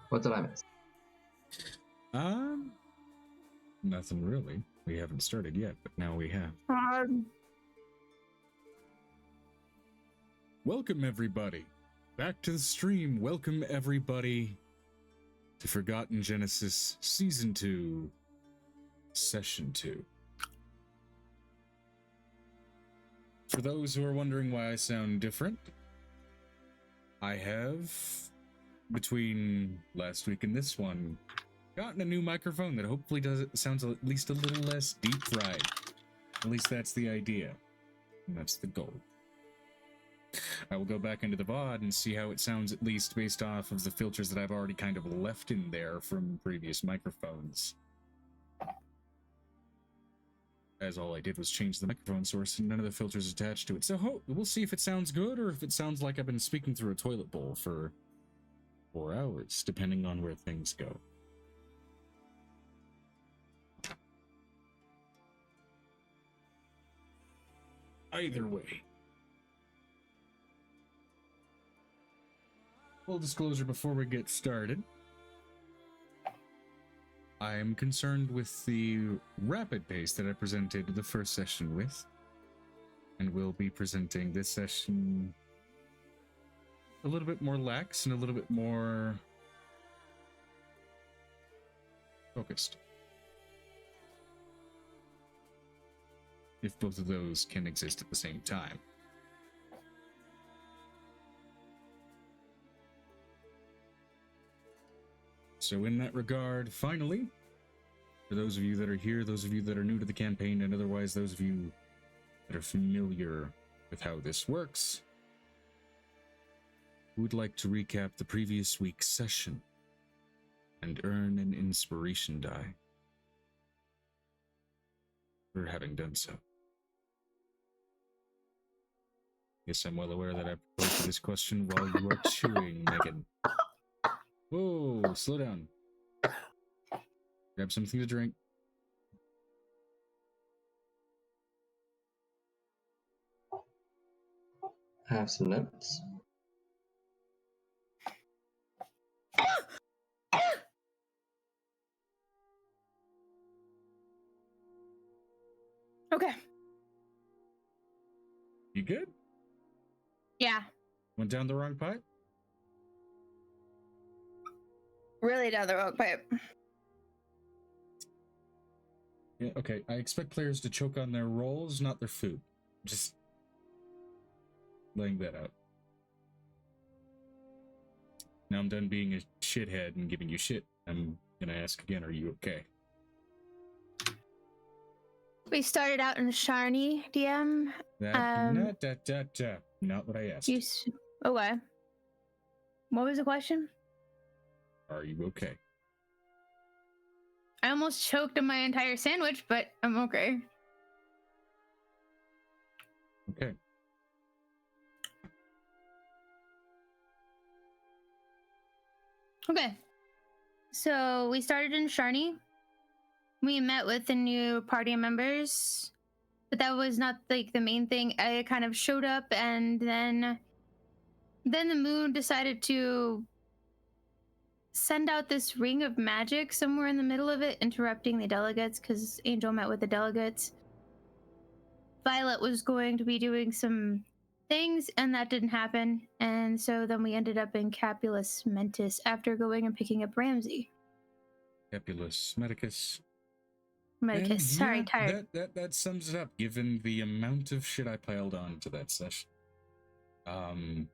What did I miss? Nothing really. We haven't started yet, but now we have. Welcome, everybody. Back to the stream. Welcome, everybody, to Forgotten Genesis Season 2, Session 2. For those who are wondering why I sound different, I have, between last week and this one, gotten a new microphone that hopefully sounds at least a little less deep-fried. At least that's the idea. And that's the goal. I will go back into the VOD and see how it sounds, at least based off of the filters that I've already kind of left in there from previous microphones. As all I did was change the microphone source and none of the filters attached to it. So we'll see if it sounds good or if it sounds like I've been speaking through a toilet bowl for 4 hours, depending on where things go. Either way. Full disclosure before we get started. I am concerned with the rapid pace that I presented the first session with, and will be presenting this session a little bit more lax and a little bit more focused. If both of those can exist at the same time. So in that regard, finally, for those of you that are here, those of you that are new to the campaign, and otherwise those of you that are familiar with how this works, who would like to recap the previous week's session and earn an inspiration die for having done so? Yes, I'm well aware that I posed this question while you are chewing, Megan. Whoa, slow down. Grab something to drink. I have some notes. Okay. You good? Yeah. Went down the wrong pipe? Really down the wrong pipe. Yeah, okay. I expect players to choke on their rolls, not their food. Just laying that out. Now I'm done being a shithead and giving you shit. I'm gonna ask again, are you okay? We started out in Sharni, DM. Not what I asked. Okay. What was the question? Are you okay? I almost choked on my entire sandwich, but I'm okay. Okay. Okay. So we started in Sharni. We met with the new party members, but that was not like the main thing. I kind of showed up, and then the moon decided to send out this ring of magic somewhere in the middle of it, interrupting the delegates because Angel met with the delegates. Violet was going to be doing some things, and that didn't happen. And so then we ended up in Capulus Mentis after going and picking up Ramsey. Capulus Medicus. Medicus, sorry, yeah, tired. That sums it up, given the amount of shit I piled on to that session. To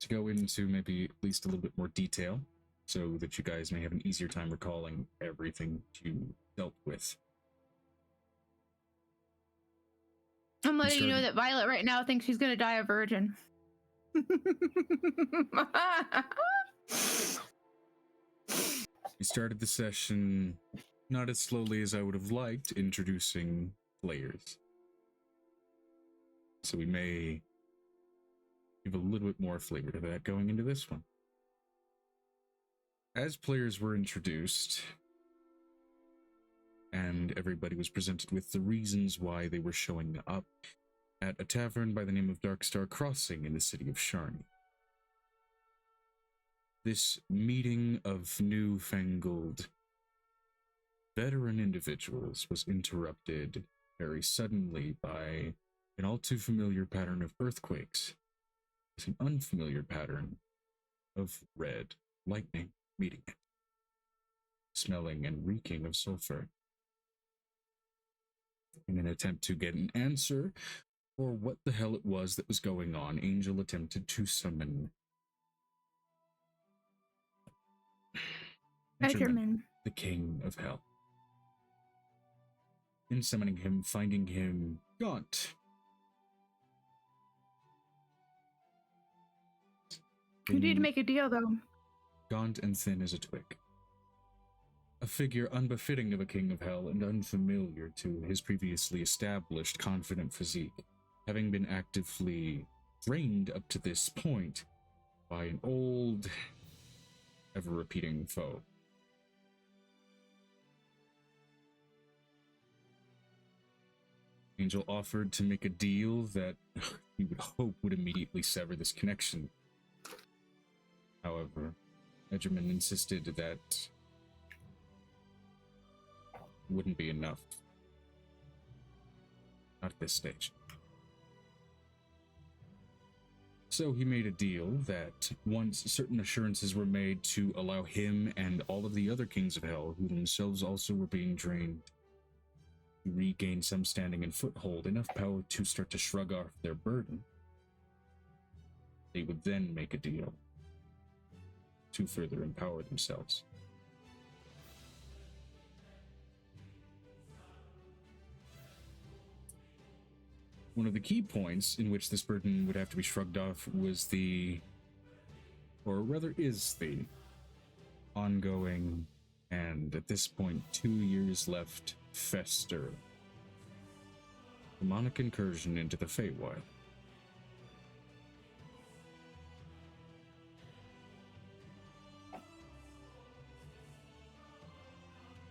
go into maybe at least a little bit more detail, so that you guys may have an easier time recalling everything you dealt with. I'm letting you know that Violet right now thinks she's gonna die a virgin. We started the session not as slowly as I would have liked, introducing players. So we may give a little bit more flavor to that going into this one. As players were introduced, and everybody was presented with the reasons why they were showing up at a tavern by the name of Darkstar Crossing in the city of Sharni. this meeting of newfangled veteran individuals was interrupted very suddenly by an all too familiar pattern of earthquakes, with an unfamiliar pattern of red lightning meeting it, smelling and reeking of sulfur. In an attempt to get an answer for what the hell it was that was going on, Angel attempted to summon Edgerman. the King of Hell. In summoning him, finding him gaunt, You need to make a deal, though. gaunt and thin as a twig. A figure unbefitting of a King of Hell and unfamiliar to his previously established confident physique, having been actively trained up to this point by an old, ever-repeating foe. Angel offered to make a deal that he would hope would immediately sever this connection. However, Edgerman insisted that wouldn't be enough. Not at this stage. So he made a deal that once certain assurances were made to allow him and all of the other Kings of Hell, who themselves also were being drained, to regain some standing and foothold, enough power to start to shrug off their burden, they would then make a deal to further empower themselves. One of the key points in which this burden would have to be shrugged off was is the ongoing, and at this point 2 years left, fester demonic incursion into the Feywild.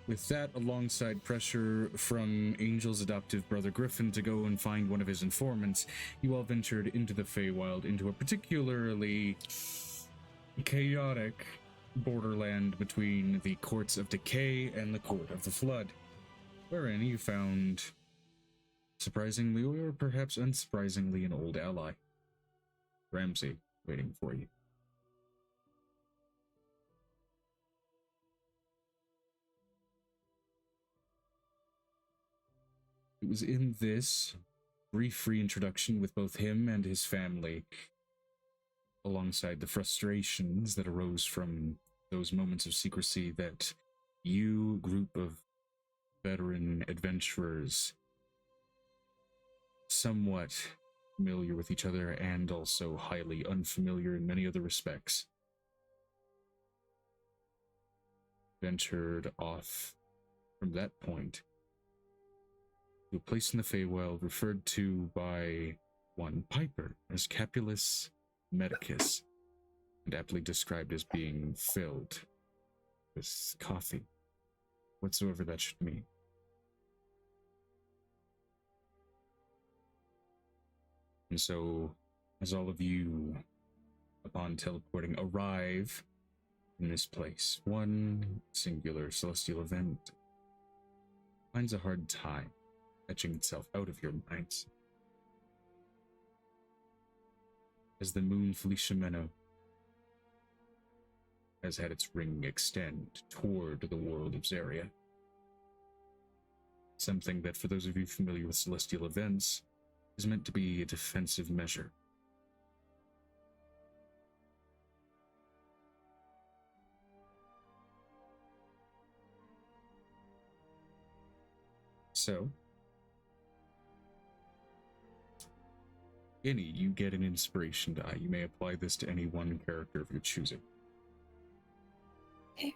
With that, alongside pressure from Angel's adoptive brother Griffin to go and find one of his informants, you all ventured into the Feywild, into a particularly chaotic borderland between the Courts of Decay and the Court of the Flood, wherein you found, surprisingly or perhaps unsurprisingly, an old ally, Ramsey, waiting for you. It was in this brief reintroduction with both him and his family, alongside the frustrations that arose from those moments of secrecy, that you, group of veteran adventurers, somewhat familiar with each other and also highly unfamiliar in many other respects, ventured off from that point to a place in the Feywild referred to by one Piper as Capulus Medicus, and aptly described as being filled with coffee, whatsoever that should mean. And so, as all of you, upon teleporting, arrive in this place, one singular celestial event finds a hard time etching itself out of your minds. As the moon Felicia Menno has had its ring extend toward the world of Zaria. Something that, for those of you familiar with celestial events, is meant to be a defensive measure. So, you get an inspiration die. You may apply this to any one character of your choosing. Okay.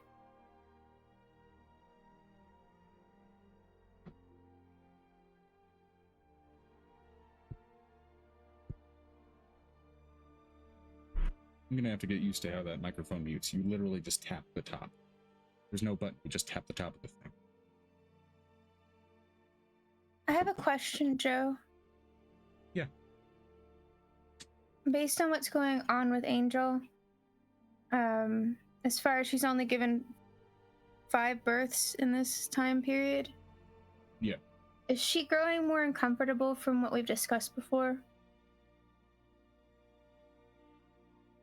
I'm gonna have to get used to how that microphone mutes. You literally just tap the top. There's no button, you just tap the top of the thing. I have a question, Joe. Yeah. Based on what's going on with Angel, As far as she's only given 5 births in this time period. Yeah. Is she growing more uncomfortable from what we've discussed before?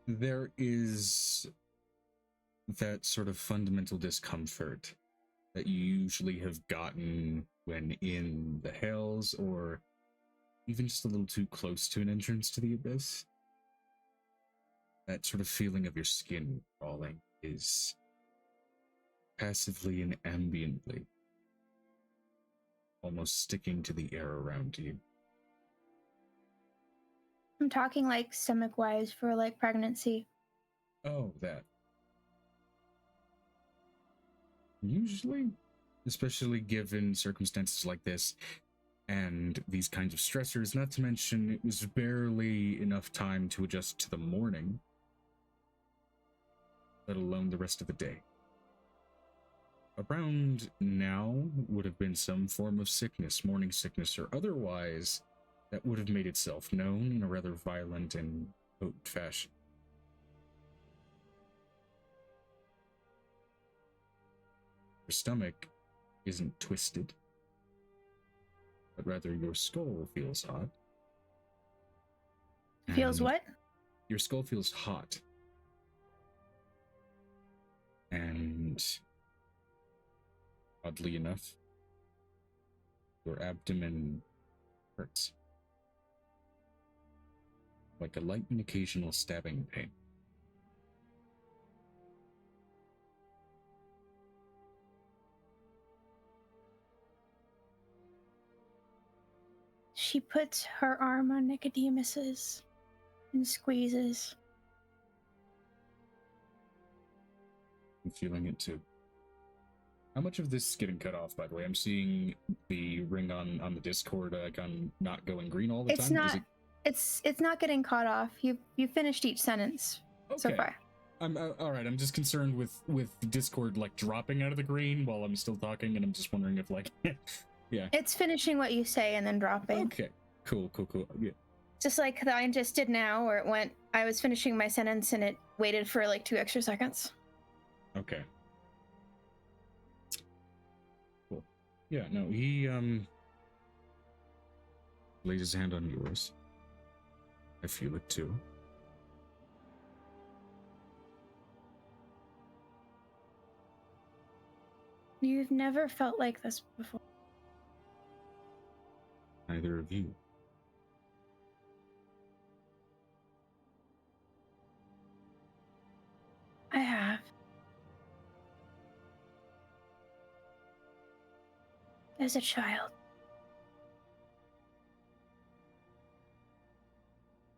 There is that sort of fundamental discomfort that you usually have gotten when in the Hells, or even just a little too close to an entrance to the Abyss. That sort of feeling of your skin crawling is passively and ambiently almost sticking to the air around you. I'm talking like stomach-wise for like pregnancy. Oh, that. Usually, especially given circumstances like this and these kinds of stressors, not to mention it was barely enough time to adjust to the morning, let alone the rest of the day. Around now would have been some form of sickness, morning sickness or otherwise, that would have made itself known in a rather violent and potent fashion. Your stomach isn't twisted, but rather your skull feels hot. Feels what? Your skull feels hot. And oddly enough, your abdomen hurts. Like a light and occasional stabbing pain. She puts her arm on Nicodemus's and squeezes. I'm feeling it too. How much of this is getting cut off, by the way? I'm seeing the ring on the Discord icon not going green all the It's time. not. It's not getting cut off. You finished each sentence so far. I'm all right. I'm just concerned with Discord like dropping out of the green while I'm still talking, and I'm just wondering if like, yeah. It's finishing what you say and then dropping. Okay. Cool. Yeah. Just like I just did now, where it went. I was finishing my sentence and it waited for like 2 extra seconds. Okay. Cool. Yeah. No. He lays his hand on yours. I feel it too. You've never felt like this before. Neither of you. I have. As a child.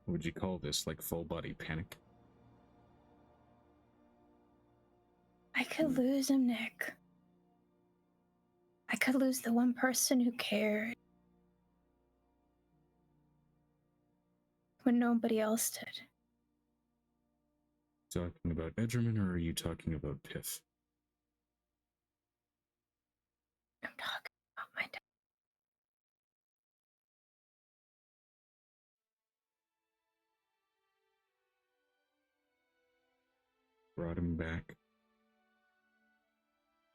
Would you call this like full body panic? I could lose him, Nick. I could lose the one person who cared. When nobody else did. Talking about Edgerman, or are you talking about Piff? I'm talking about my dad. Brought him back.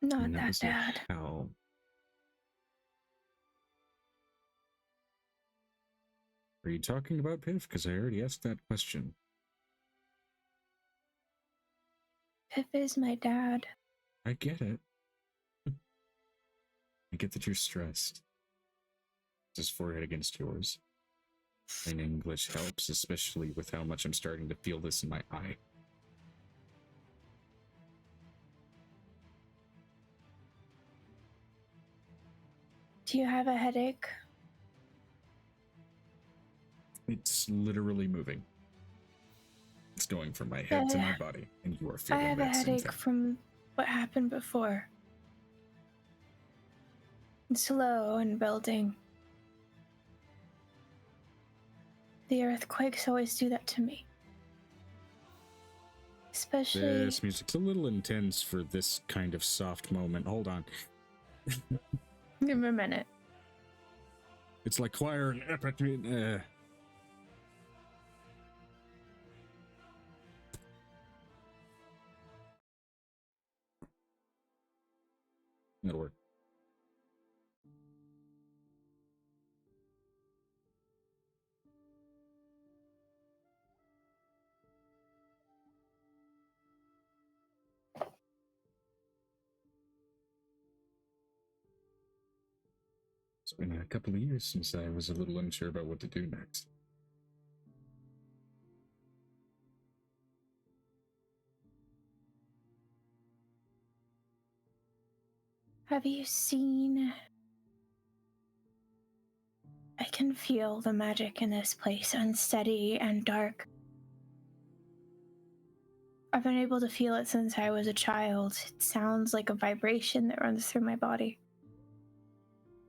Not that dad. How? Are you talking about Piff? Because I already asked that question. Piff is my dad. I get it. I get that you're stressed. His forehead against yours. Plain English helps, especially with how much I'm starting to feel this in my eye. Do you have a headache? It's literally moving. It's going from my head to my body, and you are feeling I have a that same headache thing. from what happened before. It's slow and building. The earthquakes always do that to me. Especially... This music's a little intense for this kind of soft moment. Hold on. Give me a minute. It's like choir and epic. That'll work. It's been a couple of years since I was a little unsure about what to do next. Have you seen... I can feel the magic in this place, unsteady and dark. I've been able to feel it since I was a child. It sounds like a vibration that runs through my body.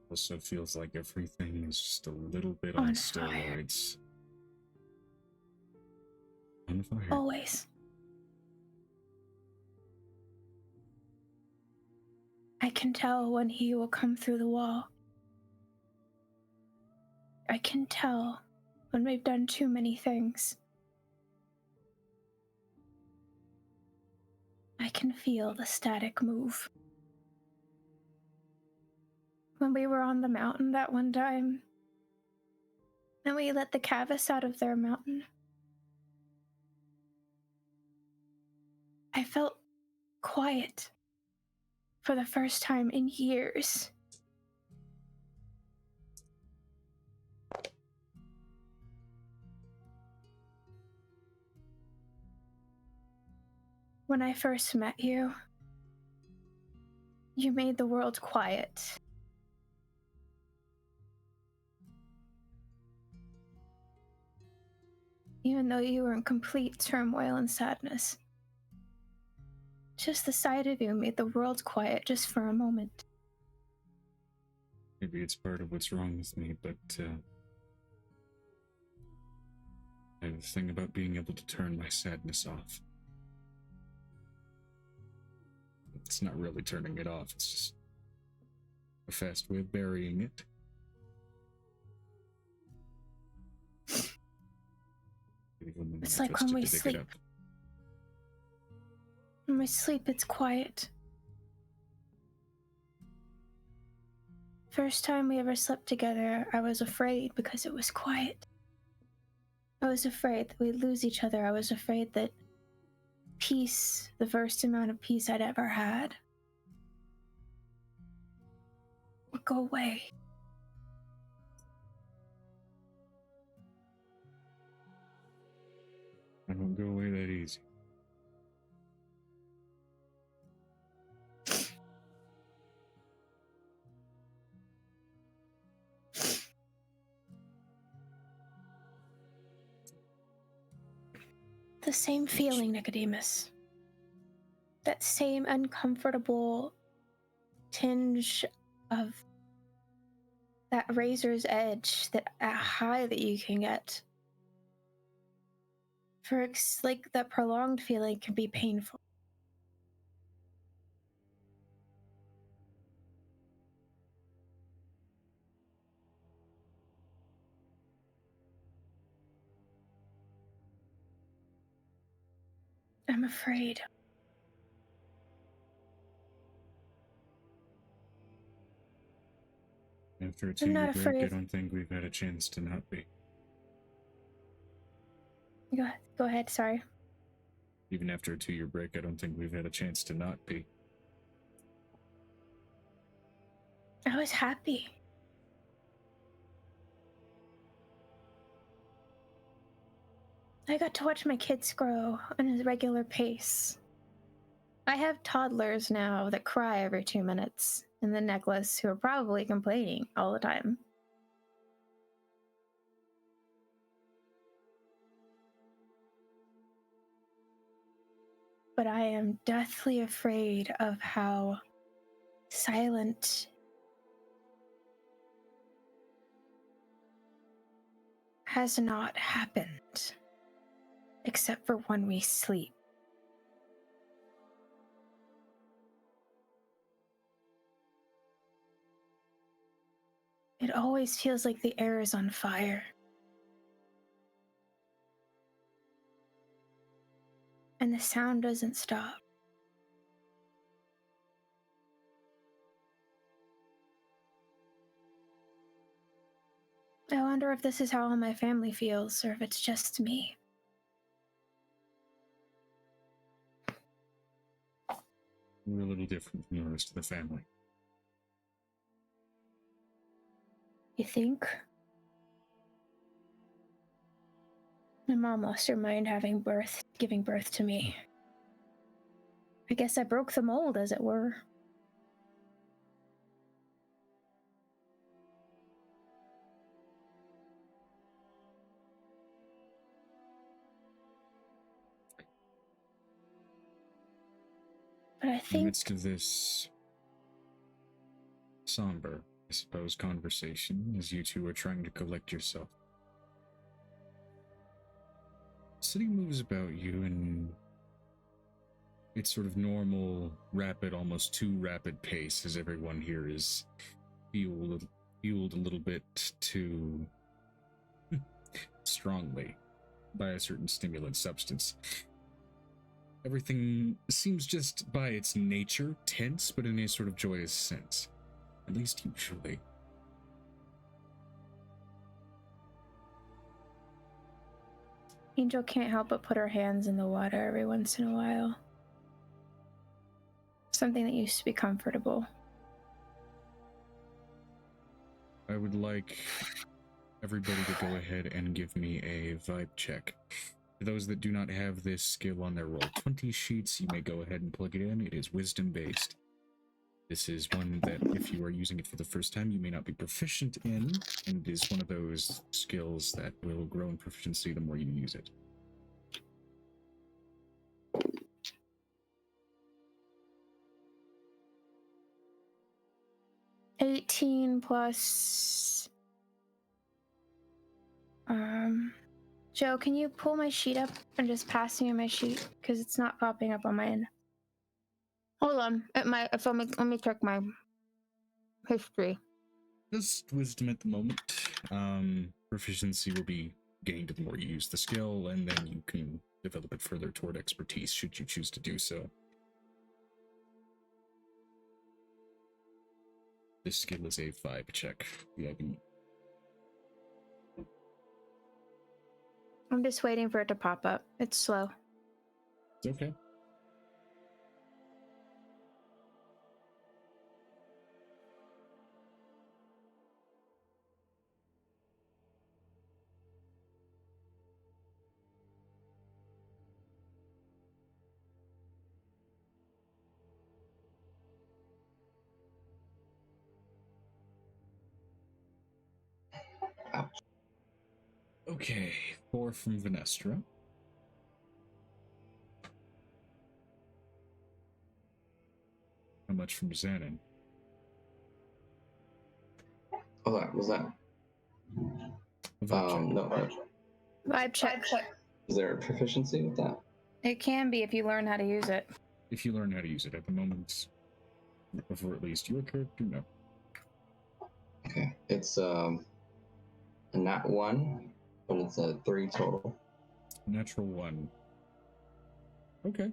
Also feels like everything is just a little bit on steroids. On fire. Always. I can tell when he will come through the wall. I can tell when we've done too many things. I can feel the static move. When we were on the mountain that one time, and we let the Cavis out of their mountain, I felt quiet for the first time in years. When I first met you, you made the world quiet. Even though you were in complete turmoil and sadness. Just the sight of you made the world quiet just for a moment. Maybe it's part of what's wrong with me, but I have a thing about being able to turn my sadness off. It's not really turning it off, it's just a fast way of burying it. It's like when we sleep. When we sleep, it's quiet. First time we ever slept together, I was afraid because it was quiet. I was afraid that we'd lose each other. I was afraid that peace, the first amount of peace I'd ever had, would go away. I don't go away that easy. The same feeling, Nicodemus. That same uncomfortable tinge of that razor's edge, that high that you can get. Like that prolonged feeling can be painful. I'm afraid. After a 2-year break, I don't think we've had a chance to not be. Go ahead, sorry. Even after a 2-year break, I don't think we've had a chance to not be. I was happy. I got to watch my kids grow on a regular pace. I have toddlers now that cry every 2 minutes in the necklace who are probably complaining all the time. But I am deathly afraid of how silent has not happened, except for when we sleep. It always feels like the air is on fire. And the sound doesn't stop. I wonder if this is how all my family feels, or if it's just me. We're a little different from the rest of the family. You think? My mom lost her mind giving birth to me. I guess I broke the mold, as it were. But I In the think midst of this somber, I suppose, conversation, as you two are trying to collect yourself, the city moves about you in its sort of normal, rapid, almost too rapid pace, as everyone here is fueled a little bit too strongly by a certain stimulant substance. Everything seems just by its nature tense, but in a sort of joyous sense. At least usually. Angel can't help but put her hands in the water every once in a while. Something that used to be comfortable. I would like everybody to go ahead and give me a vibe check. For those that do not have this skill on their Roll20 sheets, you may go ahead and plug it in. It is wisdom based. This is one that, if you are using it for the first time, you may not be proficient in, and it is one of those skills that will grow in proficiency the more you use it. $18 plus... Joe, can you pull my sheet up and just pass me my sheet? Because it's not popping up on my end. Hold on. Let me check my history. Just wisdom at the moment. Proficiency will be gained the more you use the skill, and then you can develop it further toward expertise should you choose to do so. This skill is a vibe check. I'm just waiting for it to pop up. It's slow. It's okay. Ouch. Okay, 4 from Venestra. How much from Xanon? Oh, was that? A vibe check. No. Vibe check. Is there a proficiency with that? It can be if you learn how to use it. If you learn how to use it at the moment, for at least your character, no. Okay, it's a nat 1, but it's a 3 total. Natural 1. Okay.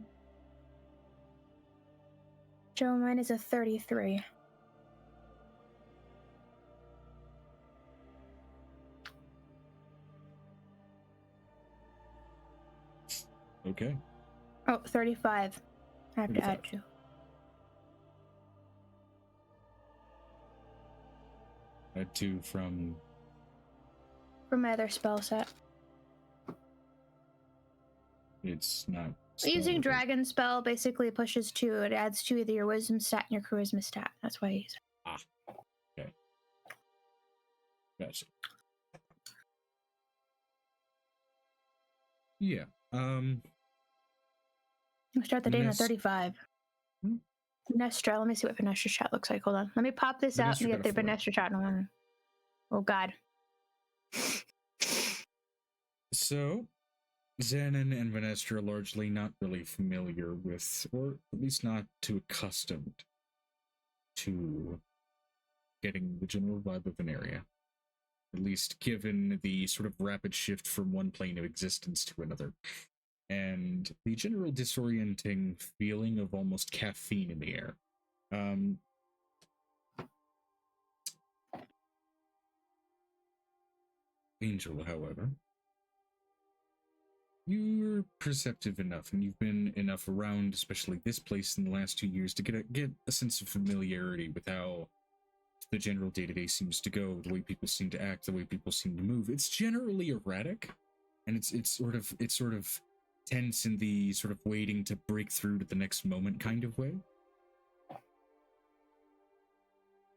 Joe, mine is a 33. Okay. Oh, 35. I have to 35. add 2. Add 2 from... From my other spell set. It's not... Using Dragon Spell basically pushes 2. It adds to either your Wisdom stat and your Charisma stat. That's why I use it. Ah. Okay. Gotcha. Yeah. We'll start the day on a 35. Hmm? Venestra. Let me see what Venestra's chat looks like. Hold on. Let me pop this out and Venestra get got the a 4. Venestra chat in one. Oh, God. So, Xanon and Venestra are largely not really familiar with, or at least not too accustomed to getting the general vibe of an area. At least given the sort of rapid shift from one plane of existence to another. And the general disorienting feeling of almost caffeine in the air. Angel, however, you're perceptive enough, and you've been enough around, especially this place, in the last 2 years to get a sense of familiarity with how the general day-to-day seems to go, the way people seem to act, the way people seem to move. It's generally erratic, and it's sort of tense in the sort of waiting to break through to the next moment kind of way.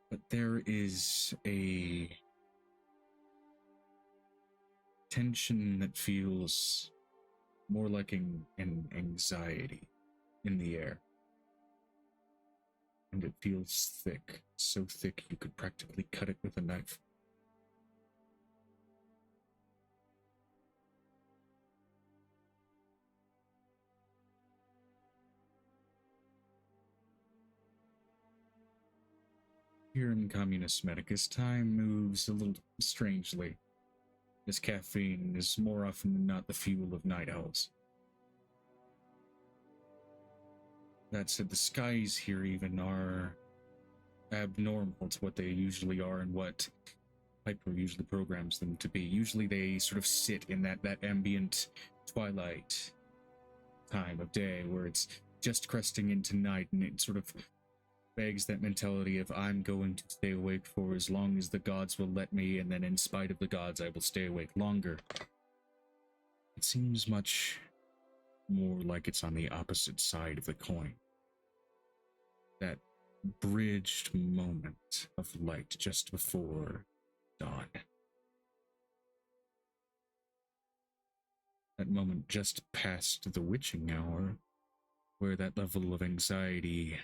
But there is a tension that feels more like an anxiety in the air. And it feels thick, so thick you could practically cut it with a knife. Here in Communist Medicus, time moves a little strangely, as caffeine is more often than not the fuel of night owls. That said, the skies here even are abnormal to what they usually are and what Piper usually programs them to be. Usually they sort of sit in that ambient twilight time of day where it's just cresting into night, and it sort of begs that mentality of I'm going to stay awake for as long as the gods will let me, and then in spite of the gods I will stay awake longer. It seems much more like it's on the opposite side of the coin. That bridged moment of light just before dawn. That moment just past the witching hour, where that level of anxiety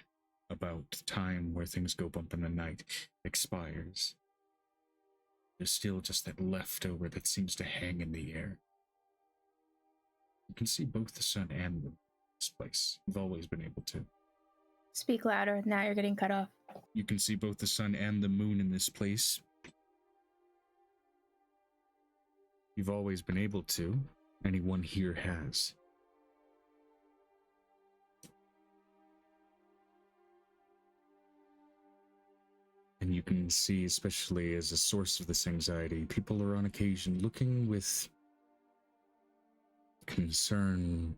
about time where things go bump in the night expires. There's still just that leftover that seems to hang in the air. You can see both the sun and the moon in this place. You've always been able to. Speak louder, now you're getting cut off. You can see both the sun and the moon in this place. You've always been able to. Anyone here has. And you can see, especially as a source of this anxiety, people are on occasion looking with concern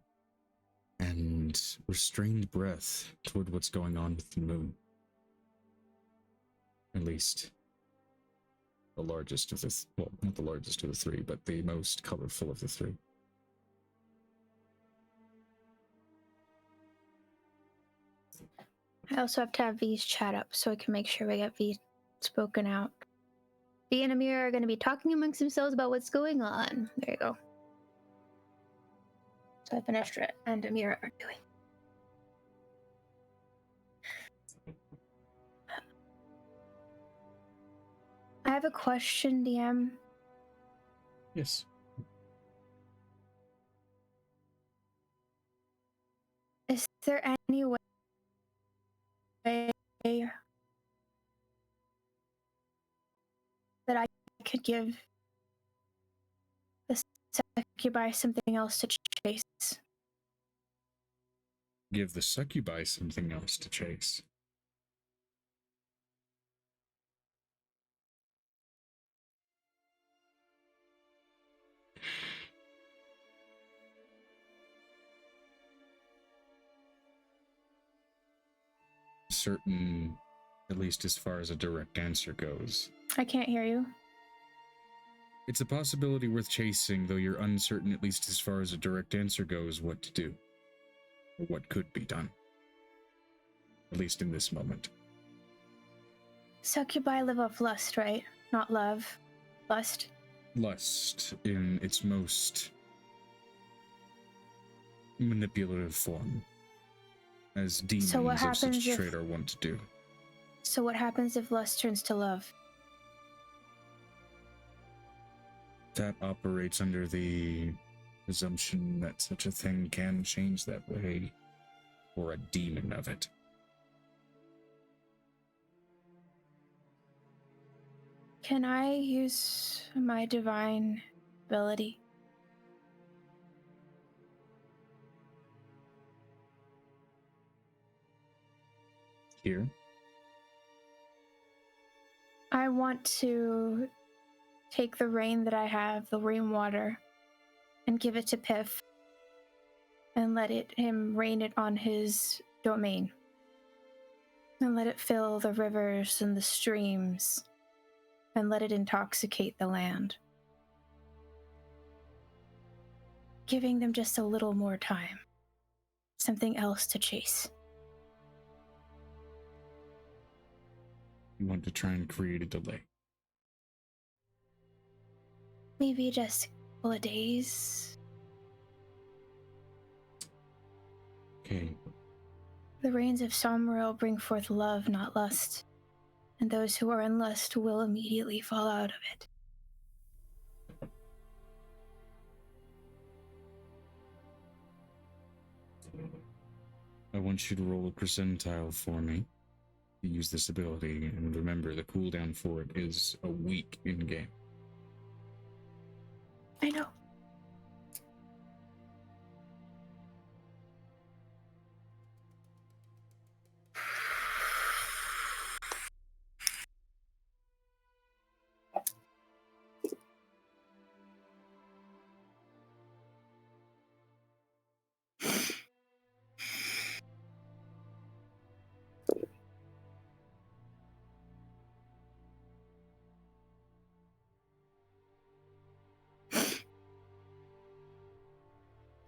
and restrained breath toward what's going on with the moon. At least the largest of the, well, not the largest of the three, but the most colorful of the three. I also have to have V's chat up so I can make sure we get V spoken out. V and Amir are going to be talking amongst themselves about what's going on. There you go. So I finished it, and Amir are doing. I have a question, DM. Yes. Is there any way that I could give the succubi something else to chase? Give the succubi something else to chase. Certain, at least as far as a direct answer goes. I can't hear you. It's a possibility worth chasing, though you're uncertain, at least as far as a direct answer goes, what to do. Or what could be done. At least in this moment. Succubi live off lust, right? Not love. Lust. Lust in its most manipulative form. As demons So what of such happens trait are wont to do. So what happens if lust turns to love? That operates under the presumption that such a thing can change that way, or a demon of it. Can I use my divine ability? Here? I want to take the rain that I have, the rainwater, and give it to Piff, and let him rain it on his domain. And let it fill the rivers and the streams, and let it intoxicate the land. Giving them just a little more time. Something else to chase. You want to try and create a delay. Maybe just a couple of days. Okay. The rains of Somriel bring forth love, not lust, and those who are in lust will immediately fall out of it. I want you to roll a percentile for me to use this ability, and remember the cooldown for it is a week in game. I know.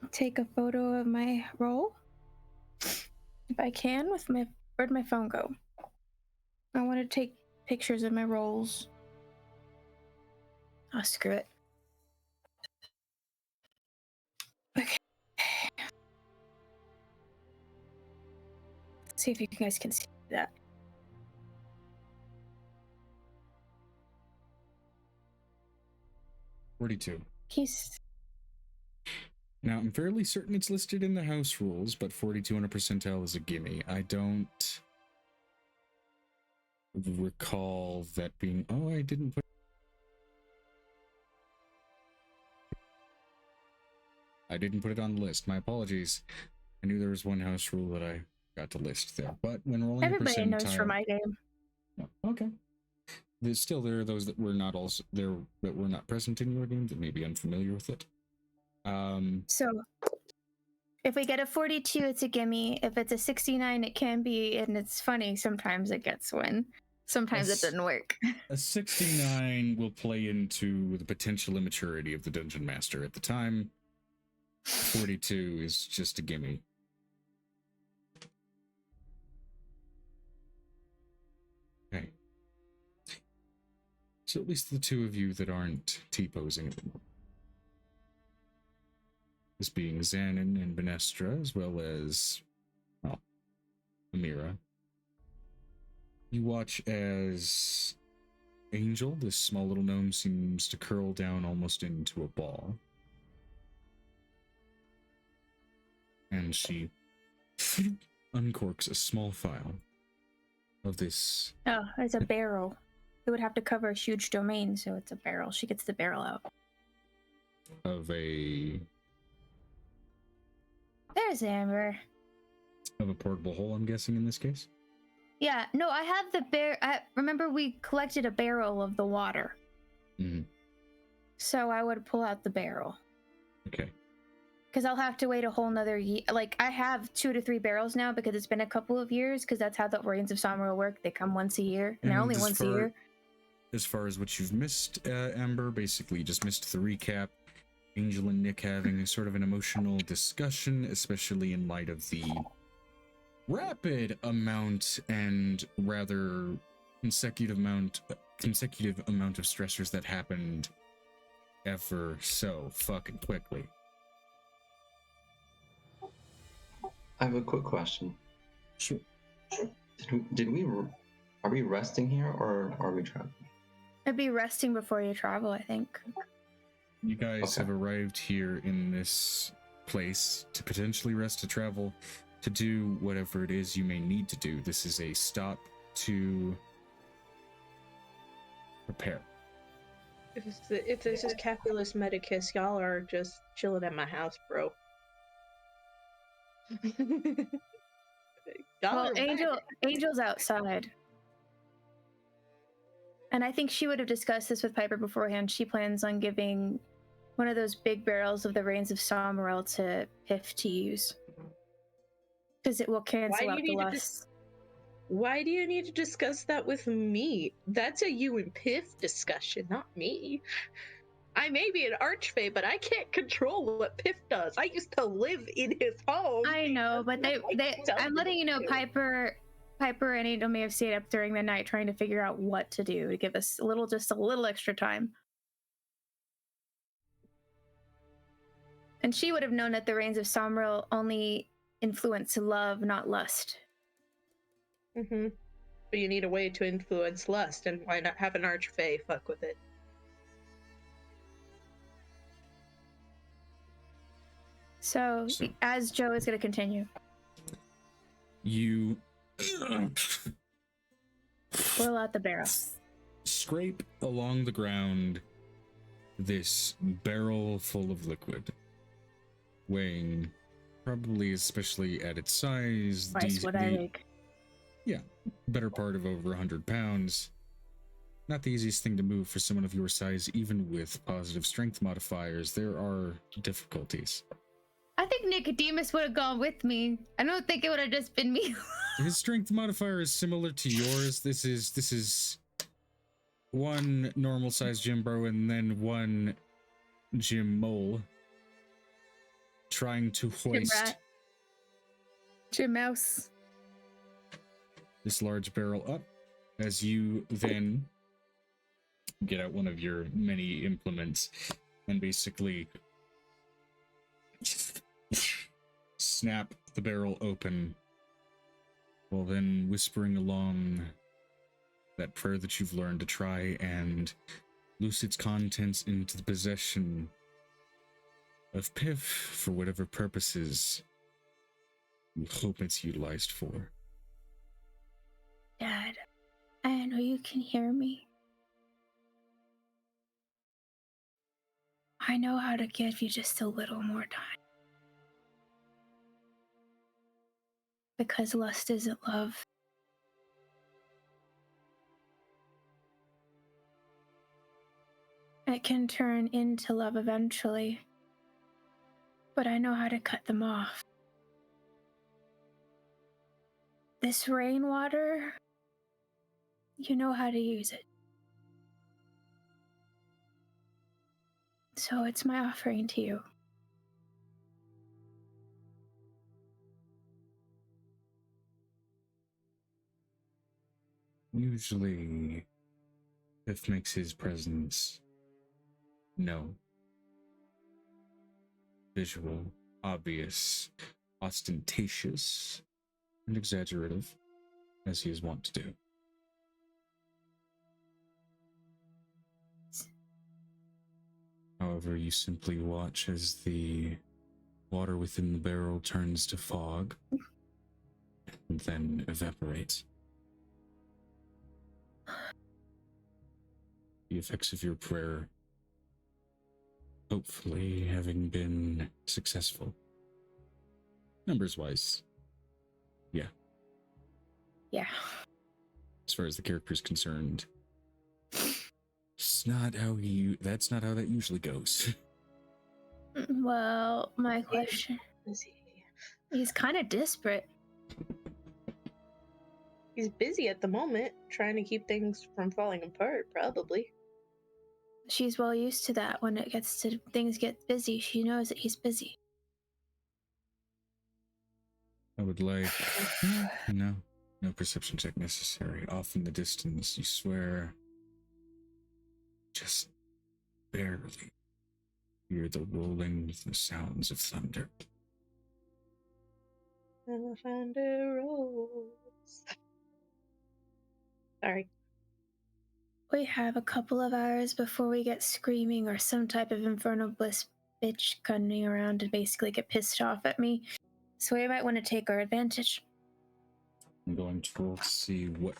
Take a photo of my roll, if I can, with where'd my phone go? I want to take pictures of my rolls. Oh, screw it. Okay. Let's see if you guys can see that. $42. Now, I'm fairly certain it's listed in the house rules, but 42 on a percentile is a gimme. I don't recall that being... Oh, I didn't put... I didn't put it on the list. My apologies. I knew there was one house rule that I got to list there. But when rolling Everybody a percentile... knows for my game. Oh, okay. There are those that were not also there that were not present in your game that may be unfamiliar with it. So, if we get a 42, it's a gimme. If it's a 69, it can be, and it's funny, sometimes it gets win. Sometimes it doesn't work. A 69 will play into the potential immaturity of the Dungeon Master. At the time, 42 is just a gimme. Okay. So at least the two of you that aren't T-posing anymore. This being Xanon and Benestra, as well as, well, Amira. You watch as Angel, this small little gnome, seems to curl down almost into a ball. And she uncorks a small vial of this. Oh, it's a barrel. It would have to cover a huge domain, so it's a barrel. She gets the barrel out. Of a... There's Amber. Of a portable hole, I'm guessing, in this case? Yeah, no, I have the remember we collected a barrel of the water. Mm-hmm. So I would pull out the barrel. Okay. Because I'll have to wait a whole nother year. Like, I have 2 to 3 barrels now because it's been a couple of years, because that's how the Rains of Somriel work. They come once a year, and they're only once a year. As far as what you've missed, Amber, basically you just missed the recap. Angel and Nick having a sort of an emotional discussion, especially in light of the rapid amount and rather consecutive amount of stressors that happened ever so fucking quickly. I have a quick question. Sure. Are we resting here or are we traveling? I'd be resting before you travel, I think. You guys Okay. have arrived here in this place to potentially rest, to travel, to do whatever it is you may need to do. This is a stop to prepare. If this is Capulus Medicus, y'all are just chilling at my house, bro. Well, Angel's outside. And I think she would have discussed this with Piper beforehand. She plans on giving one of those big barrels of the Rains of Sommerel to Piff to use. Because it will cancel out the lust. Why do you need to discuss that with me? That's a you and Piff discussion, not me. I may be an archfey, but I can't control what Piff does. I used to live in his home. I know, but I'm letting you know, Piper and Angel may have stayed up during the night trying to figure out what to do to give us just a little extra time. And she would have known that the Rains of Sommerel only influence love, not lust. Mm-hmm. But you need a way to influence lust, and why not have an archfey fuck with it? So as Joe is going to continue. You pull out the barrel. Scrape along the ground this barrel full of liquid, weighing probably, especially at its size, Twice what I make. Yeah, better part of over 100 pounds. Not the easiest thing to move for someone of your size, even with positive strength modifiers. There are difficulties. I think Nicodemus would have gone with me. I don't think it would have just been me. His strength modifier is similar to yours. This is one normal sized gym bro and then one gym mole trying to hoist Gym mouse this large barrel up, as you then get out one of your many implements and basically snap the barrel open, while then whispering along that prayer that you've learned to try and loose its contents into the possession of Piff for whatever purposes you hope it's utilized for. Dad, I know you can hear me. I know how to give you just a little more time. Because lust isn't love. It can turn into love eventually. But I know how to cut them off. This rainwater, you know how to use it. So it's my offering to you. Usually, Piff makes his presence known. Visual, obvious, ostentatious, and exaggerative, as he is wont to do. However, you simply watch as the water within the barrel turns to fog and then evaporates. The effects of your prayer hopefully having been successful. Numbers-wise, yeah. Yeah. As far as the character is concerned, that's not how that usually goes. Well, my question... He's kind of desperate. He's busy at the moment, trying to keep things from falling apart, probably. She's well used to that. When it gets to things get busy, she knows that he's busy. I would like... No perception check necessary. Off in the distance, you swear... just barely hear the rolling of the sounds of thunder. And the thunder rolls. Sorry. We have a couple of hours before we get screaming or some type of infernal bliss bitch gunning around and basically get pissed off at me. So we might want to take our advantage. I'm going to roll to see what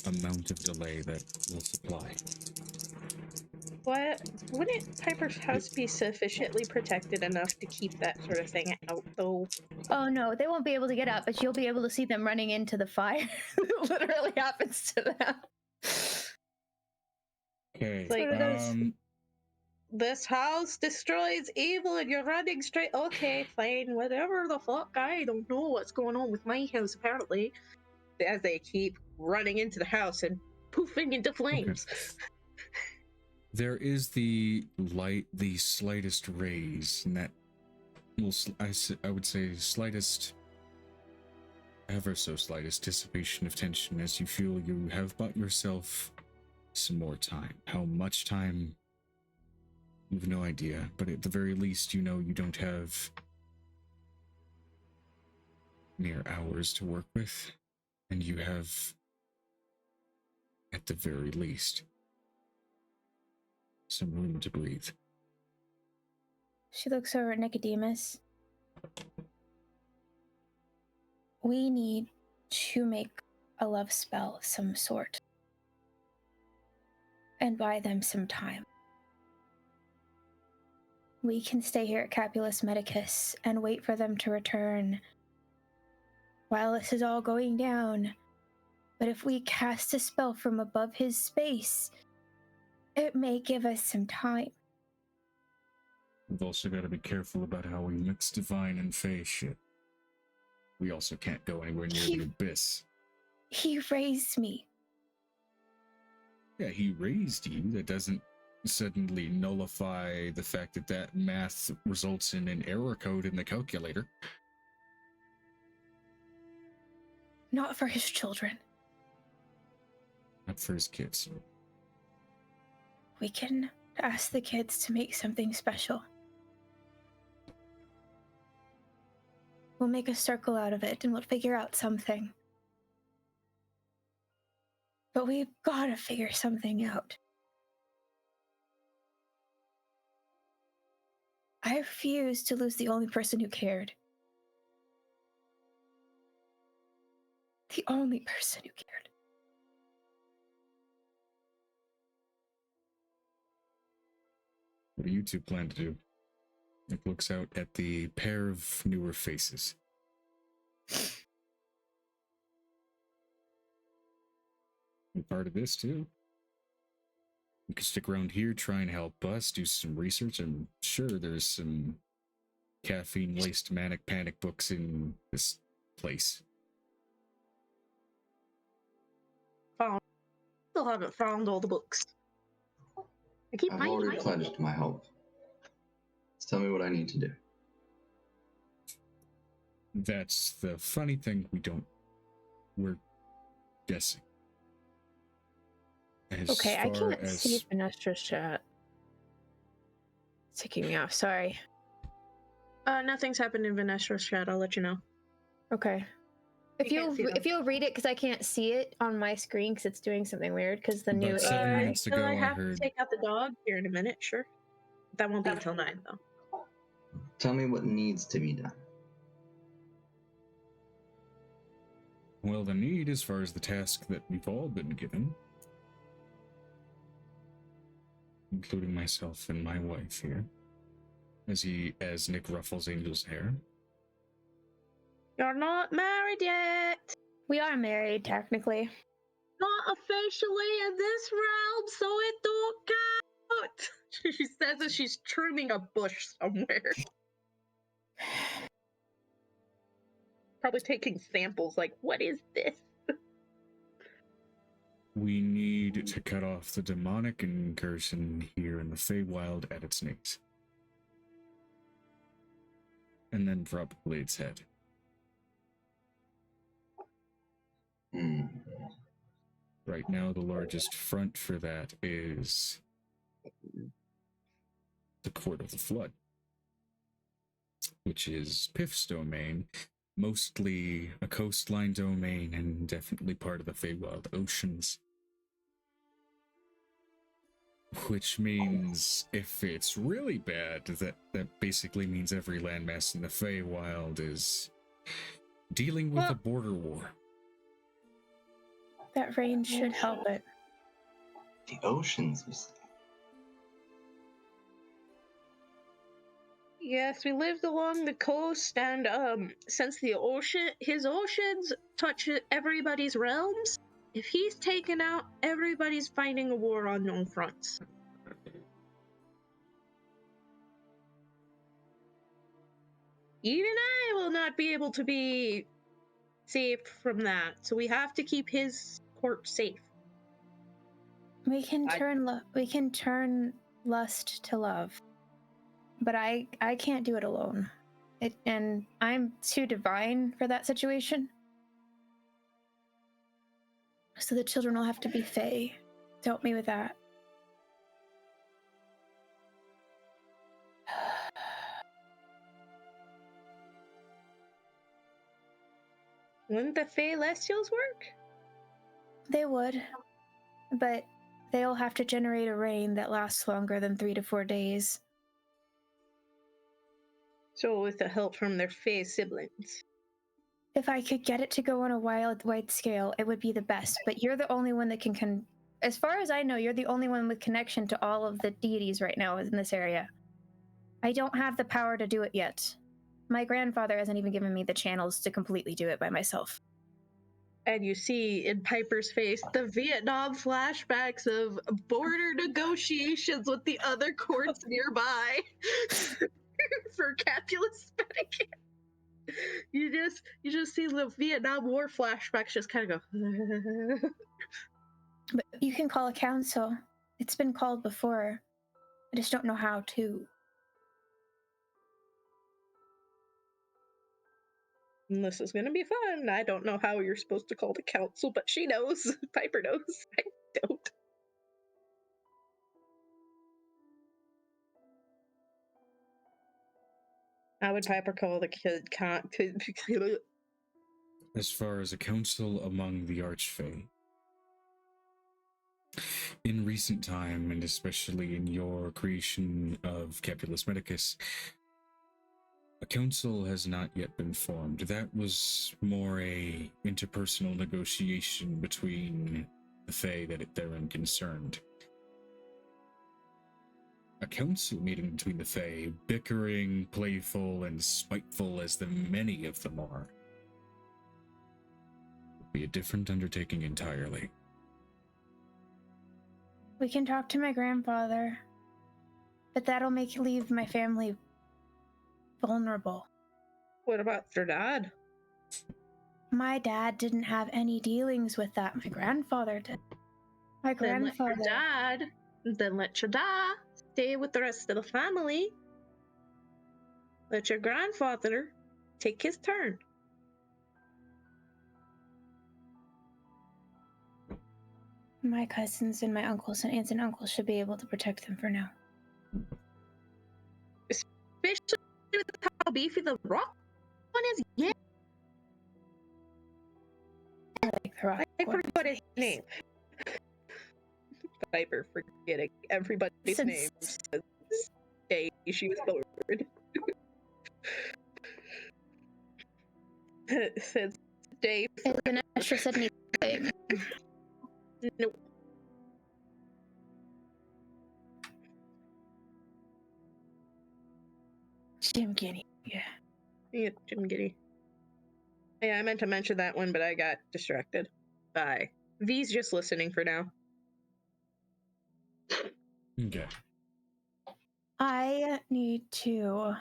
amount of delay that will supply. What? Wouldn't Piper's house be sufficiently protected enough to keep that sort of thing out, though? Oh no, they won't be able to get up, but you'll be able to see them running into the fire. It literally happens to them. Okay. Like, um, this house destroys evil and you're running straight. Okay, fine, whatever the fuck. I don't know what's going on with my house, apparently. As they keep running into the house and poofing into flames. there is the slightest raise, and that will, I would say, slightest, ever so slightest dissipation of tension as you feel you have bought yourself some more time. How much time? You have no idea, but at the very least, you know you don't have mere hours to work with, and you have, at the very least, some room to breathe. She looks over at Nicodemus. We need to make a love spell of some sort and buy them some time. We can stay here at Capulus Medicus and wait for them to return while this is all going down. But if we cast a spell from above his space, it may give us some time. We've also got to be careful about how we mix divine and fey shit. We also can't go anywhere near the abyss. He raised me. Yeah, he raised you. That doesn't suddenly nullify the fact that that math results in an error code in the calculator. Not for his children. Not for his kids. We can ask the kids to make something special. We'll make a circle out of it and we'll figure out something. But we've got to figure something out. I refuse to lose the only person who cared. The only person who cared. What do you two plan to do? Nick looks out at the pair of newer faces. You're part of this too. You can stick around here, try and help us, do some research. I'm sure there's some caffeine-laced manic panic books in this place. Still haven't found all the books. I've already pledged my help. Just tell me what I need to do. That's the funny thing, we're guessing. Okay, I can't see Venestra's chat. It's ticking me off, sorry. Nothing's happened in Venestra's chat, I'll let you know. Okay. If you'll read it, because I can't see it on my screen because it's doing something weird, because the new About 7 AI... minutes ago, I have I heard... to take out the dog here in a minute, sure. That won't be until 9, though. Tell me what needs to be done. Well, the need, as far as the task that we've all been given, including myself and my wife here, as Nick ruffles Angel's hair. You're not married yet! We are married, technically. Not officially in this realm, so it don't count! She says as she's trimming a bush somewhere. Probably taking samples, like, what is this? We need to cut off the demonic incursion here in the Feywild at its knees. And then probably its head. Right now, the largest front for that is the Court of the Flood, which is Piff's domain, mostly a coastline domain and definitely part of the Feywild Oceans. Which means, if it's really bad, that basically means every landmass in the Feywild is dealing with a border war. That range should help it. The oceans, you say? Yes, we lived along the coast, and since his oceans touch everybody's realms, If he's taken out, everybody's fighting a war on known fronts. Even I will not be able to be saved from that, so we have to keep his court safe. We can turn lust to love, but I can't do it alone. And I'm too divine for that situation. So the children will have to be Fey to help me with that. Wouldn't the Celestials work? They would, but they'll have to generate a rain that lasts longer than 3 to 4 days. So with the help from their Fey siblings. If I could get it to go on a wide scale, it would be the best. But you're the only one that can as far as I know, you're the only one with connection to all of the deities right now in this area. I don't have the power to do it yet. My grandfather hasn't even given me the channels to completely do it by myself. And you see in Piper's face the Vietnam flashbacks of border negotiations with the other courts nearby for Capulus etiquette. You just see the Vietnam War flashbacks just kind of go. But you can call a council. It's been called before. I just don't know how to. This is gonna be fun. I don't know how you're supposed to call the council, but she knows. Piper knows. I don't. How would Piper call the kid? As far as a council among the Archfey, in recent time, and especially in your creation of Capulus Medicus, a council has not yet been formed. That was more a interpersonal negotiation between the Fae that therein concerned. A council meeting between the Fae, bickering, playful, and spiteful as the many of them are, would be a different undertaking entirely. We can talk to my grandfather, but that'll leave my family vulnerable. What about your dad? My dad didn't have any dealings with that. My grandfather did. My grandfather. Then let your dad stay with the rest of the family. Let your grandfather take his turn. My cousins and my uncles and aunts and uncles should be able to protect them for now. Especially with how beefy the rock one is. Yeah. I like the rock. I forgot his name. Piper forgetting everybody's name since the day she was born. Since day An extra said anything. Nope. Jim Guinea, yeah. Yeah, Jim Giddy. Yeah, I meant to mention that one, but I got distracted. Bye. V's just listening for now. Okay. I need to...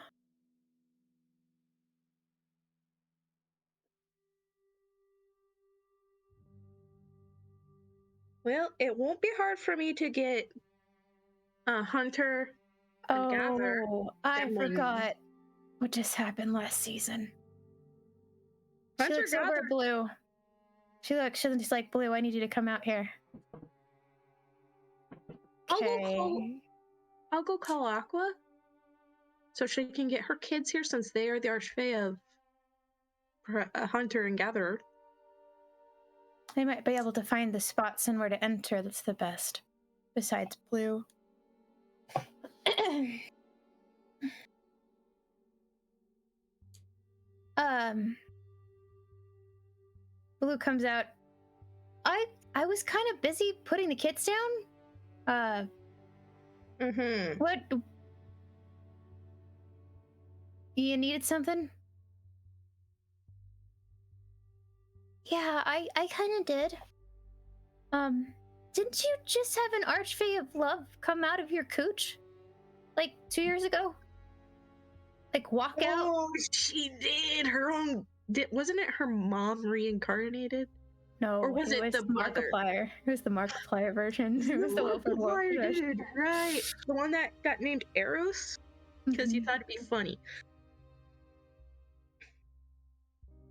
Well, it won't be hard for me to get a hunter and gather. I forgot what just happened last season. She looks over at Blue. She's just like, Blue, I need you to come out here. Okay. I'll go call Aqua so she can get her kids here since they are the Archfey of hunter and gatherer. They might be able to find the spots and where to enter that's the best, besides Blue. Blue comes out. I was kind of busy putting the kids down. What? You needed something? Yeah, I kind of did. Didn't you just have an archfey of love come out of your cooch? Like 2 years ago? Like walk out? Oh, she did. Her own. Wasn't it her mom reincarnated? No, Or was it the brother? Markiplier. It was the Markiplier version. It was the Wilfred Markiplier, version. dude, right. The one that got named Eros? Because you Mhm. thought it'd be funny.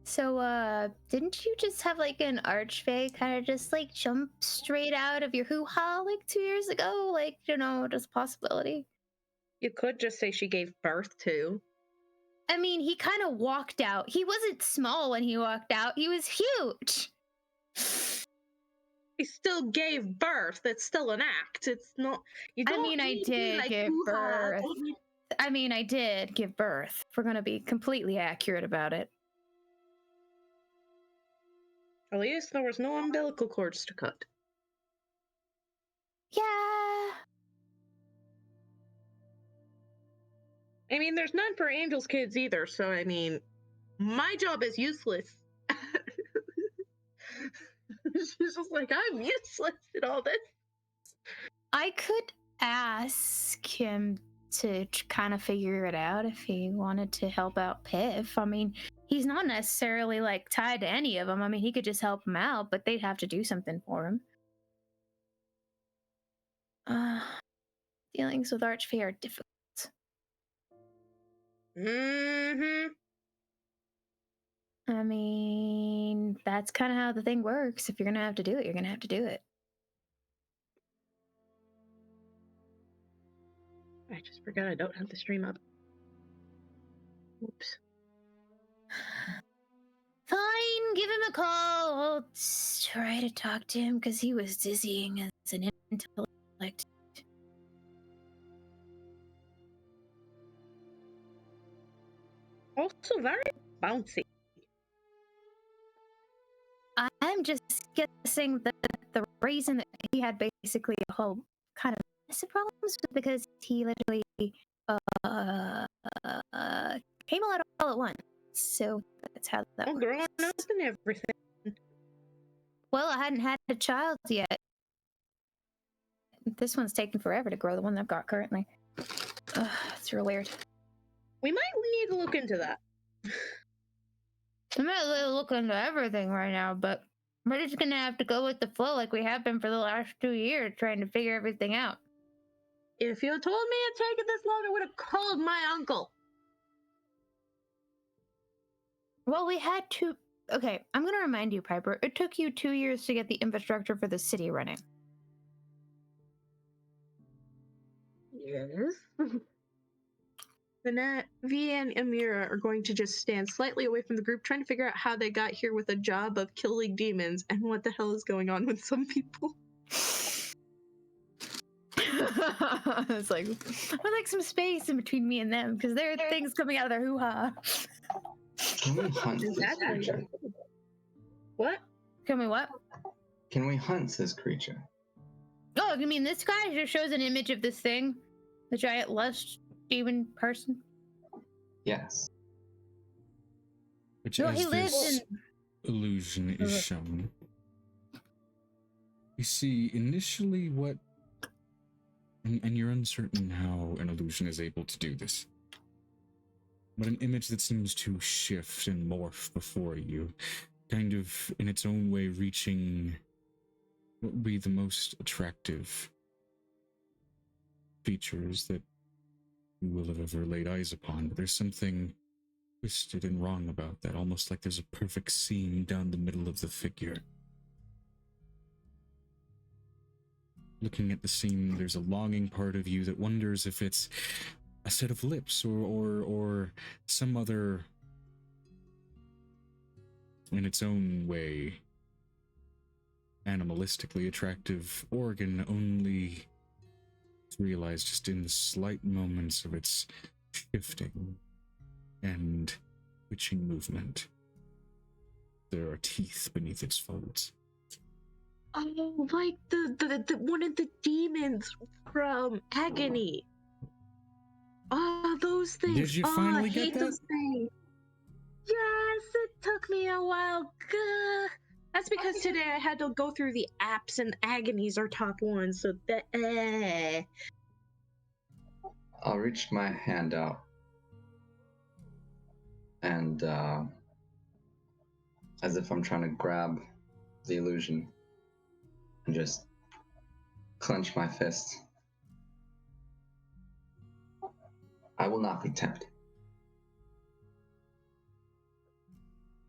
So, didn't you just have like an archfey kind of just like jump straight out of your hoo-ha like 2 years ago? Like, just a possibility. You could just say she gave birth to. I mean, he kind of walked out. He wasn't small when he walked out. He was huge. He still gave birth. That's still an act. It's not. You I don't mean, I need to be did like, give "Hoo-ha, birth. don't need-" I mean, I did give birth. If we're gonna be completely accurate about it. At least there was no umbilical cords to cut. Yeah. I mean, there's none for Angel's kids either, so I mean, my job is useless. She's just like, I'm useless in all this. I could ask him to kind of figure it out if he wanted to help out Piff. I mean, he's not necessarily like tied to any of them. I mean, he could just help him out, but they'd have to do something for him. Dealings with Archfey are difficult. Mm-hmm. I mean, that's kind of how the thing works. If you're gonna have to do it, you're gonna have to do it. I just forgot I don't have the stream up. Oops. Fine, give him a call. I'll try to talk to him because he was dizzying as an intellect. Also very bouncy. I'm just guessing that the reason that he had basically a whole kind of mess of problems was because he literally came out all at once. So that's how that Well, works. growing up and everything. Well, I hadn't had a child yet. This one's taking forever to grow, the one I've got currently. It's real weird. We might need to look into that. I'm not really looking into everything right now, but we're just gonna have to go with the flow like we have been for the last 2 years, trying to figure everything out. If you had told me it'd taken this long, I would have called my uncle. Well, we had to. Okay, I'm gonna remind you, Piper. It took you 2 years to get the infrastructure for the city running. Yes. Annette, V, and Amira are going to just stand slightly away from the group, trying to figure out how they got here with a job of killing demons and what the hell is going on with some people. It's like, I like some space in between me and them because there are things coming out of their hoo-ha. Can we hunt this creature? What? Tell me what? Can we hunt this creature? Oh, you mean this guy just shows an image of this thing? The giant lust demon person? Yes. Which, No, as he lives this in. illusion is shown, you see initially what, and you're uncertain how an illusion is able to do this, but an image that seems to shift and morph before you, kind of in its own way reaching what would be the most attractive features that you will have ever laid eyes upon. But there's something twisted and wrong about that, almost like there's a perfect seam down the middle of the figure. Looking at the seam, there's a longing part of you that wonders if it's a set of lips or some other, in its own way, animalistically attractive organ, only realized just in the slight moments of its shifting and twitching movement. There are teeth beneath its folds. Oh, like the one of the demons from Agony. Oh, those things. Did you finally get that? Those things. Yes, it took me a while. Gah. That's because today I had to go through the apps and agonies are top one, so that I'll reach my hand out and as if I'm trying to grab the illusion and just clench my fist. I will not be tempted.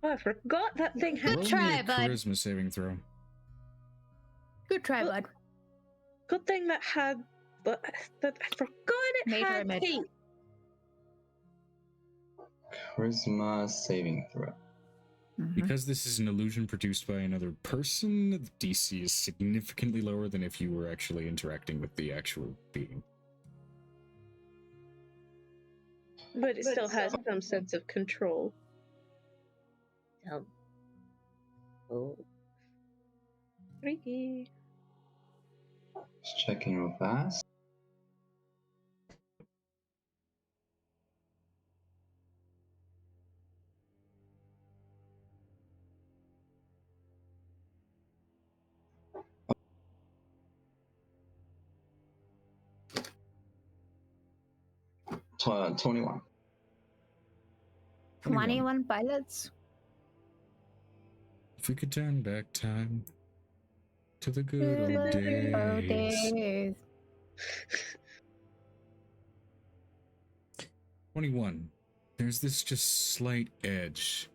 Oh, I forgot that thing had. Roll try, me a bud. charisma saving throw. Good try, Well, bud. Good thing that had. But that I forgot it Made her had admit. tape. Charisma saving throw. Because this is an illusion produced by another person, the DC is significantly lower than if you were actually interacting with the actual being. But it still has some sense of control. Oh. Freaky. Just checking real fast. Tw- 21. 21 pilots. If we could turn back time to the good Good old old days. days. 21. There's this just slight edge,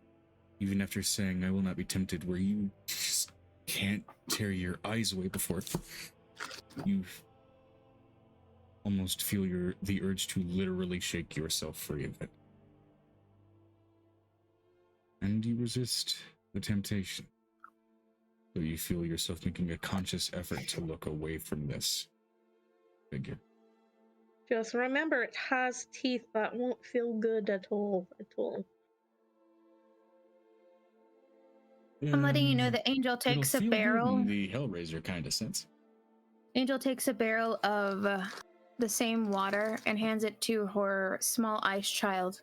even after saying I will not be tempted, where you just can't tear your eyes away before you almost feel the urge to literally shake yourself free of it. And you resist the temptation. So you feel yourself making a conscious effort to look away from this figure. Just remember, it has teeth that won't feel good at all. I'm letting you know that Angel takes a It'll feel good barrel. in the Hellraiser kind of sense. Angel takes a barrel of the same water and hands it to her small ice child.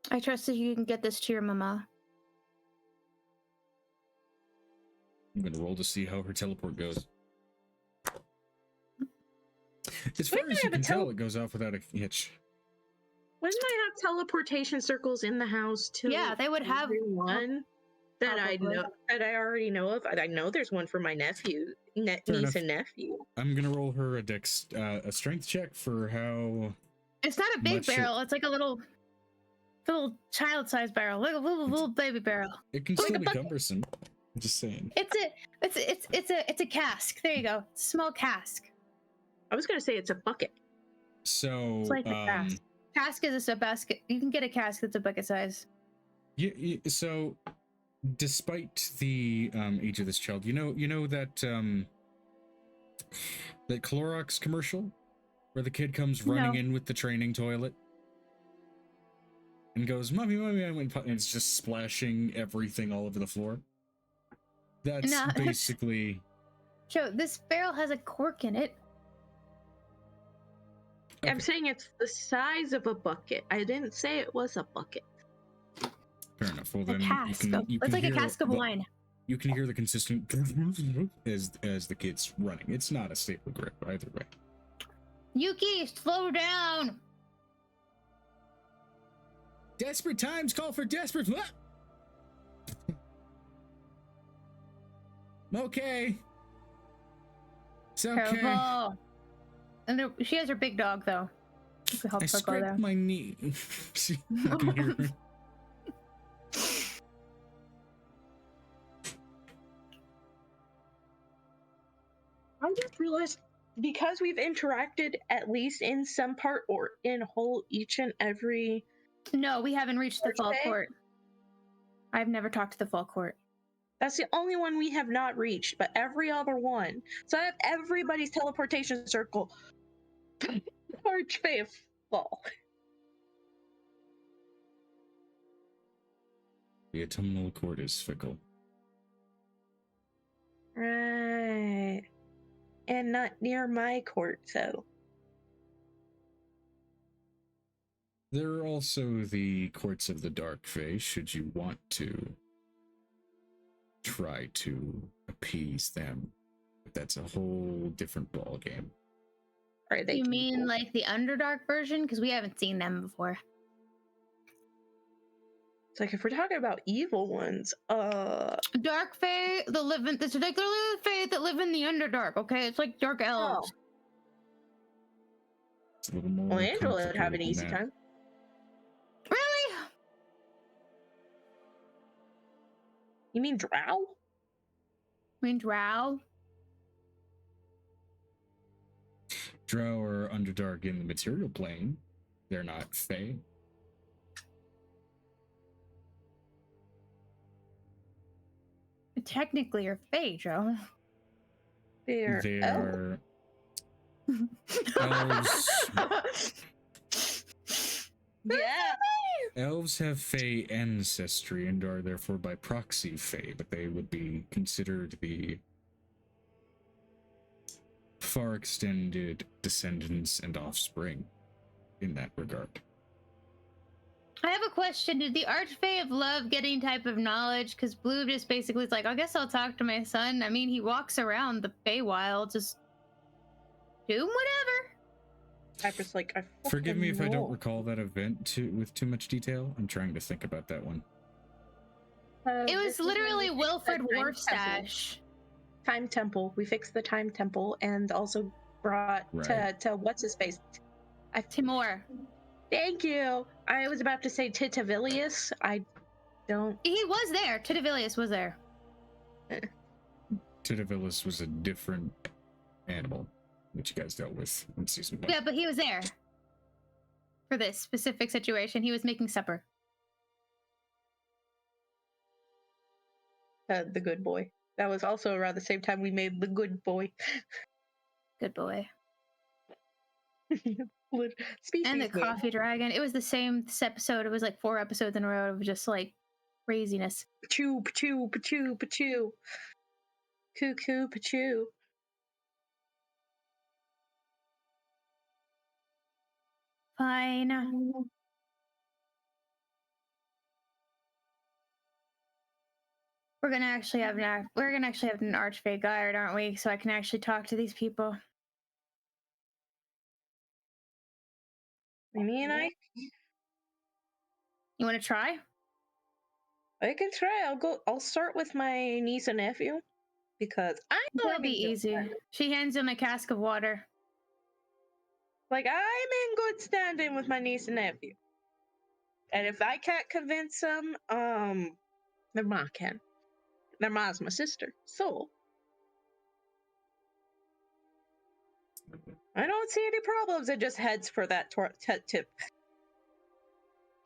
I trust that you can get this to your mama. I'm gonna roll to see how her teleport goes. As far Wouldn't as I you have a can tell, it goes off without a hitch. Wouldn't I have teleportation circles in the house too? Yeah, they would have one that I probably. know that I already know of. I know there's one for my nephew, Fair niece enough. and nephew. I'm gonna roll her a strength check for how. It's not a big Much it- barrel. It's like a little child-sized barrel, like a little baby barrel. It can Like still a be bucket. cumbersome. I'm just saying. It's a cask. There you go. It's a small cask. I was gonna say it's a bucket. So, It's like a cask. Cask is a basket. You can get a cask that's a bucket size. so despite the age of this child, you know that that Clorox commercial where the kid comes running No. in with the training toilet and goes, "Mommy, mommy," and it's just splashing everything all over the floor. That's No. basically. Joe, this barrel has a cork in it. I'm Okay. saying it's the size of a bucket. I didn't say it was a bucket. Fair enough. Well, A then cask. you It's can like a hear cask of the- wine. You can hear the consistent as the kid's running. It's not a stable grip either way. Yuki, slow down. Desperate times call for desperate. Okay. It's okay. Careful. And she has her big dog though. You can help I her go there. scraped my knee. You can hear her. I just realized because we've interacted at least in some part or in whole each and every. No, we haven't reached the fall Thursday? court. I've never talked to the fall court. That's the only one we have not reached, but every other one. So I have everybody's teleportation circle. Archfey of Fall. The autumnal court is fickle. Right. And not near my court, so. There are also the courts of the dark Fae, should you want to try to appease them. But that's a whole different ball game. Are they You mean people? like the Underdark version? Because we haven't seen them before. It's like if we're talking about evil ones, Dark Fae, the living, it's like the Fae that live in the Underdark. Okay, it's like dark elves. It's a little more well, Angela would have an complicated easy than that. time. Really? You mean Drow? I mean Drow. Drow are Underdark in the material plane. They're not Fae. Technically, you're Fae, Joe. They're They elves. are elves. Yeah. Elves have Fae ancestry and are therefore by proxy Fae, but they would be considered the far extended descendants and offspring in that regard. I have a question. Did the Archfey of Love get any type of knowledge? Because Blue just basically is like, I guess I'll talk to my son. I mean, he walks around the Feywild, just do whatever. Piper's like, I Forgive me if I don't know. recall that event with too much detail. I'm trying to think about that one. It This was is when literally we fixed the Wilfred time Warstash. Time temple. We fixed the time temple and also brought Right. to what's his face. Timor. Thank you. I was about to say Titavilius. I don't. He was there. Titavilius was there. Titavillus was a different animal, which you guys dealt with in season 1. Yeah, but he was there. For this specific situation, he was making supper. The good boy. That was also around the same time we made the good boy. Good boy. Species And the name. coffee dragon. It was the same this episode. It was like 4 episodes in a row of just like craziness. Pachoo, pachoo, pachoo, pachoo. Cuckoo, pachoo. Fine. We're gonna actually have an Archfey guard, aren't we? So I can actually talk to these people. Me and I You want to try? can try. I'll start with my niece and nephew because I'm That'll be easy. She hands him a cask of water. Like, I'm in good standing with my niece and nephew. And if I can't convince them, their mom can. Their mom's my sister. So, I don't see any problems. It just heads for that tip.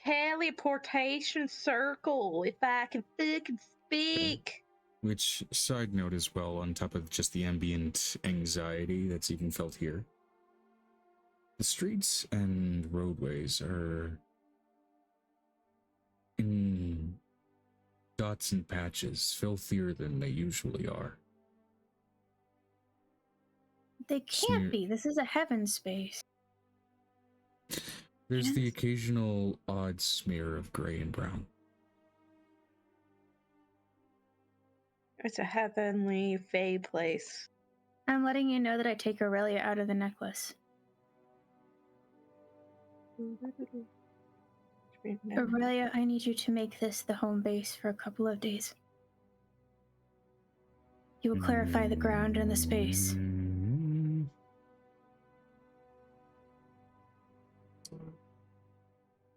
Teleportation circle, if I can fucking speak. Which, side note as well, on top of just the ambient anxiety that's even felt here, the streets and roadways are in dots and patches, filthier than they usually are. They can't be. This is a heaven space. There's the occasional odd smear of gray and brown. It's a heavenly fey place. I'm letting you know that I take Aurelia out of the necklace. Aurelia, I need you to make this the home base for a couple of days. You will clarify the ground and the space.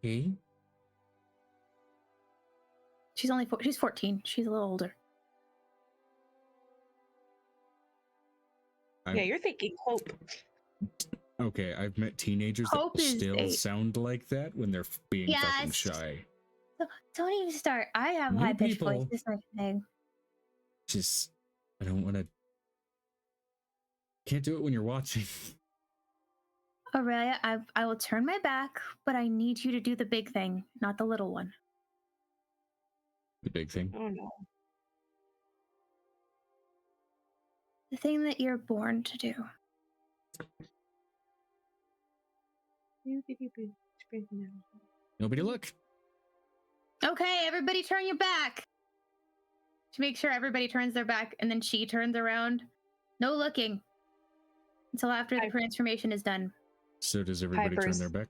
Okay. She's 14. She's a little older. Yeah, you're thinking hope. Okay, I've met teenagers Hope that is still 8. sound like that when they're being fucking Yes. shy. Don't even start. I have New high-pitched people. voice. This my thing. Just, I don't want to. Can't do it when you're watching. Aurelia, I will turn my back, but I need you to do the big thing, not the little one. The big thing. Oh no. The thing that you're born to do. Nobody look. Okay, everybody turn your back. to make sure everybody turns their back, and then she turns around. No looking until after the transformation is done. So does everybody turn their back?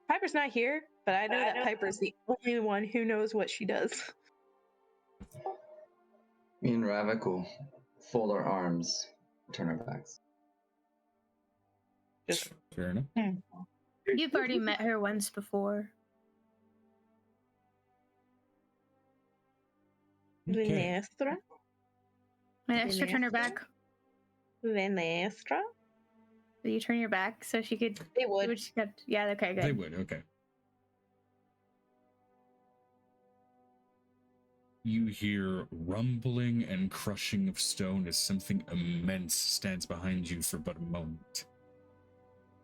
Piper's not here, but I know that Piper's the only one who knows what she does. Me and Ravik will fold our arms, turn our backs. Just fair enough. You've already met her once before. Okay. Venestra? Venestra, turn her back. Venestra? Will you turn your back so she could? They would. Yeah, okay, good. They would, okay. You hear rumbling and crushing of stone as something immense stands behind you for but a moment.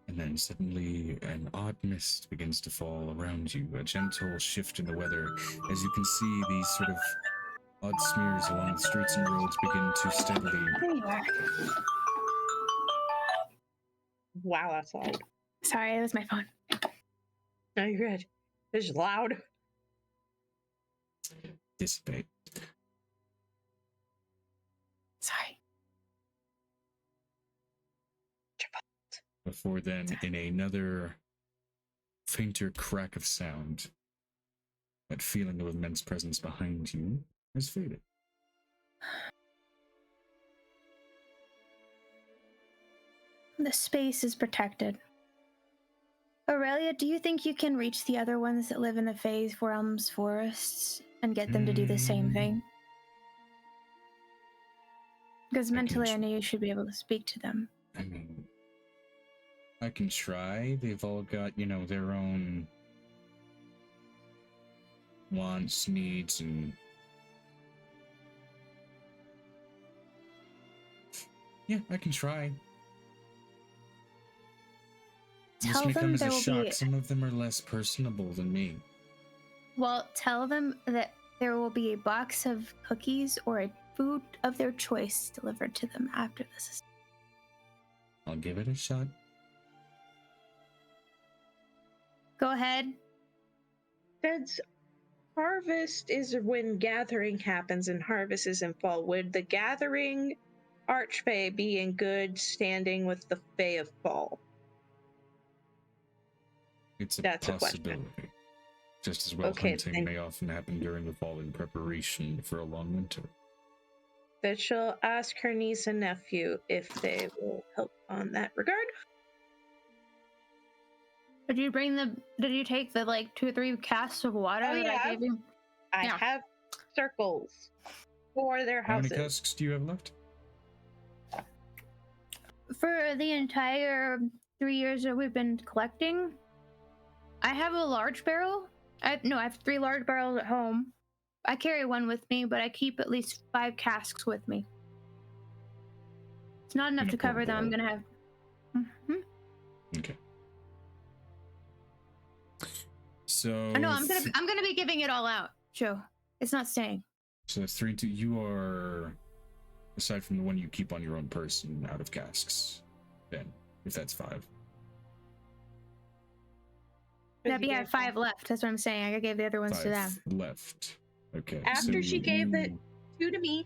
And then suddenly an odd mist begins to fall around you, a gentle shift in the weather, as you can see these sort of odd smears along the streets and roads begin to steadily... There you are. Wow, that's loud. Sorry, it was my phone. No, you're good. It's loud. dissipate. Sorry. Before then, in another fainter crack of sound, that feeling of immense presence behind you has faded. The space is protected. Aurelia, do you think you can reach the other ones that live in the Fae Realms forests and get them to do the same thing? Because mentally I know you should be able to speak to them. I mean, I can try. They've all got, you know, their own wants, needs, and... yeah, I can try. Just when it comes to shock, some of them are less personable than me. Well, tell them that there will be a box of cookies or a food of their choice delivered to them after this. I'll give it a shot. Go ahead. That's harvest is when gathering happens, and harvest is in fall. Would the gathering archfey be in good standing with the Fae of Fall? It's a That's possibility. Just as well, okay, hunting may often happen during the fall in preparation for a long winter. That she'll ask her niece and nephew if they will help on that regard. Did you take the like 2 or 3 casks of water that I gave you? I have circles for their houses. How many casks do you have left? For the entire 3 years that we've been collecting, I have a large barrel. I have 3 large barrels at home. I carry 1 with me, but I keep at least 5 casks with me. It's not enough to cover them. I'm gonna have. Okay. So. No, I'm gonna be giving it all out, Joe. It's not staying. So that's 3 and 2. You are, aside from the one you keep on your own person, out of casks. Then, if that's 5. That'd be 5 left. That's what I'm saying. I gave the other ones 5 to them. left. Okay. After so she gave it 2 to me,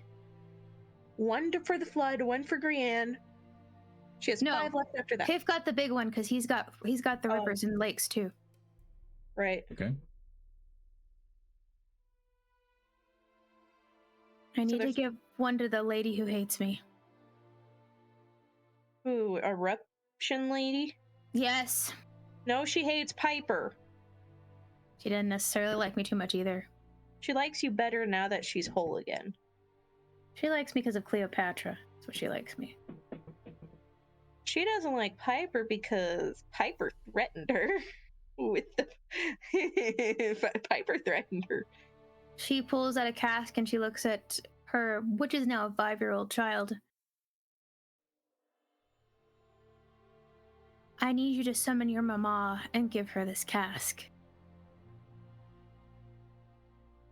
1 for the flood, 1 for Grianne. She has 5 left after that. Piff got the big one because he's got the rivers and lakes too. Right. Okay. I need to give 1 to the lady who hates me. Ooh, eruption lady? Yes. No, she hates Piper. She didn't necessarily like me too much either. She likes you better now that she's whole again. She likes me because of Cleopatra. That's what she likes me. She doesn't like Piper because Piper threatened her. Piper threatened her. She pulls out a cask and she looks at her, which is now a 5-year-old child. I need you to summon your mama and give her this cask.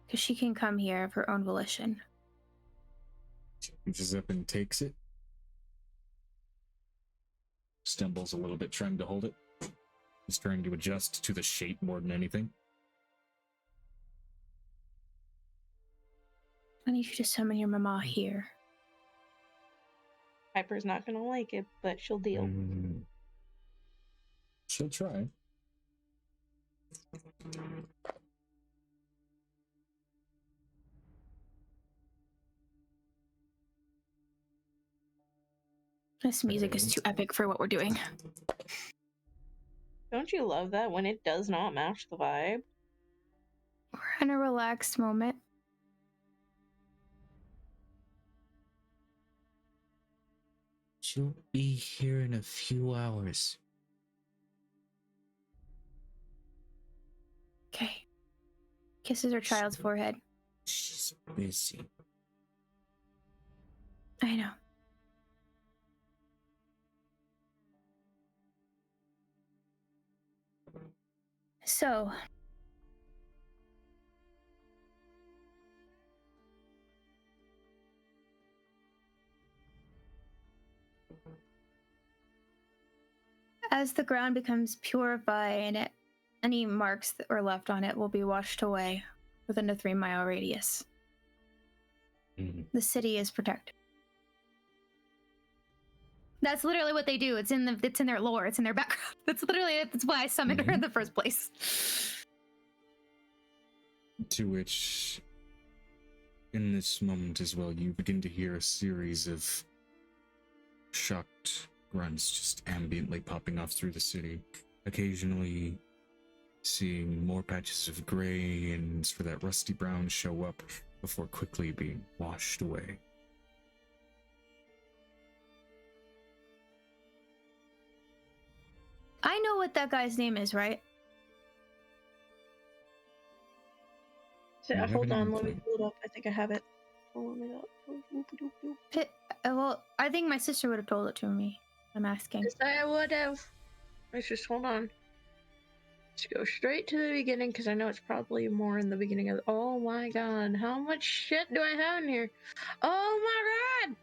Because she can come here of her own volition. She reaches up and takes it. Stumbles a little bit trying to hold it. He's trying to adjust to the shape more than anything. I need you to summon your mama here. Piper's not gonna like it, but she'll deal. She'll try. This music is too epic for what we're doing. Don't you love that when it does not match the vibe? We're in a relaxed moment. She'll be here in a few hours. Okay. Kisses her child's forehead. She's busy. I know. So, as the ground becomes purified, any marks that were left on it will be washed away within a 3-mile radius. The city is protected. That's literally what they do. It's in their lore. It's in their background. That's why I summoned her in the first place. To which, in this moment as well, you begin to hear a series of shocked grunts just ambiently popping off through the city, occasionally seeing more patches of gray and sort of that rusty brown show up before quickly being washed away. I know what that guy's name is, right? So, hold on, let me pull it up. I think I have it. Oh my god. Well, I think my sister would have told it to me. I'm asking. Yes, I would have. Let's just hold on. Let's go straight to the beginning because I know it's probably more in the beginning of. Oh my god, how much shit do I have in here? Oh my god!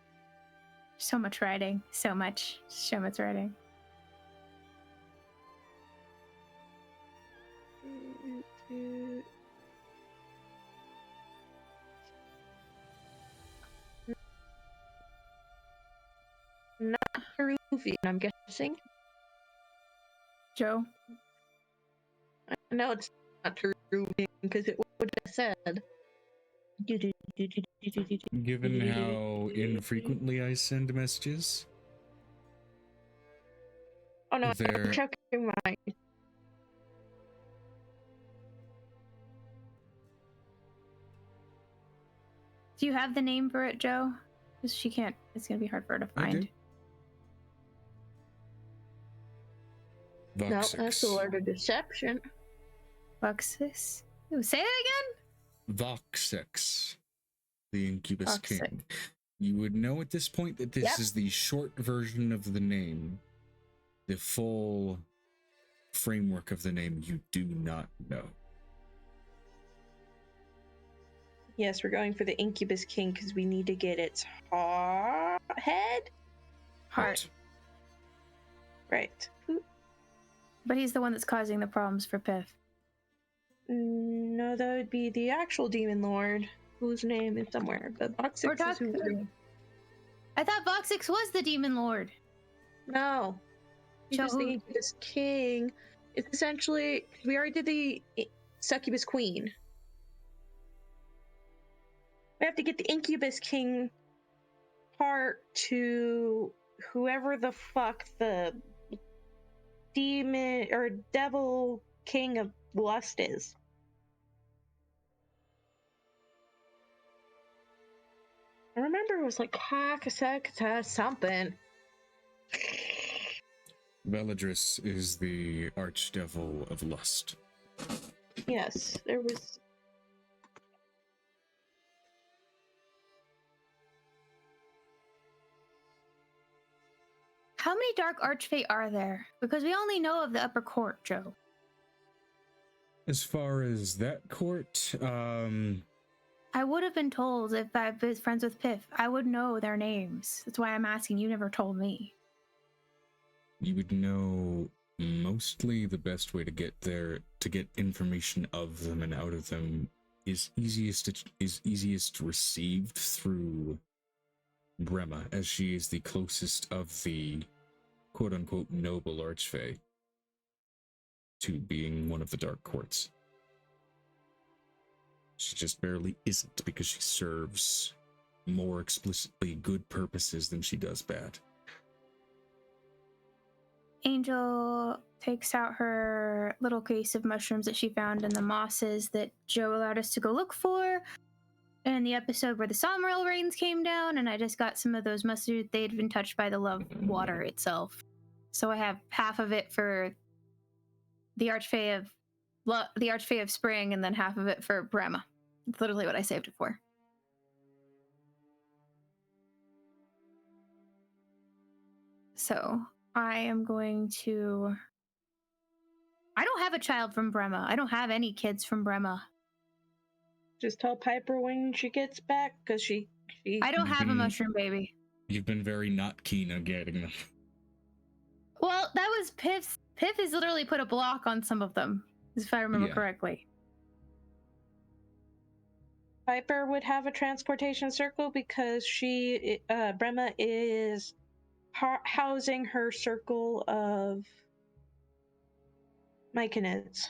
So much writing. So much writing. Not Peruvian, I'm guessing. Joe? I know it's not Peruvian because it would have said. Given how infrequently I send messages, Oh no, There- I'm checking my. Do you have the name for it, Joe? Because she can't. It's gonna be hard for her to I find. do. No, that's Voxix. the word of deception. Voxis? Ooh, say it again? Voxix, the Incubus Voxix. King. You would know at this point that this Yep. is the short version of the name. The full framework of the name you do not know. Yes, we're going for the Incubus King because we need to get its head. Heart. Right. But he's the one that's causing the problems for Piff. No, that would be the actual demon lord, whose name is somewhere. But Voxix We're is who we're talking- doing. I thought Voxix was the demon lord. No. He's just the Joe- Incubus King. It's essentially, we already did the Succubus Queen. We have to get the Incubus King part to whoever the fuck the demon or devil king of lust is. I remember it was like Kakasakata something. Veladris is the archdevil of lust. Yes, there was. How many Dark Archfey are there? Because we only know of the upper court, Joe. As far as that court, I would have been told if I was friends with Piff. I would know their names. That's why I'm asking. You never told me. you would know mostly the best way to get there, to get information of them and out of them, is easiest received through Brema, as she is the closest of the quote-unquote noble Archfey to being one of the Dark Courts. She just barely isn't, because she serves more explicitly good purposes than she does bad. Angel takes out her little case of mushrooms that she found in the mosses that Joe allowed us to go look for in the episode where the Sommerl rains came down, and I just got some of those mustards. They'd been touched by the love water itself. So I have half of it for the Archfey of Spring, and then half of it for Brema. It's literally what I saved it for. So I am going to... I don't have a child from Brema. I don't have any kids from Brema. Just tell Piper when she gets back, because she... I don't have a mushroom baby. You've been very not keen on getting them. Well, that was Piff's. Piff has literally put a block on some of them, if I remember correctly. Piper would have a transportation circle because Brema is housing her circle of myconids.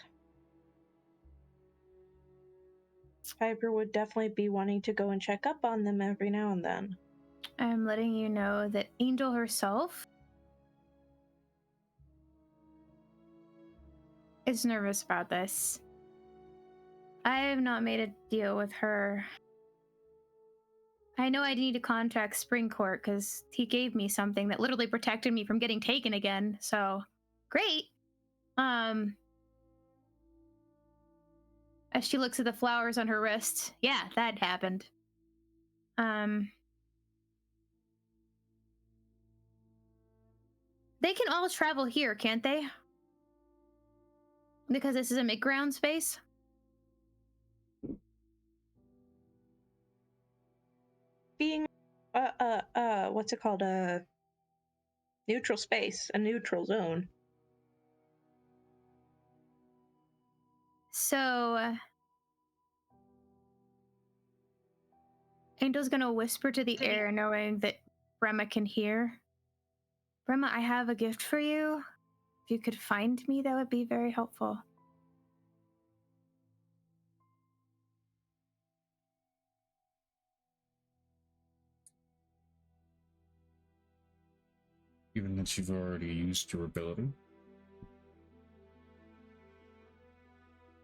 Piper would definitely be wanting to go and check up on them every now and then. I'm letting you know that Angel herself is nervous about this. I have not made a deal with her. I know I need to contact Spring Court because he gave me something that literally protected me from getting taken again. So, great. As she looks at the flowers on her wrist, yeah, that happened. They can all travel here, can't they? Because this is a mid-ground space. Being what's it called? A neutral space, a neutral zone. So Angel's gonna whisper to the air, knowing that Brema can hear. Brema, I have a gift for you. If you could find me, that would be very helpful. Given that you've already used your ability,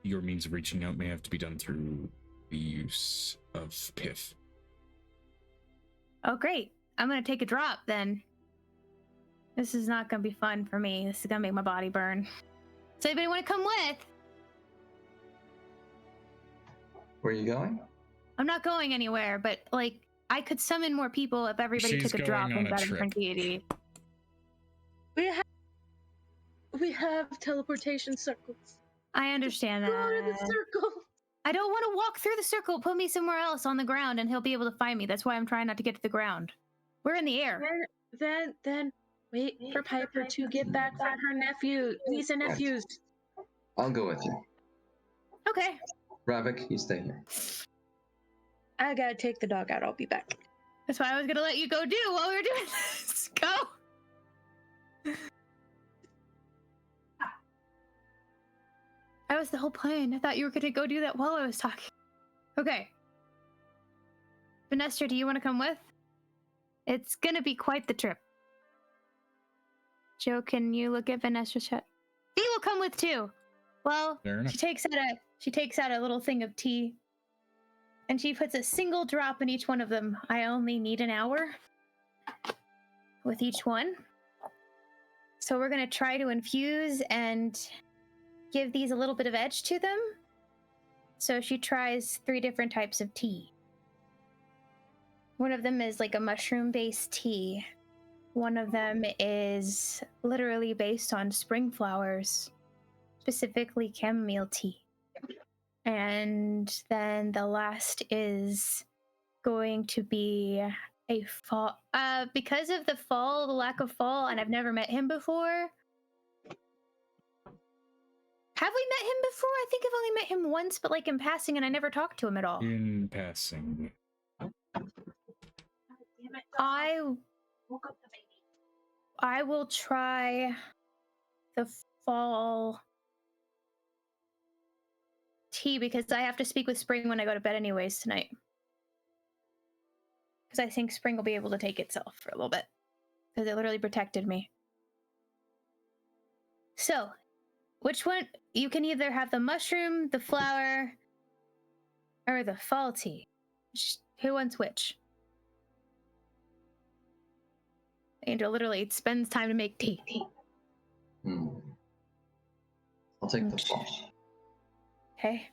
your means of reaching out may have to be done through the use of Piff. Oh, great. I'm gonna take a drop then. This is not gonna be fun for me. This is gonna make my body burn. Does anybody want to come with? Where are you going? I'm not going anywhere, but like I could summon more people if everybody She's took a drop going on and a got a different trip. deity. We have teleportation circles. I understand Go to the that. circle. I don't want to walk through the circle. Put me somewhere else on the ground, and he'll be able to find me. That's why I'm trying not to get to the ground. We're in the air. Then wait for Piper to get back from her niece and nephews. I'll go with you. Okay. Ravik, you stay here. I gotta take the dog out. I'll be back. That's why I was gonna let you go do while we were doing this. Go. That was the whole plan. I thought you were gonna go do that while I was talking. Okay. Vanessa, do you want to come with? It's gonna be quite the trip. Joe, can you look at Vanessa's chat? He will come with too. Well, she takes out a little thing of tea, and she puts a single drop in each one of them. I only need an hour with each one. So we're gonna try to infuse and give these a little bit of edge to them. So she tries 3 different types of tea. One of them is like a mushroom-based tea. One of them is literally based on spring flowers, specifically chamomile tea. And then the last is going to be a fall. Because of the lack of fall, and I've never met him before, Have we met him before? I think I've only met him once, but like in passing, and I never talked to him at all. In passing. I will try the fall tea because I have to speak with Spring when I go to bed anyways tonight. Because I think Spring will be able to take itself for a little bit. Because it literally protected me. So, which one? You can either have the mushroom, the flower, or the fall tea. Who wants which? Angel literally spends time to make tea. I'll take the fall. Okay.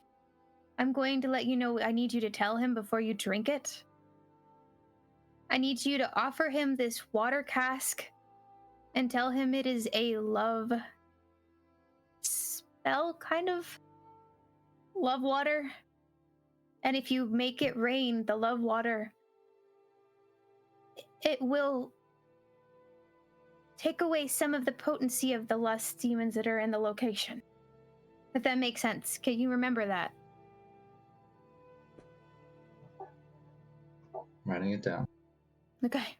I'm going to let you know I need you to tell him before you drink it. I need you to offer him this water cask and tell him it is a love spell, kind of. Love water. And if you make it rain, the love water, it will take away some of the potency of the lust demons that are in the location. If that makes sense. Can you remember that? Writing it down. Okay.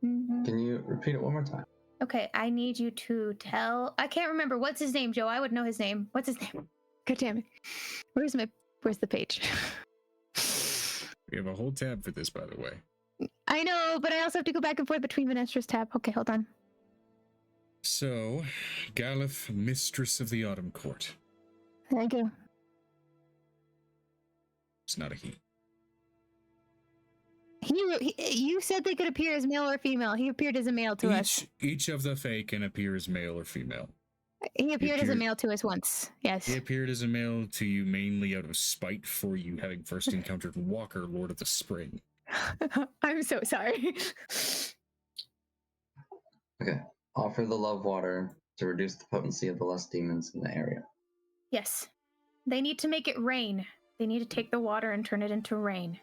Can you repeat it one more time? Okay, I need you to tell... I can't remember. What's his name, Joe? I would know his name. What's his name? God damn it. Where's the page? We have a whole tab for this, by the way. I know, but I also have to go back and forth between Vanestra's tab. Okay, hold on. So, Galif, Mistress of the Autumn Court. Thank you. It's not a he. You said they could appear as male or female. He appeared as a male to us. Each of the Fae can appear as male or female. He appeared as a male to us once. Yes. He appeared as a male to you mainly out of spite for you having first encountered Walker, Lord of the Spring. I'm so sorry. Okay. Offer the love water to reduce the potency of the lust demons in the area. Yes. They need to make it rain. They need to take the water and turn it into rain.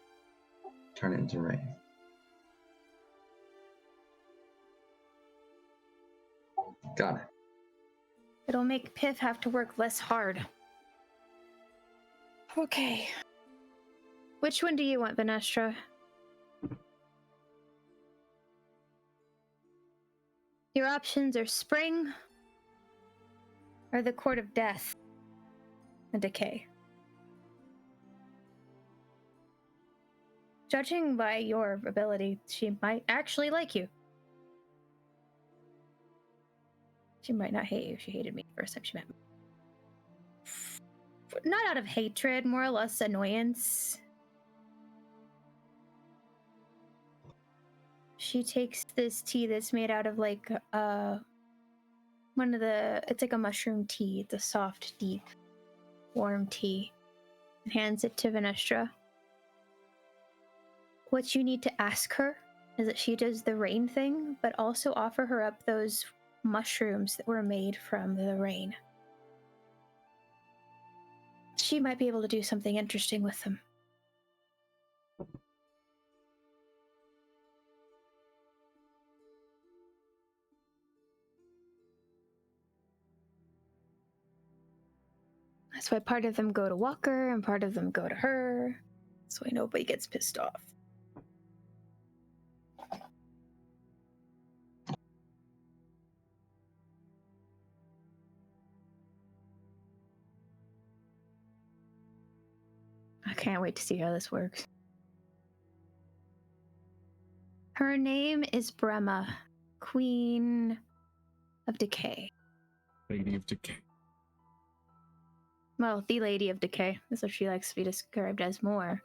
Turn it into rain. Got it. It'll make Piff have to work less hard. Okay. Which one do you want, Vanestra? Your options are Spring or the Court of Death and Decay. Judging by your ability, she might actually like you. She might not hate you. She hated me the first time she met me. Not out of hatred, more or less annoyance. She takes this tea that's made out of like it's like a mushroom tea. It's a soft, deep, warm tea. And hands it to Vanestra. What you need to ask her is that she does the rain thing, but also offer her up those mushrooms that were made from the rain. She might be able to do something interesting with them. That's why part of them go to Walker and part of them go to her. So nobody gets pissed off. I can't wait to see how this works. Her name is Brema, Queen of Decay. Lady of Decay. Well, the Lady of Decay. That's what she likes to be described as more.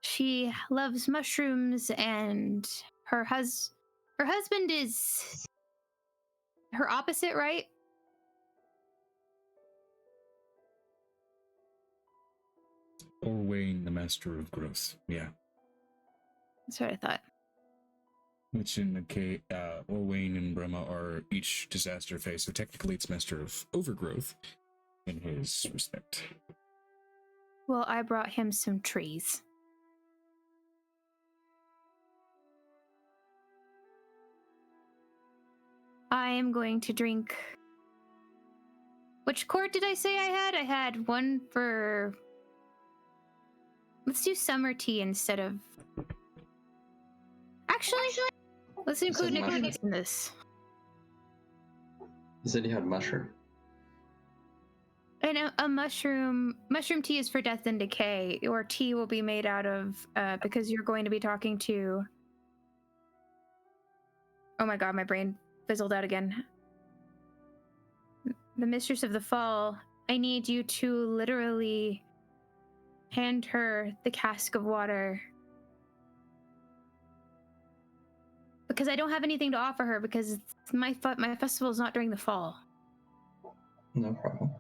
She loves mushrooms, and her husband is her opposite, right? Orwain, the Master of Growth. Yeah. That's what I thought. Which in the case, Orwain and Brema are each disaster phase, so technically it's Master of Overgrowth in his respect. Well, I brought him some trees. I am going to drink. Which quart did I say I had? I had one for. Let's do summer tea instead of. Actually, let's include said mushroom. Nicodemus in this. You said you had mushroom. And a mushroom tea is for death and decay. Your tea will be made out of because you're going to be talking to. Oh my god, my brain fizzled out again. The Mistress of the Fall. I need you to literally hand her the cask of water. Because I don't have anything to offer her because my festival is not during the fall. No problem.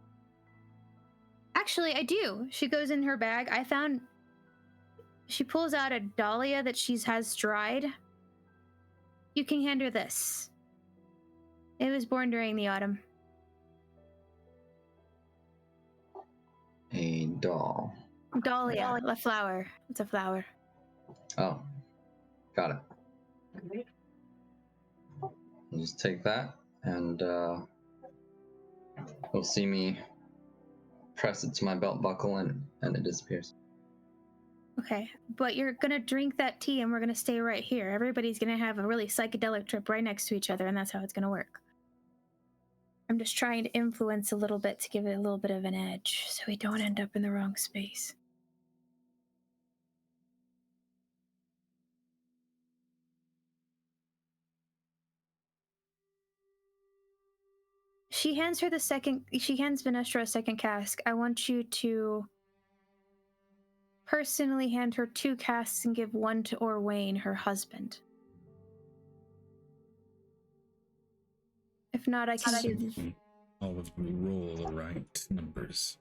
Actually, I do. She goes in her bag. She pulls out a dahlia that she has dried. You can hand her this. It was born during the autumn. A doll. Dahlia, a flower. It's a flower. Oh, got it. I'll just take that, and you'll see me press it to my belt buckle, and it disappears. Okay, but you're gonna drink that tea and we're gonna stay right here. Everybody's gonna have a really psychedelic trip right next to each other, and that's how it's gonna work. I'm just trying to influence a little bit to give it a little bit of an edge so we don't end up in the wrong space. She hands Venestra a second cask. I want you to personally hand her 2 casks and give one to Orwain, her husband. If not, I can do this. I'll roll the right numbers.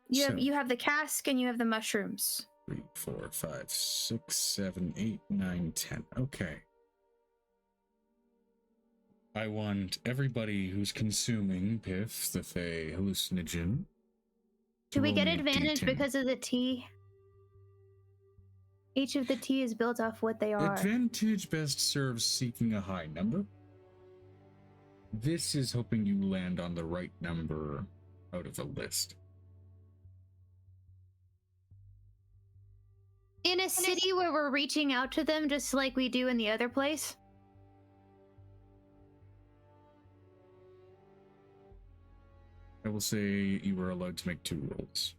You have the cask and you have the mushrooms. 3, 4, 5, 6, 7, 8, 9, 10. Okay. I want everybody who's consuming Piff, the Fey hallucinogen. Do we roll get me a advantage D10. because of the tea? Each of the tea is built off what they are. Advantage best serves seeking a high number. This is hoping you land on the right number out of the list. In a city where we're reaching out to them just like we do in the other place? I will say you were allowed to make 2 rolls.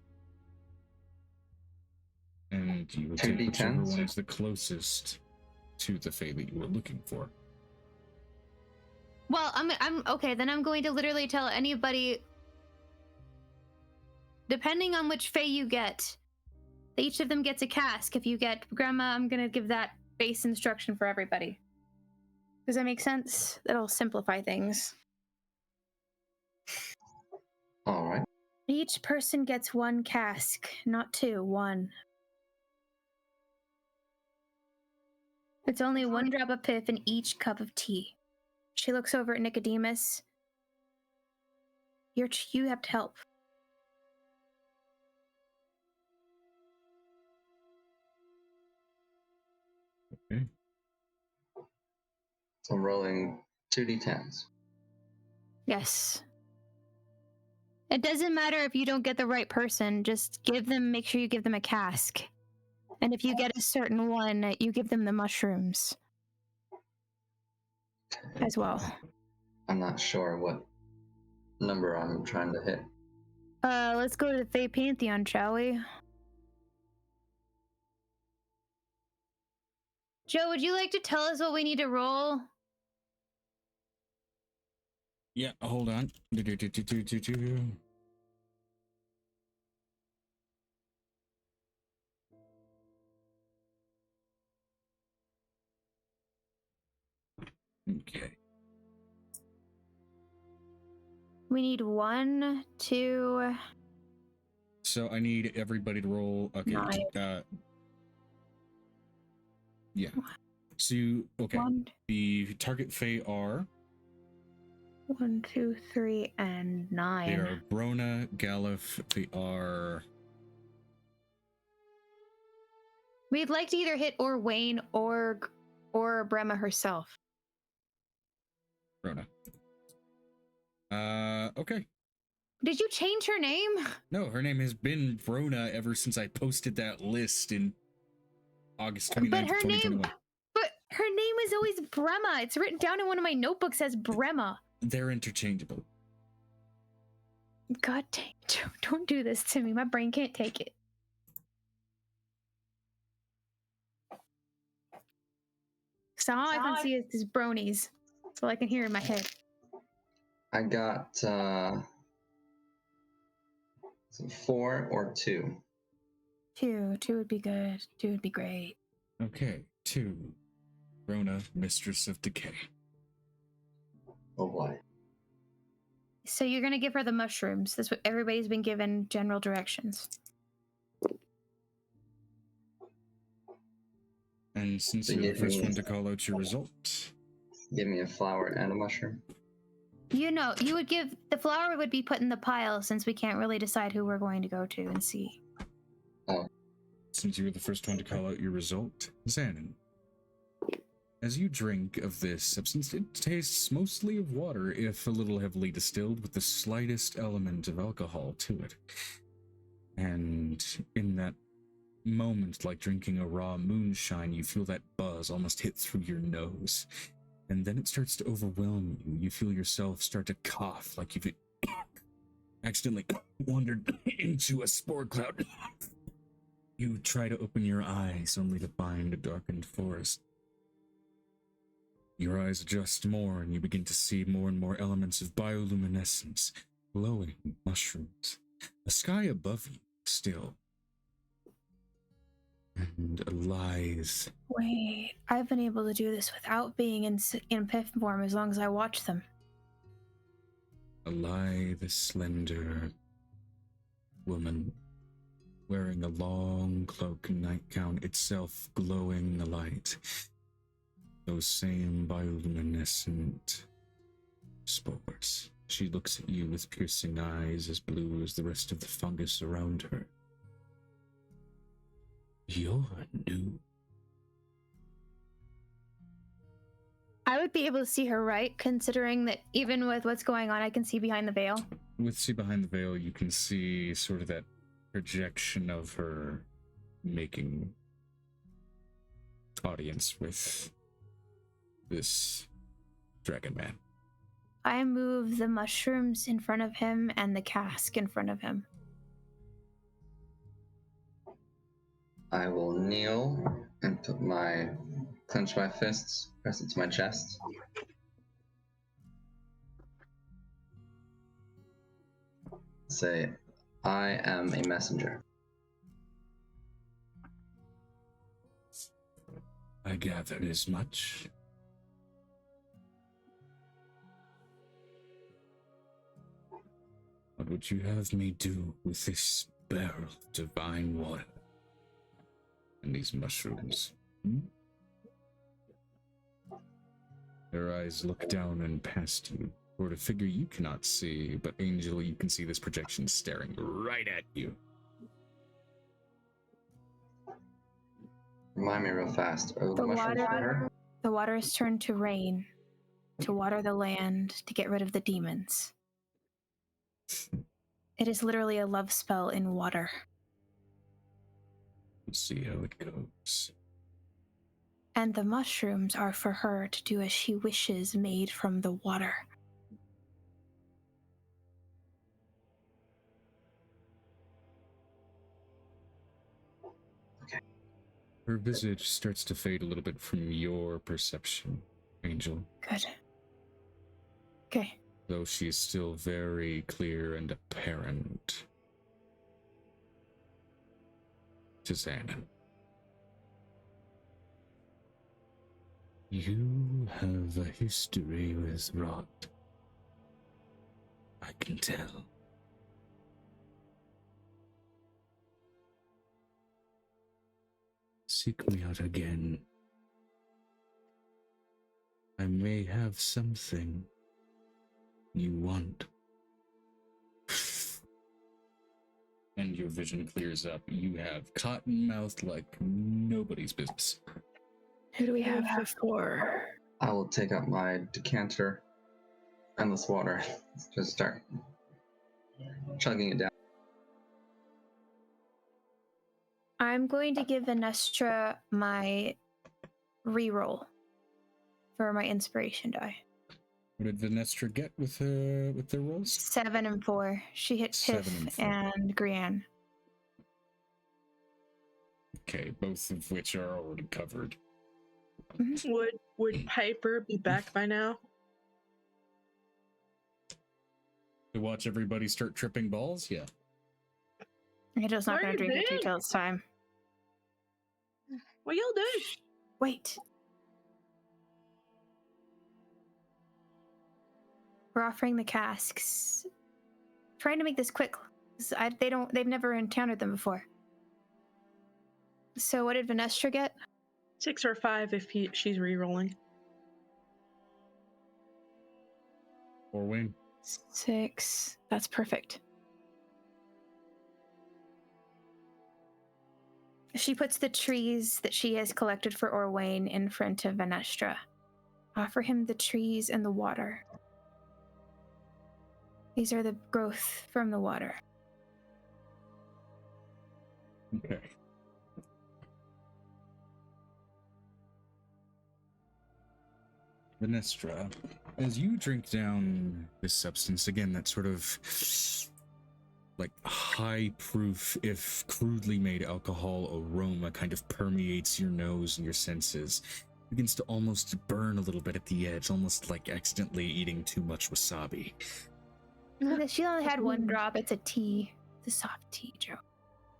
And you will take whichever 2d10s? one is the closest to the Fey that you were looking for. Well, I'm okay, then I'm going to literally tell anybody, depending on which Fey you get, each of them gets a cask. If you get Grandma, I'm gonna give that base instruction for everybody. Does that make sense? That'll simplify things. All right. Each person gets 1 cask, not 2, 1. It's only 1 drop of Piff in each cup of tea. She looks over at Nicodemus. You have to help. Okay. So I'm rolling 2d10s. Yes. It doesn't matter if you don't get the right person, just make sure you give them a cask. And if you get a certain one, you give them the mushrooms as well. I'm not sure what number I'm trying to hit. Let's go to the Fey Pantheon, shall we? Joe, would you like to tell us what we need to roll? Yeah, hold on. Okay. We need 1, 2. So I need everybody to roll. Okay. 9. Yeah. So you, okay. 1, The target Fey are 1, 2, 3, and 9. they are Brona, Galif. They are We'd like to either hit or Wayne or Brema herself. Rona. Okay. Did you change her name? No, her name has been Rona ever since I posted that list in August 29th But of her 2021. name, but her name is always Brema. It's written down in one of my notebooks as Brema. They're interchangeable. God dang, don't do this to me. My brain can't take it. So all I can see is these bronies. That's all I can hear in my head. I got 4 or 2. 2 would be good. 2 would be great. Okay, 2. Rona, Mistress of Decay. Oh boy. So you're gonna give her the mushrooms. That's what everybody's been given general directions. And since So you're the give first me- one to call out your result, Give me a flower and a mushroom. You know, you would give the flower would be put in the pile since we can't really decide who we're going to go to and see. since you were the first one to call out your result, Xanon. As you drink of this substance, it tastes mostly of water, if a little heavily distilled, with the slightest element of alcohol to it. And in that moment, like drinking a raw moonshine, you feel that buzz almost hit through your nose. And then it starts to overwhelm you. You feel yourself start to cough like you've accidentally wandered into a spore cloud. You try to open your eyes only to find a darkened forest. Your eyes adjust more and you begin to see more and more elements of bioluminescence, glowing mushrooms, a sky above you still, and a lithe. Wait, I've been able to do this without being in piff form as long as I watch them. A lithe, slender woman wearing a long cloak and nightgown, itself glowing a light. Those same bioluminescent spores. She looks at you with piercing eyes as blue as the rest of the fungus around her. You're new. I would be able to see her, right? Considering that even with what's going on, I can see behind the veil. With See Behind the Veil, you can see sort of that projection of her making audience with this dragon man. I move the mushrooms in front of him and the cask in front of him. I will kneel and clench my fists, press it to my chest. Say, I am a messenger. I gather as much. What would you have me do with this barrel of divine water and these mushrooms? Her eyes look down and past you toward a figure you cannot see, but Angel, you can see this projection staring right at you. Remind me real fast. Oh, the mushrooms for her? The water is turned to rain, to water the land, to get rid of the demons. It is literally a love spell in water. We'll see how it goes. And the mushrooms are for her to do as she wishes, made from the water. Her visage starts to fade a little bit from your perception, Angel. Good. Okay. Though she is still very clear and apparent to Xanon. You have a history with Rot. I can tell. Seek me out again. I may have something you want. and your vision clears up. You have cotton mouthed like nobody's business. Who do we have before? I will take up my decanter and this water. Just start chugging it down. I'm going to give Venestra my reroll for my inspiration die. What did Venestra get with their rolls? 7 and 4. She hit 7 Piff and 4. and Grianne. Okay, both of which are already covered. Would Piper be back by now? To watch everybody start tripping balls? Yeah. Angel's not What going are to you drink it doing? till it's time. What y'all doing? Wait. We're offering the casks. Trying to make this quick. 'Cause they've never encountered them before. So what did Venestra get? 6 or 5 if she's re-rolling. Or Wayne. 6. That's perfect. She puts the trees that she has collected for Orwain in front of Venestra. Offer him the trees and the water. These are the growth from the water. Okay. Venestra, as you drink down this substance, again, that sort of like high proof, if crudely made alcohol aroma kind of permeates your nose and your senses. Begins to almost burn a little bit at the edge, almost like accidentally eating too much wasabi. She only had 1 drop. It's a tea. It's a soft tea, Joe.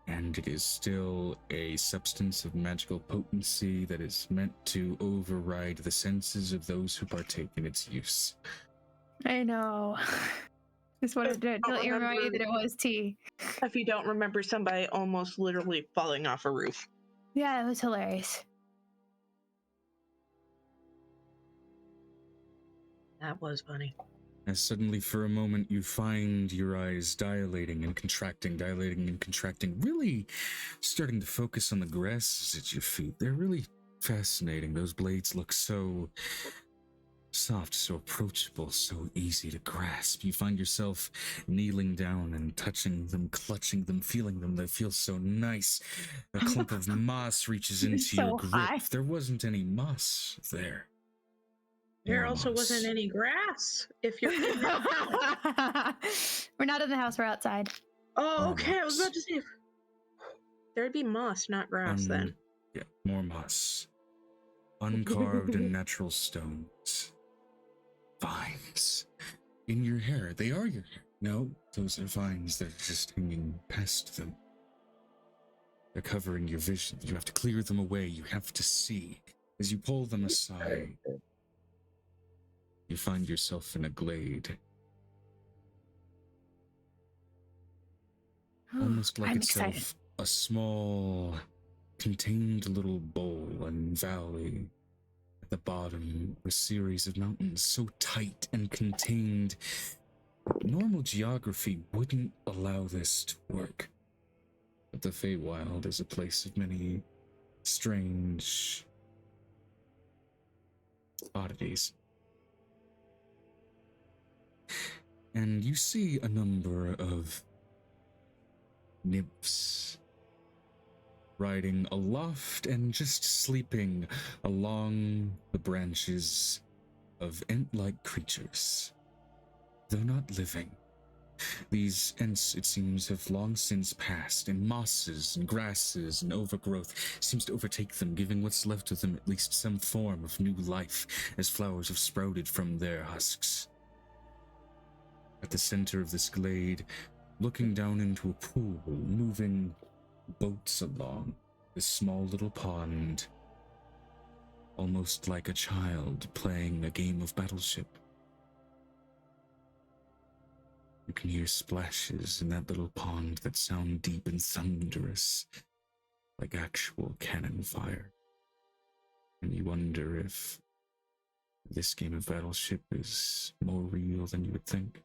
And it is still a substance of magical potency that is meant to override the senses of those who partake in its use. I know. Just wanted to Don't remind you remember- that it was tea. If you don't remember somebody almost literally falling off a roof. Yeah, it was hilarious. That was funny. As suddenly for a moment you find your eyes dilating and contracting, really starting to focus on the grasses at your feet. They're really fascinating. Those blades look so soft, so approachable, so easy to grasp. You find yourself kneeling down and touching them, clutching them, feeling them. They feel so nice. A clump of moss reaches into So your grip. high. There wasn't any moss there. There More also moss. wasn't any grass. If you're. We're not in the house, we're outside. Oh, okay. I was moss. about to say. There'd be moss, not grass, then. Yeah, more moss. Uncarved and natural stones. Vines. In your hair. They are your hair. No, those are vines that are just hanging past them. They're covering your vision. You have to clear them away. You have to see. As you pull them aside, you find yourself in a glade. Almost like I'm itself excited. a small, contained little bowl and valley. At the bottom, a series of mountains so tight and contained. Normal geography wouldn't allow this to work. But the Feywild is a place of many strange oddities. And you see a number of nymphs riding aloft and just sleeping along the branches of ant-like creatures. Though not living, these ants, it seems, have long since passed, and mosses and grasses and overgrowth seems to overtake them, giving what's left of them at least some form of new life, as flowers have sprouted from their husks. At the center of this glade, looking down into a pool, moving boats along this small little pond, almost like a child playing a game of Battleship. You can hear splashes in that little pond that sound deep and thunderous, like actual cannon fire. And you wonder if this game of Battleship is more real than you would think.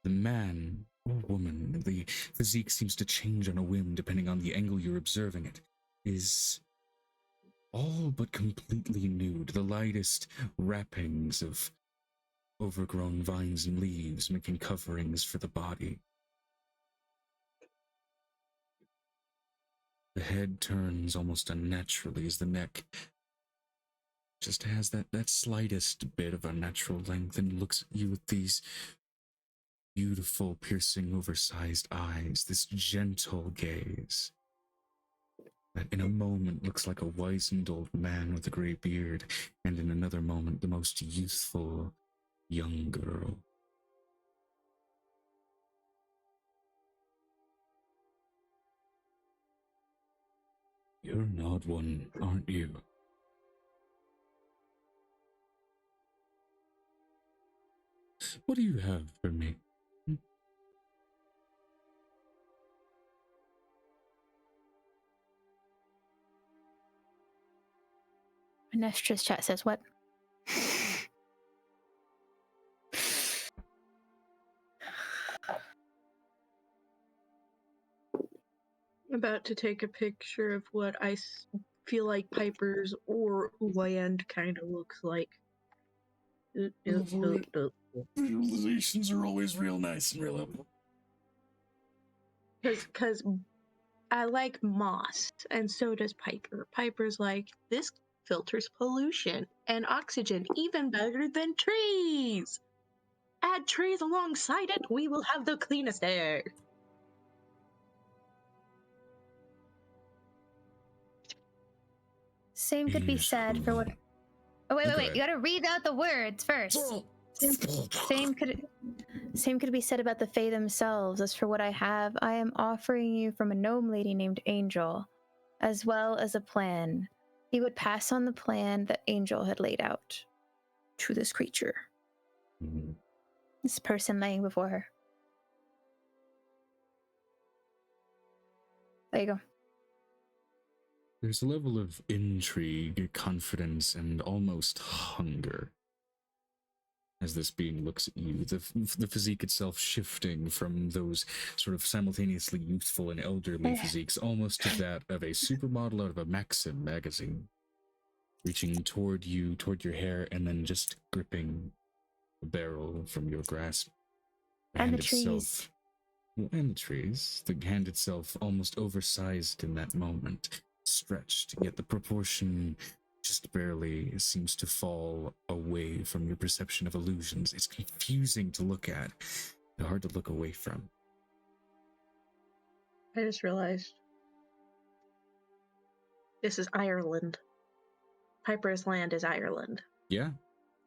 The man or woman, the physique seems to change on a whim depending on the angle you're observing it, is all but completely nude. The lightest wrappings of overgrown vines and leaves making coverings for the body. The head turns almost unnaturally as the neck just has that slightest bit of unnatural length and looks at you with these beautiful, piercing, oversized eyes, this gentle gaze that in a moment looks like a wizened old man with a gray beard, and in another moment the most youthful young girl. You're an odd one, aren't you? What do you have for me? Nestra's chat says what? About to take a picture of what feel like Piper's or land kind of looks like. Visualizations are always real nice and real. Because I like moss, and so does Piper. Piper's like, this filters pollution and oxygen even better than trees. Add trees alongside it, we will have the cleanest air. Same could be said for what. Oh wait! You gotta read out the words first. Same could be said about the Fae themselves. As for what I have, I am offering you from a gnome lady named Angel, as well as a plan. He would pass on the plan that Angel had laid out to this creature. Mm-hmm. This person laying before her. There you go. There's a level of intrigue, confidence, and almost hunger as this being looks at you, the physique itself shifting from those sort of simultaneously youthful and elderly physiques almost to that of a supermodel out of a Maxim magazine, reaching toward you, toward your hair, and then just gripping the barrel from your grasp. And the trees. And the trees. The hand itself almost oversized in that moment, stretched, yet the proportion just barely seems to fall away from your perception of illusions. It's confusing to look at, and hard to look away from. I just realized this is Ireland. Piper's land is Ireland. Yeah.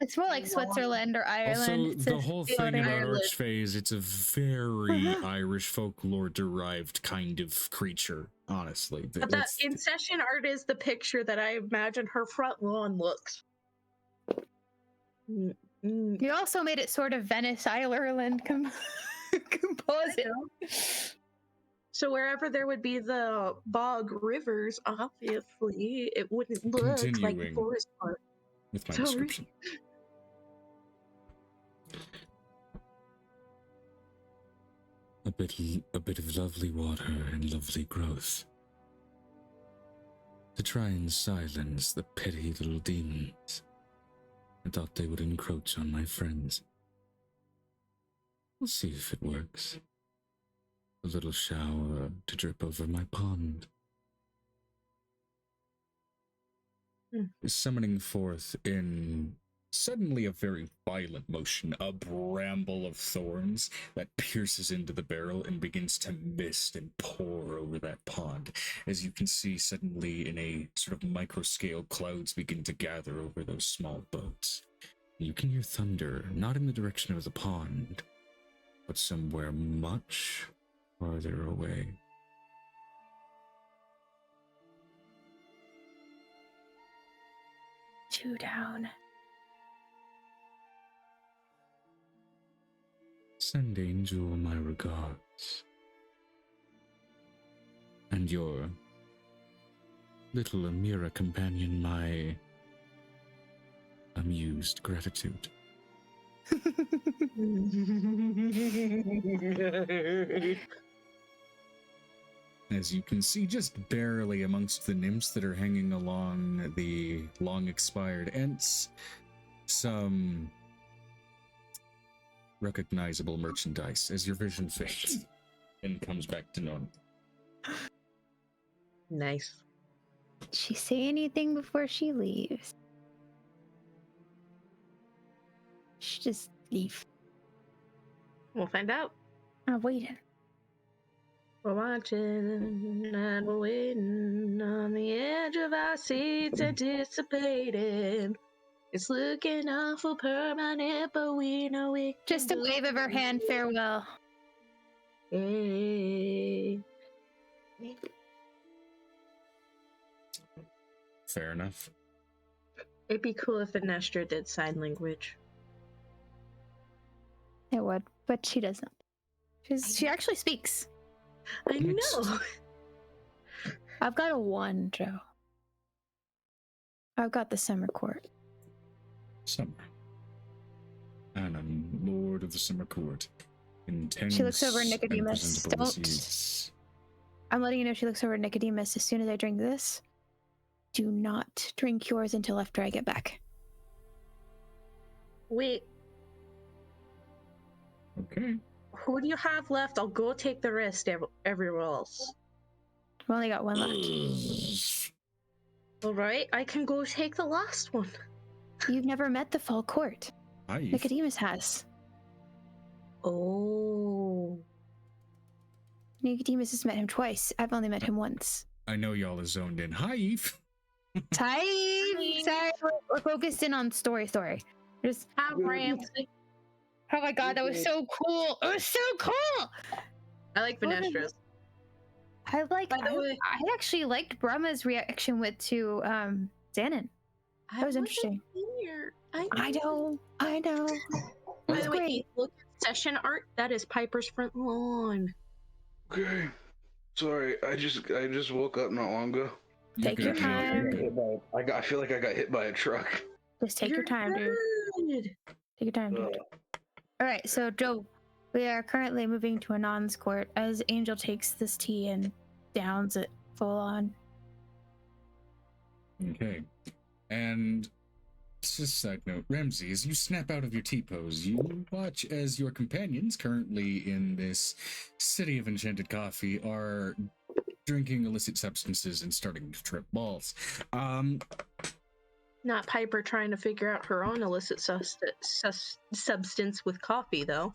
It's more like Switzerland or Ireland. Also, the whole thing about Archfey is it's a very Irish folklore-derived kind of creature, honestly. But that in-session art is the picture that I imagine her front lawn looks. You also made it sort of Venice, Ireland composite. So wherever there would be the bog rivers, obviously, it wouldn't look like the forest part. With my description. A bit of lovely water and lovely growth. To try and silence the petty little demons. I thought they would encroach on my friends. We'll see if it works. A little shower to drip over my pond. Summoning forth in suddenly a very violent motion, a bramble of thorns that pierces into the barrel and begins to mist and pour over that pond. As you can see, suddenly in a sort of micro scale, clouds begin to gather over those small boats. You can hear thunder, not in the direction of the pond, but somewhere much farther away. 2 down. Send Angel my regards. And your little Amira companion my amused gratitude. As you can see, just barely amongst the nymphs that are hanging along the long expired ents, some recognizable merchandise as your vision fades and comes back to normal. Nice. Did she say anything before she leaves? She just leave. We'll find out. I'm waiting. We're watching and we're waiting on the edge of our seats, anticipating. It's looking awful permanent, but we know we can Just a do wave of her hand, farewell. it. Fair enough. It'd be cool if Anestra did sign language. It would, but she doesn't. She actually speaks. I know. I've got a 1, Joe. I've got the summer court. Summer. And I'm Lord of the Summer Court. Intense She looks over at and Nicodemus. presentable Don't. disease. I'm letting you know she looks over at Nicodemus. As soon as I drink this, do not drink yours until after I get back. Wait, Okay. who do you have left? I'll go take the rest everywhere else. I've only got 1 left. All right, I can go take the last one. You've never met the fall court. Hi. Nicodemus has. Oh. Nicodemus has met him twice. I've only met him once. I know y'all are zoned in. Hi, Eve. Sorry, we're focused in on story. Just, Have Ramsey. oh my god, that was so cool. It was so cool. I like Venestra's. I By the way, I actually liked Brahma's reaction to Xanon. That was interesting. Here. I know. It By was the way, great. look at session art. That is Piper's front lawn. Okay. Sorry, I just woke up not long ago. Take your time. I feel like I got hit by a truck. Just take your time, dude. Good. Take your time, dude. All right, so Joe, we are currently moving to Anon's court as Angel takes this tea and downs it full on. Okay. And just a side note, Ramsey, as you snap out of your T-pose, you watch as your companions currently in this city of enchanted coffee are drinking illicit substances and starting to trip balls. Not Piper trying to figure out her own illicit substance with coffee, though.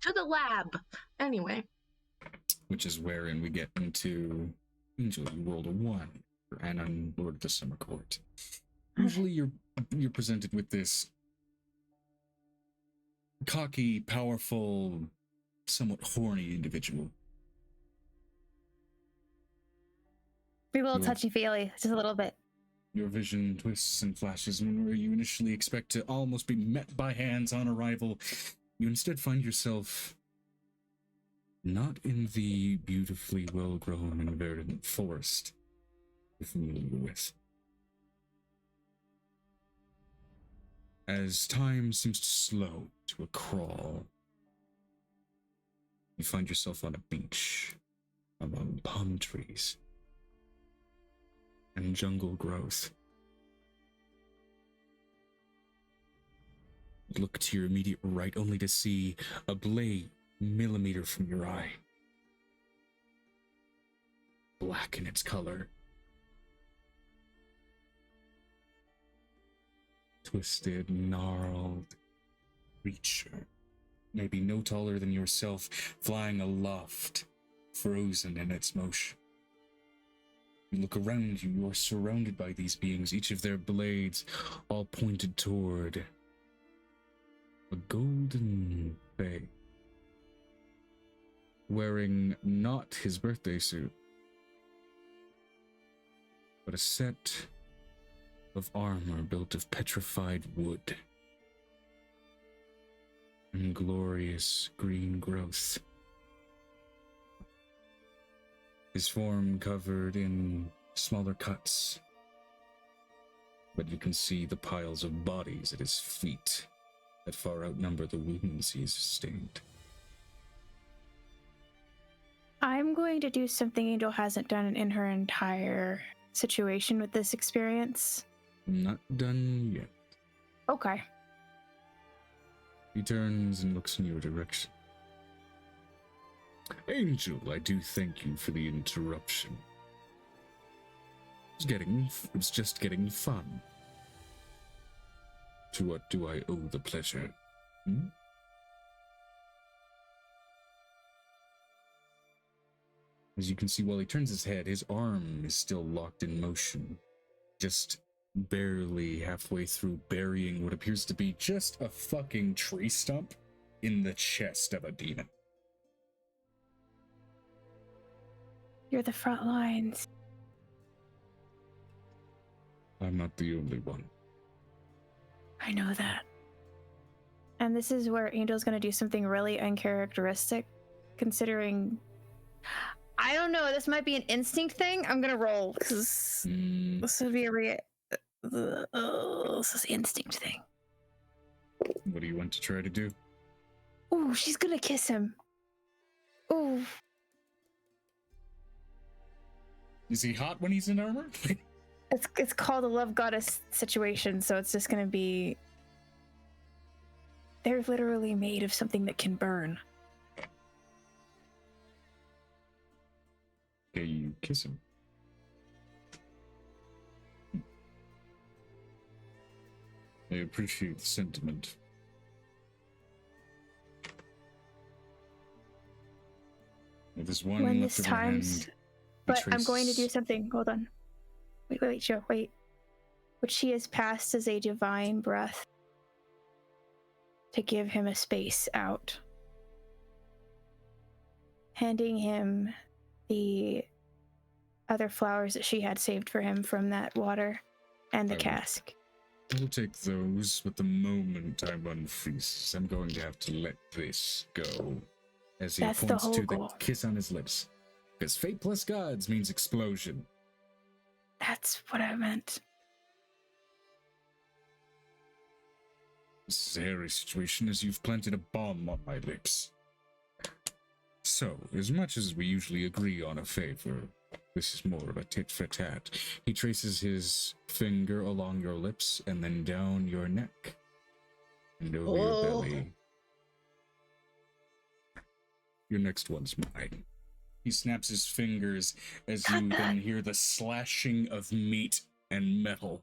To the lab. Anyway. Which is wherein we get into Angel. You rolled a 1 for Anon, Lord of the Summer Court. Usually you're presented with this cocky, powerful, somewhat horny individual. Be a little Well- touchy-feely, just a little bit. Your vision twists and flashes, and where you initially expect to almost be met by hands on arrival, you instead find yourself not in the beautifully well-grown and verdant forest you're familiar with. As time seems to slow to a crawl, you find yourself on a beach among palm trees and jungle growth. You look to your immediate right only to see a blade millimeter from your eye. Black in its color. Twisted, gnarled creature, maybe no taller than yourself, flying aloft, frozen in its motion. You look around you, you are surrounded by these beings, each of their blades all pointed toward a golden Fey, wearing not his birthday suit, but a set of armor built of petrified wood and glorious green growth. His form covered in smaller cuts, but you can see the piles of bodies at his feet that far outnumber the wounds he's sustained. I'm going to do something Angel hasn't done in her entire situation with this experience. Not done yet. Okay. He turns and looks in your direction. Angel, I do thank you for the interruption. It's just getting fun. To what do I owe the pleasure? As you can see, while he turns his head, his arm is still locked in motion, just barely halfway through burying what appears to be just a fucking tree stump in the chest of a demon. You're the front lines. I'm not the only one. I know that. And this is where Angel's going to do something really uncharacteristic, considering... I don't know, this might be an instinct thing. I'm going to roll, because this would be a this is the instinct thing. What do you want to try to do? Ooh, she's going to kiss him. Ooh. Is he hot when he's in armor? It's called a love goddess situation, so it's just gonna be... They're literally made of something that can burn. Okay, you kiss him. I appreciate the sentiment. There's one When left this of her hand. times... But I'm going to do something. Hold on. Wait, Joe, wait. Which she has passed as a divine breath to give him a space out. Handing him the other flowers that she had saved for him from that water and the cask. I will take those, but the moment I run feasts, I'm going to have to let this go. As he That's the points whole to goal. the kiss on his lips. Because fate plus gods means explosion. That's what I meant. This is a hairy situation as you've planted a bomb on my lips. So, as much as we usually agree on a favor, this is more of a tit-for-tat. He traces his finger along your lips and then down your neck and over your belly. Your next one's mine. He snaps his fingers as you then hear the slashing of meat and metal,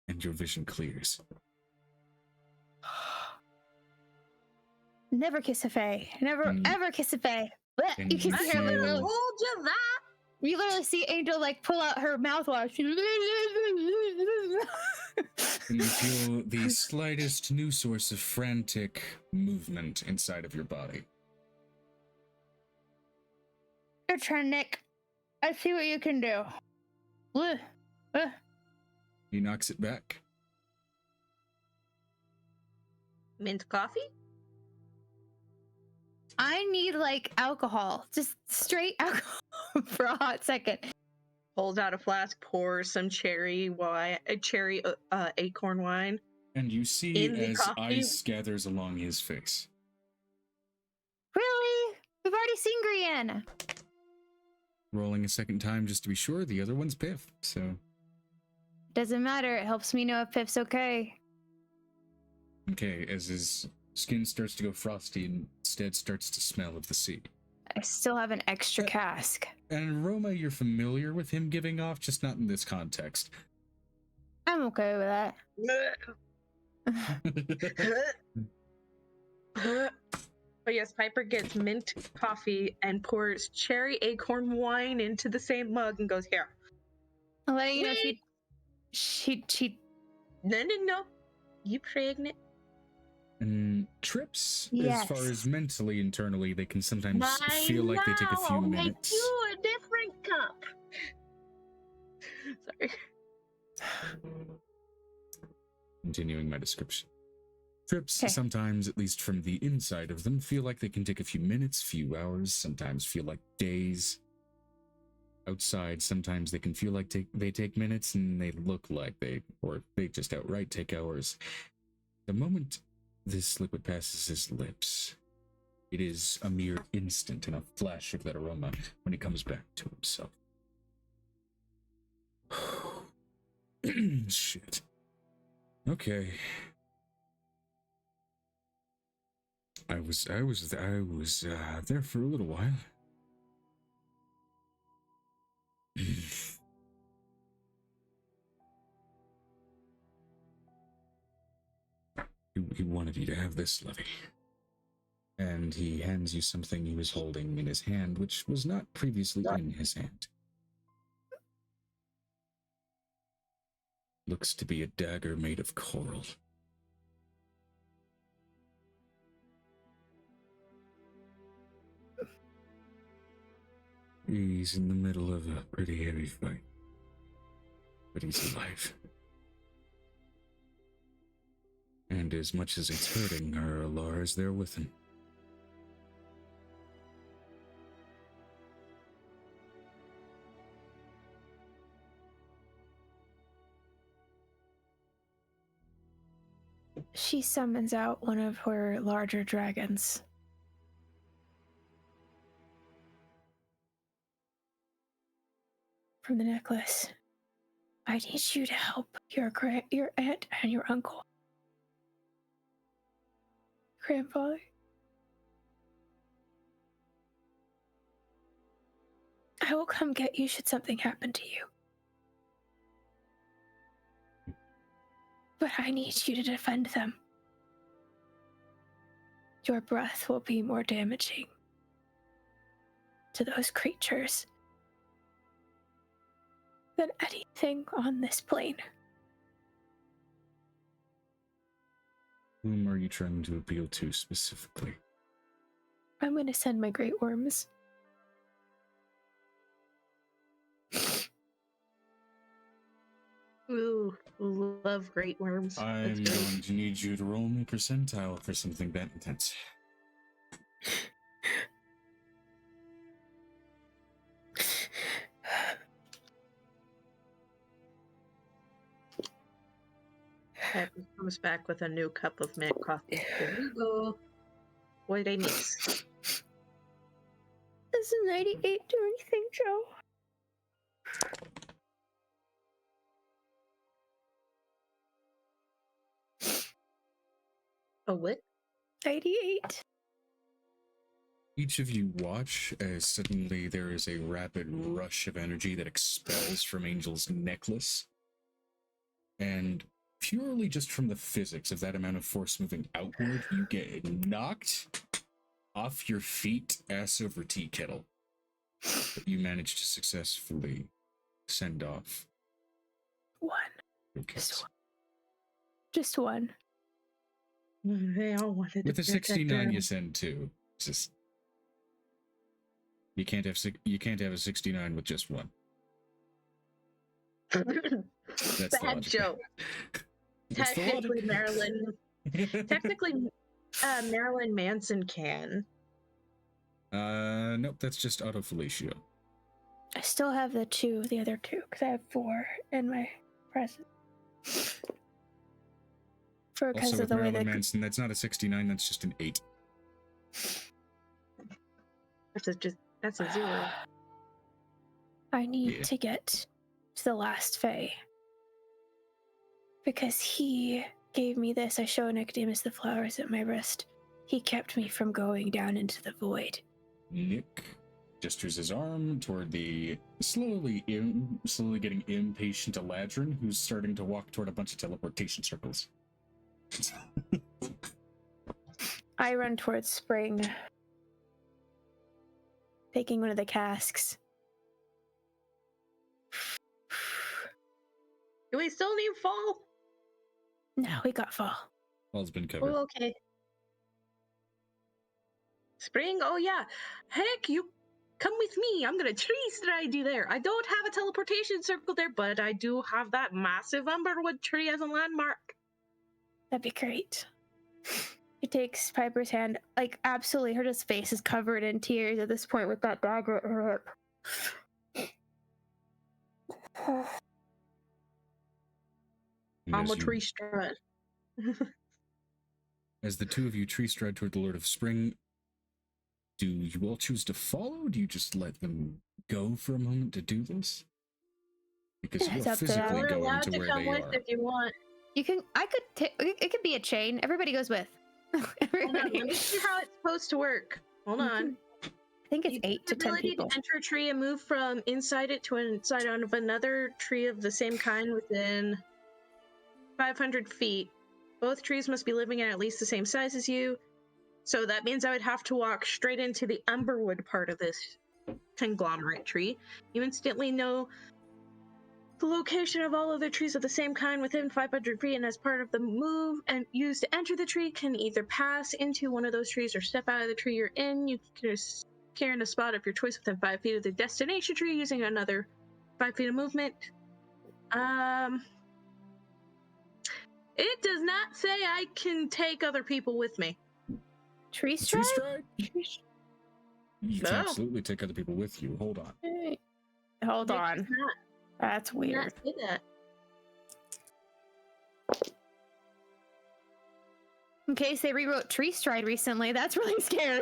and your vision clears. Never kiss a fae. Never ever kiss a fae. And You can you see her feel- literally. Told you that. You literally see Angel like pull out her mouthwash. And you feel the slightest new source of frantic movement inside of your body. Your turn, Nick. I see what you can do. He knocks it back. Mint coffee? I need like alcohol, just straight alcohol for a hot second. Pulls out a flask, pours some cherry acorn wine. And you see In the as coffee? ice gathers along his face. Really? We've already seen Grianne. Rolling a second time just to be sure, the other one's Piff, so... Doesn't matter. It helps me know if Piff's okay. Okay, as his skin starts to go frosty and instead starts to smell of the sea. I still have an extra cask. An aroma you're familiar with him giving off, just not in this context. I'm okay with that. But yes, Piper gets mint coffee and pours cherry acorn wine into the same mug and goes, here. I'll let you know she No. You pregnant? And trips, Yes. as far as mentally, internally, they can sometimes feel like they take a few I'll minutes. make you a different cup. Sorry. Continuing my description. Trips, Okay. sometimes, at least from the inside of them, feel like they can take a few minutes, few hours, sometimes feel like days. Outside, sometimes they can feel like they take minutes and they look like they just outright take hours. The moment this liquid passes his lips, it is a mere instant and a flash of that aroma when he comes back to himself. Shit. Okay. I was there for a little while. He wanted you to have this, Levy. And he hands you something he was holding in his hand, which was not previously in his hand. Looks to be a dagger made of coral. He's in the middle of a pretty heavy fight, but he's alive. And as much as it's hurting, our Alara's there with him. She summons out one of her larger dragons. From the necklace. I need you to help your aunt and your uncle. Grandfather. I will come get you should something happen to you. But I need you to defend them. Your breath will be more damaging to those creatures than anything on this plane. Whom are you trying to appeal to specifically? I'm going to send my great worms. Ooh, love great worms. I'm going to need you to roll me percentile for something that intense. Pepper comes back with a new cup of mint coffee. Here we go. What did I miss? Does a 98 do anything, Joe? A what? 98. Each of you watch as suddenly there is a rapid rush of energy that expels from Angel's necklace. And purely just from the physics of that amount of force moving outward, you get knocked off your feet, ass over tea kettle. But you manage to successfully send off. One. Okay. Just one. They all wanted With to a get that 69, done. you send two. Just you can't have a 69 with just one. That's the Bad logic. joke. It's the Technically, logic. Marilyn Manson can. Nope, that's just autofellatio. I still have the other two, because I have 4 in my present. Because Also of with the way Marilyn that Manson, that's not a 69, that's just an 8. That's a 0. I need Yeah. to get to the last Fae. Because he gave me this. I show Nicodemus the flowers at my wrist. He kept me from going down into the void. Nick gestures his arm toward the slowly getting impatient Eladrin, who's starting to walk toward a bunch of teleportation circles. I run towards Spring, taking one of the casks. Do we still need fall? No, we got fall. All's been covered. Oh, okay. Spring? Oh, yeah. Heck, you come with me. I'm going to tree stride you there. I don't have a teleportation circle there, but I do have that massive umberwood tree as a landmark. That'd be great. He takes Piper's hand, like, absolutely, her just face is covered in tears at this point with that dagger at her hip. I'm As a you- tree stride. As the two of you tree stride toward the Lord of Spring, do you all choose to follow? Do you just let them go for a moment to do this? Because It's you're up to them. physically We're going allowed to to where come they with are. if you want. You can. It could be a chain. Everybody goes with. Hold on, Everybody. let me see how it's supposed to work. Hold on. I think it's You 8 get the to 10 ability people. to enter a tree and move from inside it to inside of another tree of the same kind within 500 feet. Both trees must be living at least the same size as you. So that means I would have to walk straight into the umberwood part of this conglomerate tree. You instantly know the location of all other trees of the same kind within 500 feet, and as part of the move and used to enter the tree, can either pass into one of those trees or step out of the tree you're in. You can care in a spot of your choice within 5 feet of the destination tree using another 5 feet of movement. It does not say I can take other people with me. Tree Tree stride? stride? You can No. absolutely take other people with you. Hold on. Hold It on. does not- That's does not weird. say that. In case they rewrote tree stride recently, that's really scary.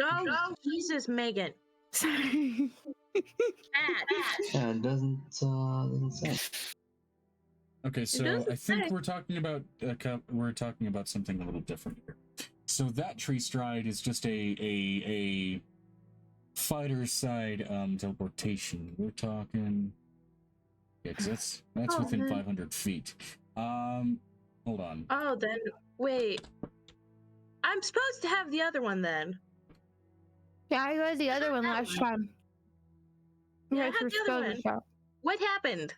Oh, Jesus, Megan. Sorry. Bad. Yeah, it doesn't say. Okay, so doesn't I think say. we're talking about something a little different here. So that tree stride is just a fighter side teleportation. We're talking, yeah, 'cause that's Oh, within man. 500 feet. Hold on. Oh, then, wait. I'm supposed to have the other one then. Yeah, I got the other one last time. Yeah, I You guys had were the other still one. the shop. What happened?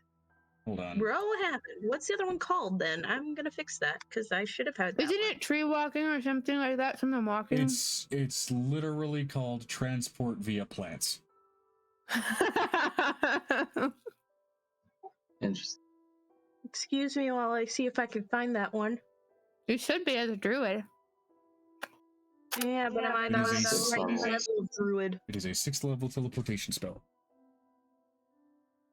Hold on. Bro, what happened? What's the other one called then? I'm gonna fix that because I should have had that. Isn't it tree walking or something like that? Something walking? It's literally called transport via plants. Interesting. Excuse me while I see if I can find that one. You should be as a druid. Yeah, but am I It not is a the s- right it is a- level of druid? It is a 6th level teleportation spell,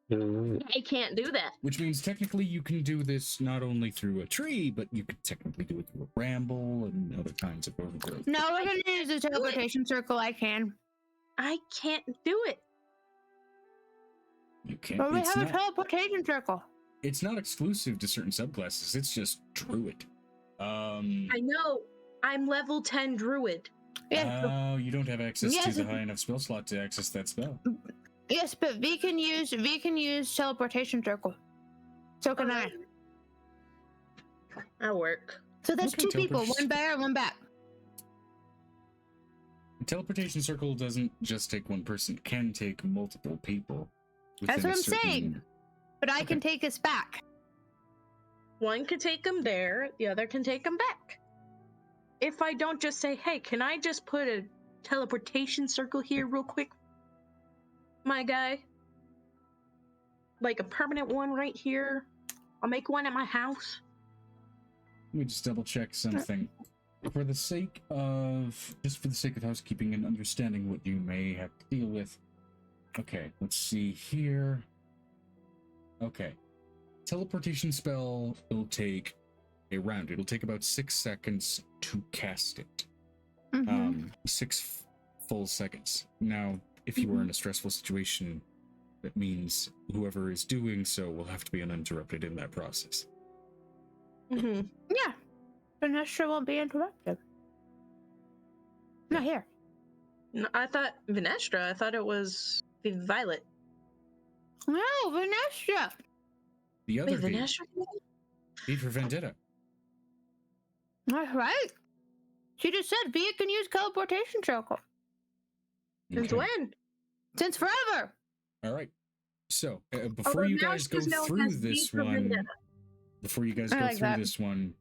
I can't do that. which means technically you can do this not only through a tree, but you can technically do it through a bramble and other kinds of overgrowth. No, I can use the teleportation circle. I can. I can't do it. You can't. But we It's have a not, teleportation circle. it's not exclusive to certain subclasses. It's just druid. I know. I'm level 10 druid. Yes, Oh, you don't have access Yes, to the it- high enough spell slot to access that spell. yes, but we can use teleportation circle. So can I. That'll work. So that's Okay, 2 people, teleportation- one there, one back. The teleportation circle doesn't just take one person; it can take multiple people. That's within what a I'm certain- saying. But I can Okay. take us back. One can take them there, the other can take them back. If I don't just say, hey, can I just put a teleportation circle here real quick, my guy? Like a permanent one right here. I'll make one at my house. Let me just double check something. For the sake of housekeeping and understanding what you may have to deal with. Okay, let's see here. Okay. Teleportation spell will take a round. It'll take about 6 seconds to cast it. 6 full seconds. Now, if you are in a stressful situation, that means whoever is doing so will have to be uninterrupted in that process. Mm-hmm. Yeah. Vanessa won't be interrupted. Not here. No, I thought Vinestra. I thought it was Violet. No, Vanessa. The other Wait, V, Vinestra? V for Vendetta. That's right. She just said Via can use teleportation circle. Since Okay. when? Since forever. All right. So, before Oh, you now guys go she's known through as V this for one, Vendetta. before you guys I go like through that. this one,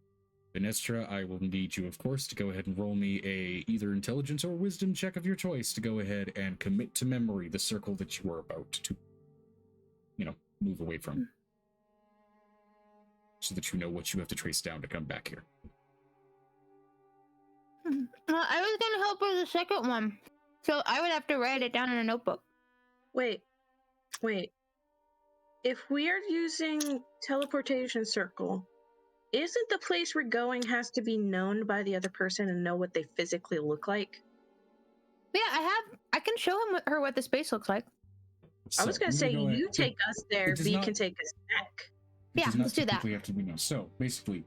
Vinestra, I will need you, of course, to go ahead and roll me a either intelligence or wisdom check of your choice to go ahead and commit to memory the circle that you are about to, move away from, so that you know what you have to trace down to come back here. I was gonna help with the second one. So I would have to write it down in a notebook. Wait. If we are using teleportation circle, isn't the place we're going has to be known by the other person and know what they physically look like? Yeah, I can show her what the space looks like. I was So, gonna I'm say go you ahead- take us there, does V not- can take us back. It Yeah, does not let's do that. technically have to be known. So basically,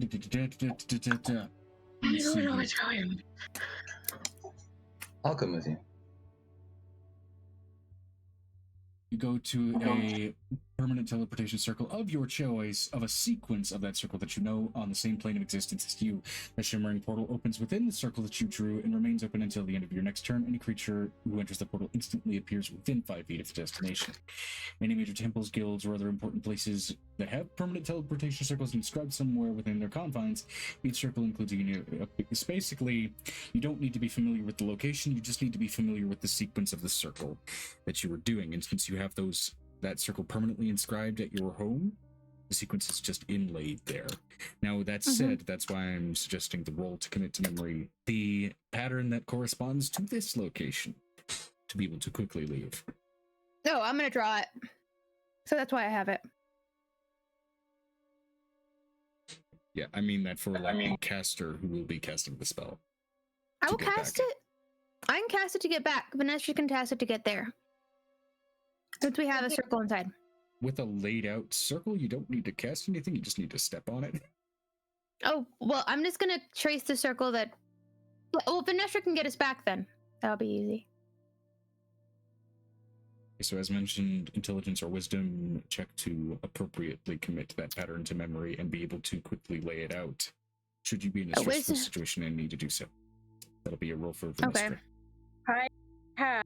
I don't know what's going. I'll come with you. you go to a permanent teleportation circle of your choice, of a sequence of that circle that you know on the same plane of existence as you. A shimmering portal opens within the circle that you drew and remains open until the end of your next turn. Any creature who enters the portal instantly appears within 5 feet of the destination. Many major temples, guilds, or other important places that have permanent teleportation circles inscribed somewhere within their confines. Each circle includes a unit. It's basically, you don't need to be familiar with the location, you just need to be familiar with the sequence of the circle that you were doing. And since you have that circle permanently inscribed at your home, the sequence is just inlaid there. Now, that said, that's why I'm suggesting the roll to commit to memory the pattern that corresponds to this location to be able to quickly leave. No, I'm gonna draw it. So that's why I have it. Yeah, I mean that for a caster who will be casting the spell. I will to get cast back. it. I can cast it to get back. Vanessa can cast it to get there. Since we have a circle inside. With a laid out circle, you don't need to cast anything, you just need to step on it. Oh, well, I'm just gonna trace the circle that... Well, Vanessa can get us back then. That'll be easy. So as mentioned, intelligence or wisdom check to appropriately commit that pattern to memory and be able to quickly lay it out should you be in a stressful wisdom. situation and need to do so. That'll be a roll for Vanessa. Okay. I have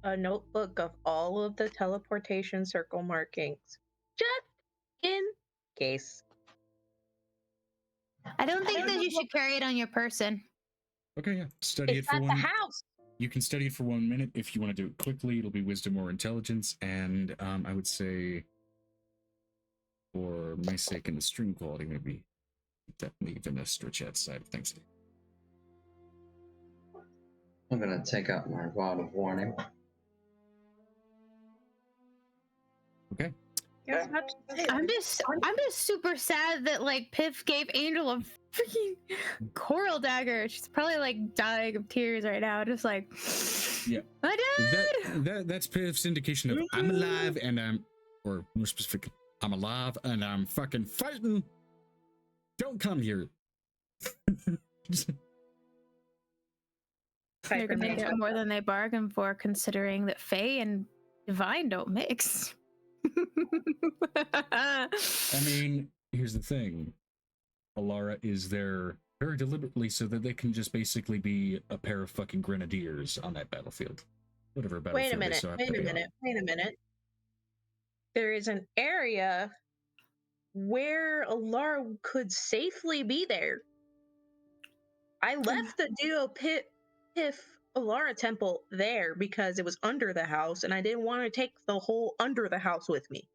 a notebook of all of the teleportation circle markings, just in case. I don't think that you should carry it on your person. Okay, yeah. Study It's it for at the 1 house. You can study it for 1 minute. If you want to do it quickly, it'll be wisdom or intelligence. And I would say, for my sake and the stream quality, maybe definitely Vanessa chat side of things. I'm gonna take out my rod of warning. Okay. Yeah, I was about to say, I'm just super sad that like Piff gave Angel a freaking coral dagger. She's probably like dying of tears right now, just like, Yeah. my dad. That's Piff's indication of I'm alive and or more specific, I'm alive and I'm fucking fighting. Don't come here. They're gonna get more than they bargained for, considering that Fae and Divine don't mix. I mean, here's the thing. Alara is there very deliberately so that they can just basically be a pair of fucking grenadiers on that battlefield. Whatever battlefield Wait a they minute, so happen wait to a be on. minute. There is an area where Alara could safely be there. I left the Duo Piff Alara temple there because it was under the house and I didn't want to take the whole under the house with me.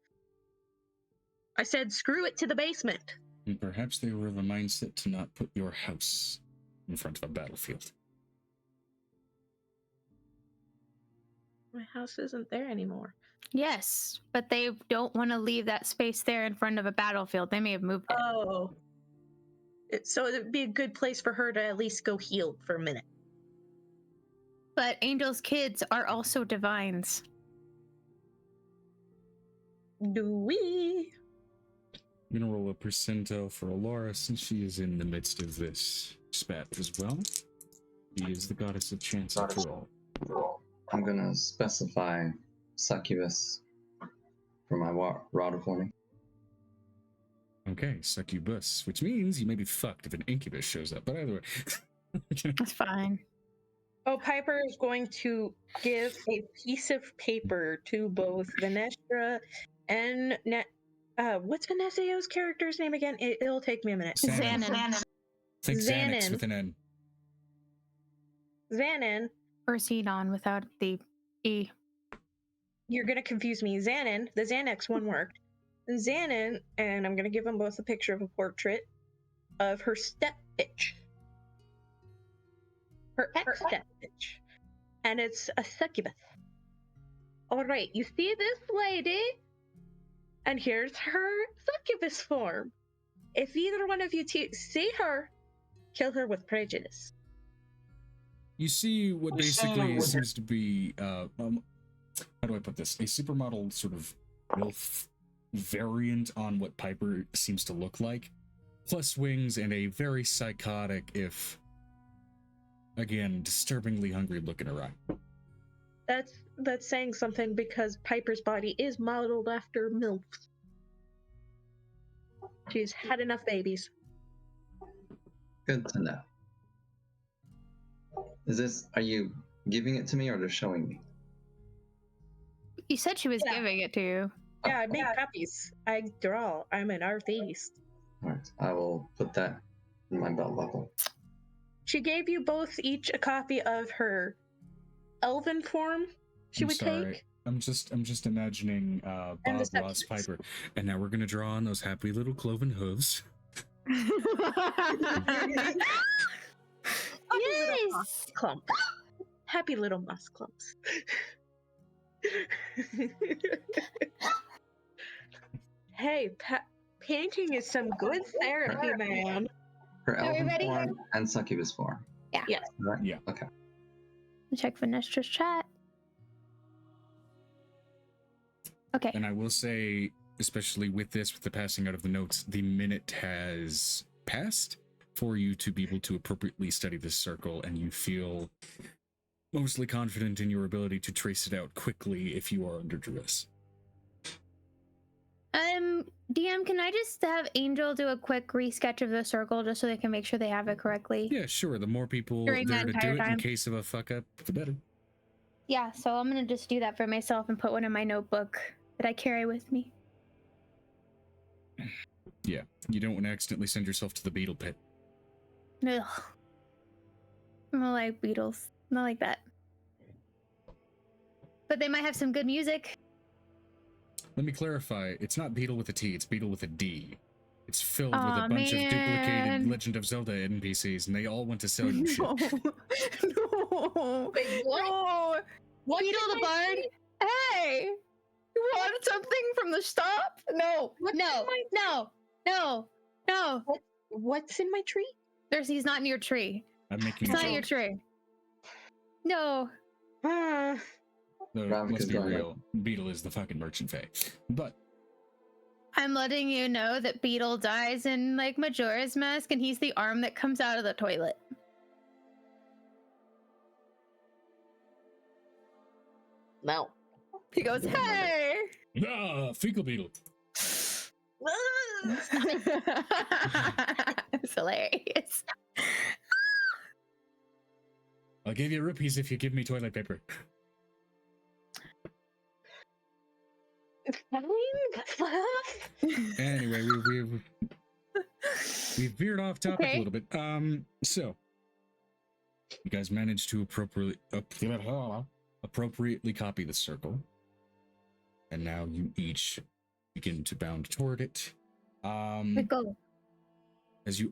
I said, screw it to the basement. And perhaps they were of a mindset to not put your house in front of a battlefield. My house isn't there anymore. Yes, but they don't want to leave that space there in front of a battlefield. They may have moved it. Oh. So it'd be a good place for her to at least go heal for a minute. But Angel's kids are also divines. Do we? I'm gonna roll a percentile for Alara since she is in the midst of this spat as well. She is the goddess of chance after all. I'm gonna specify succubus for my rod of warning. Okay, succubus, which means you may be fucked if an incubus shows up. But either way, That's fine. Oh, Piper is going to give a piece of paper to both Vanessa and what's Vanessa's character's name again? It'll take me a minute. Xanon. think Xanax Xanon. with an N. Xanon. Or Xenon without the E. You're gonna confuse me. Xanon, the Xanax one worked. Xanon, and I'm gonna give them both a picture of a portrait of her step bitch. Her ex step bitch. and it's a succubus. All right, you see this lady, and here's her succubus form. If either one of you see her, kill her with prejudice. You see what basically seems to be, how do I put this? A supermodel sort of MILF variant on what Piper seems to look like, plus wings and a very psychotic, if, again, disturbingly hungry look in her eye. That's saying something because Piper's body is modeled after MILFs. She's had enough babies. Good to know. Are you giving it to me or just showing me? You said she was giving it to you. Yeah, I make copies. I draw. I'm an artiste. Alright, I will put that in my belt buckle. She gave you both each a copy of her elven form take. I'm just imagining Bob Ross Piper. And now we're gonna draw on those happy little cloven hooves. Yes! Clump. Happy little moss clumps. Hey, painting is some good therapy, man. Her Are we elven ready? form and succubus form. Yeah. Yes. Right? Yeah. Okay. Check Vanestra's chat. Okay. And I will say, especially with this, with the passing out of the notes, the minute has passed for you to be able to appropriately study this circle, and you feel mostly confident in your ability to trace it out quickly if you are under duress. DM, can I just have Angel do a quick resketch of the circle just so they can make sure they have it correctly? Yeah, sure. The more people During there that to do entire it in time? case of a fuck up, the better. Yeah, so I'm gonna just do that for myself and put one in my notebook that I carry with me. Yeah, you don't want to accidentally send yourself to the beetle pit. Ugh. I don't like Beatles. Not like that. But they might have some good music. Let me clarify, it's not Beetle with a T, it's Beetle with a D. It's filled with Aw, a bunch of duplicated man. Legend of Zelda NPCs, and they all want to sell you shit. No. Wait, what? No. What Beetle did the I Bard. say? Hey! You want something from the stop? No. What's No. in my- No. No. No. What's in my tree? He's not in your tree. I'm making It's a not your joke. tree. No. Though, Ravik let's is be going real, Beetle is the fucking merchant fae. But I'm letting you know that Beetle dies in like Majora's Mask and he's the arm that comes out of the toilet. No. He goes, hey! fecal beetle. It's hilarious. I'll give you rupees if you give me toilet paper. Anyway, we veered off topic a little bit. So you guys managed to appropriately copy the circle, and now you each begin to bound toward it. Go. As you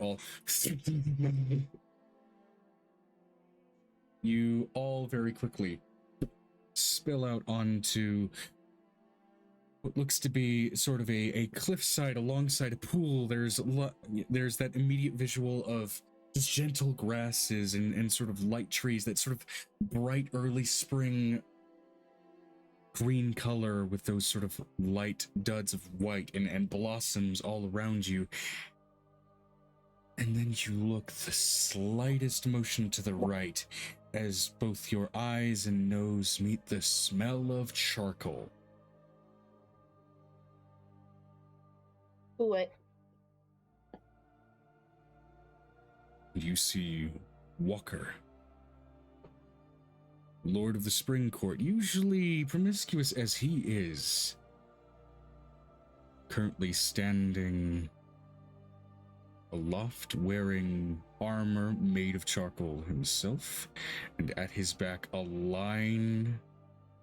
all very quickly spill out onto what looks to be sort of a cliffside alongside a pool. There's that immediate visual of just gentle grasses and sort of light trees, that sort of bright early spring green color with those sort of light duds of white and blossoms all around you. And then you look the slightest motion to the right as both your eyes and nose meet the smell of charcoal. What? You see Walker, Lord of the Spring Court, usually promiscuous as he is, currently standing aloft wearing armor made of charcoal himself, and at his back a line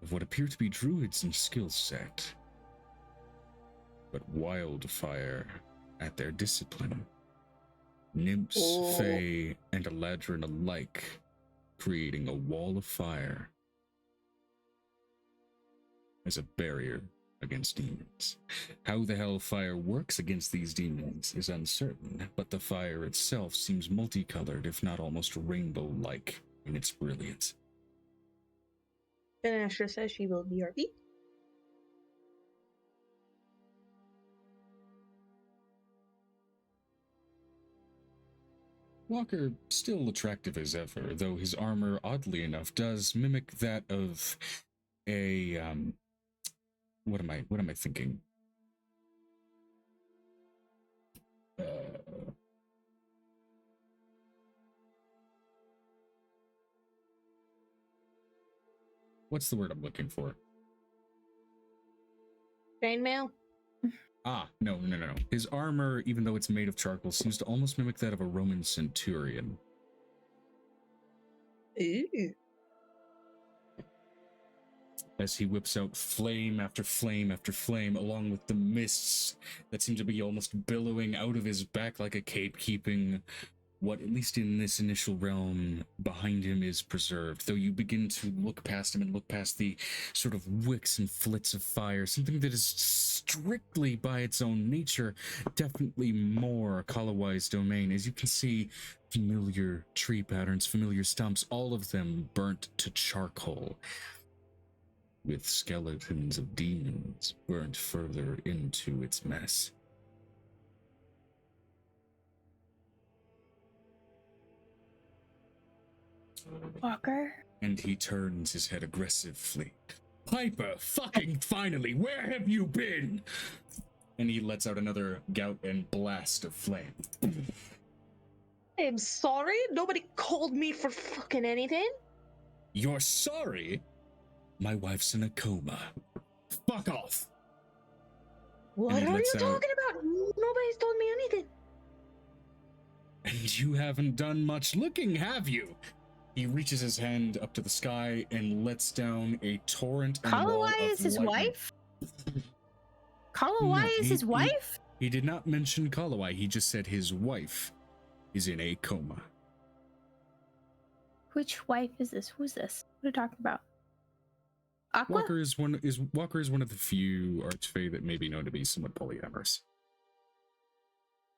of what appear to be druids in skill set, but wildfire at their discipline. Nymphs, fae, and eladrin alike, creating a wall of fire as a barrier against demons. How the hell fire works against these demons is uncertain, but the fire itself seems multicolored, if not almost rainbow-like in its brilliance. Asher says she will BRB. Walker, still attractive as ever, though his armor, oddly enough, does mimic that of a, what am I thinking? What's the word I'm looking for? Chainmail? No. His armor, even though it's made of charcoal, seems to almost mimic that of a Roman centurion. Ooh. As he whips out flame after flame after flame, along with the mists that seem to be almost billowing out of his back like a cape, keeping what, at least in this initial realm, behind him is preserved. Though you begin to look past him and look past the sort of wicks and flits of fire, something that is strictly by its own nature, definitely more Kalawai's domain. As you can see, familiar tree patterns, familiar stumps, all of them burnt to charcoal, with skeletons of demons burnt further into its mess. Walker? And he turns his head aggressively. Piper, fucking finally, where have you been? And he lets out another gout and blast of flame. I'm sorry, nobody called me for fucking anything. You're sorry? My wife's in a coma. Fuck off. What And he are you lets out- talking about? Nobody's told me anything. And you haven't done much looking, have you? He reaches his hand up to the sky and lets down a torrent and wall of Kalawai is his lightning. wife? Kalawai is his wife? He did not mention Kalawai. He just said his wife is in a coma. Which wife is this? Who's this? What are you talking about? Aqua? Walker is one of the few archfey that may be known to be somewhat polyamorous.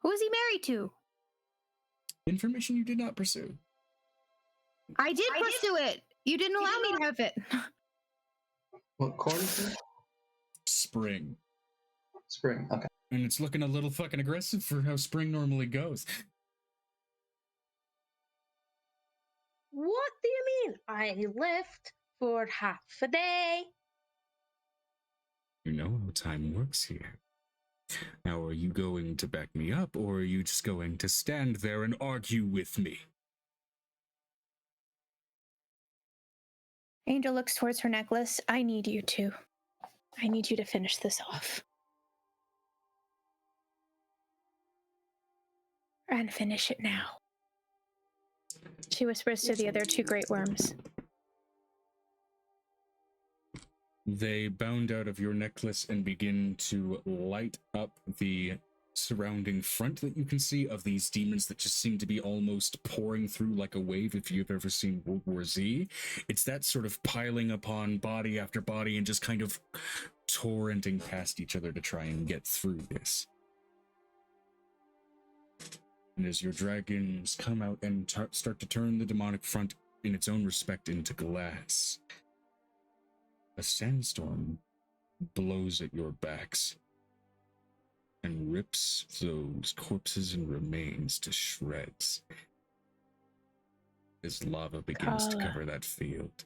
Who is he married to? Information you did not pursue. I did pursue it. You didn't allow me to have it. What corn is it? Spring. Spring. Okay. And it's looking a little fucking aggressive for how spring normally goes. What do you mean? I left for half a day. You know how time works here. Now, are you going to back me up, or are you just going to stand there and argue with me? Angel looks towards her necklace. I need you to. I need you to finish this off. And finish it now. She whispers to the other two great worms. They bound out of your necklace and begin to light up the surrounding front that you can see of these demons that just seem to be almost pouring through like a wave. If you've ever seen World War Z, it's that sort of piling upon body after body and just kind of torrenting past each other to try and get through this. And as your dragons come out and start to turn the demonic front in its own respect into glass, a sandstorm blows at your backs and rips those corpses and remains to shreds as lava begins to cover that field.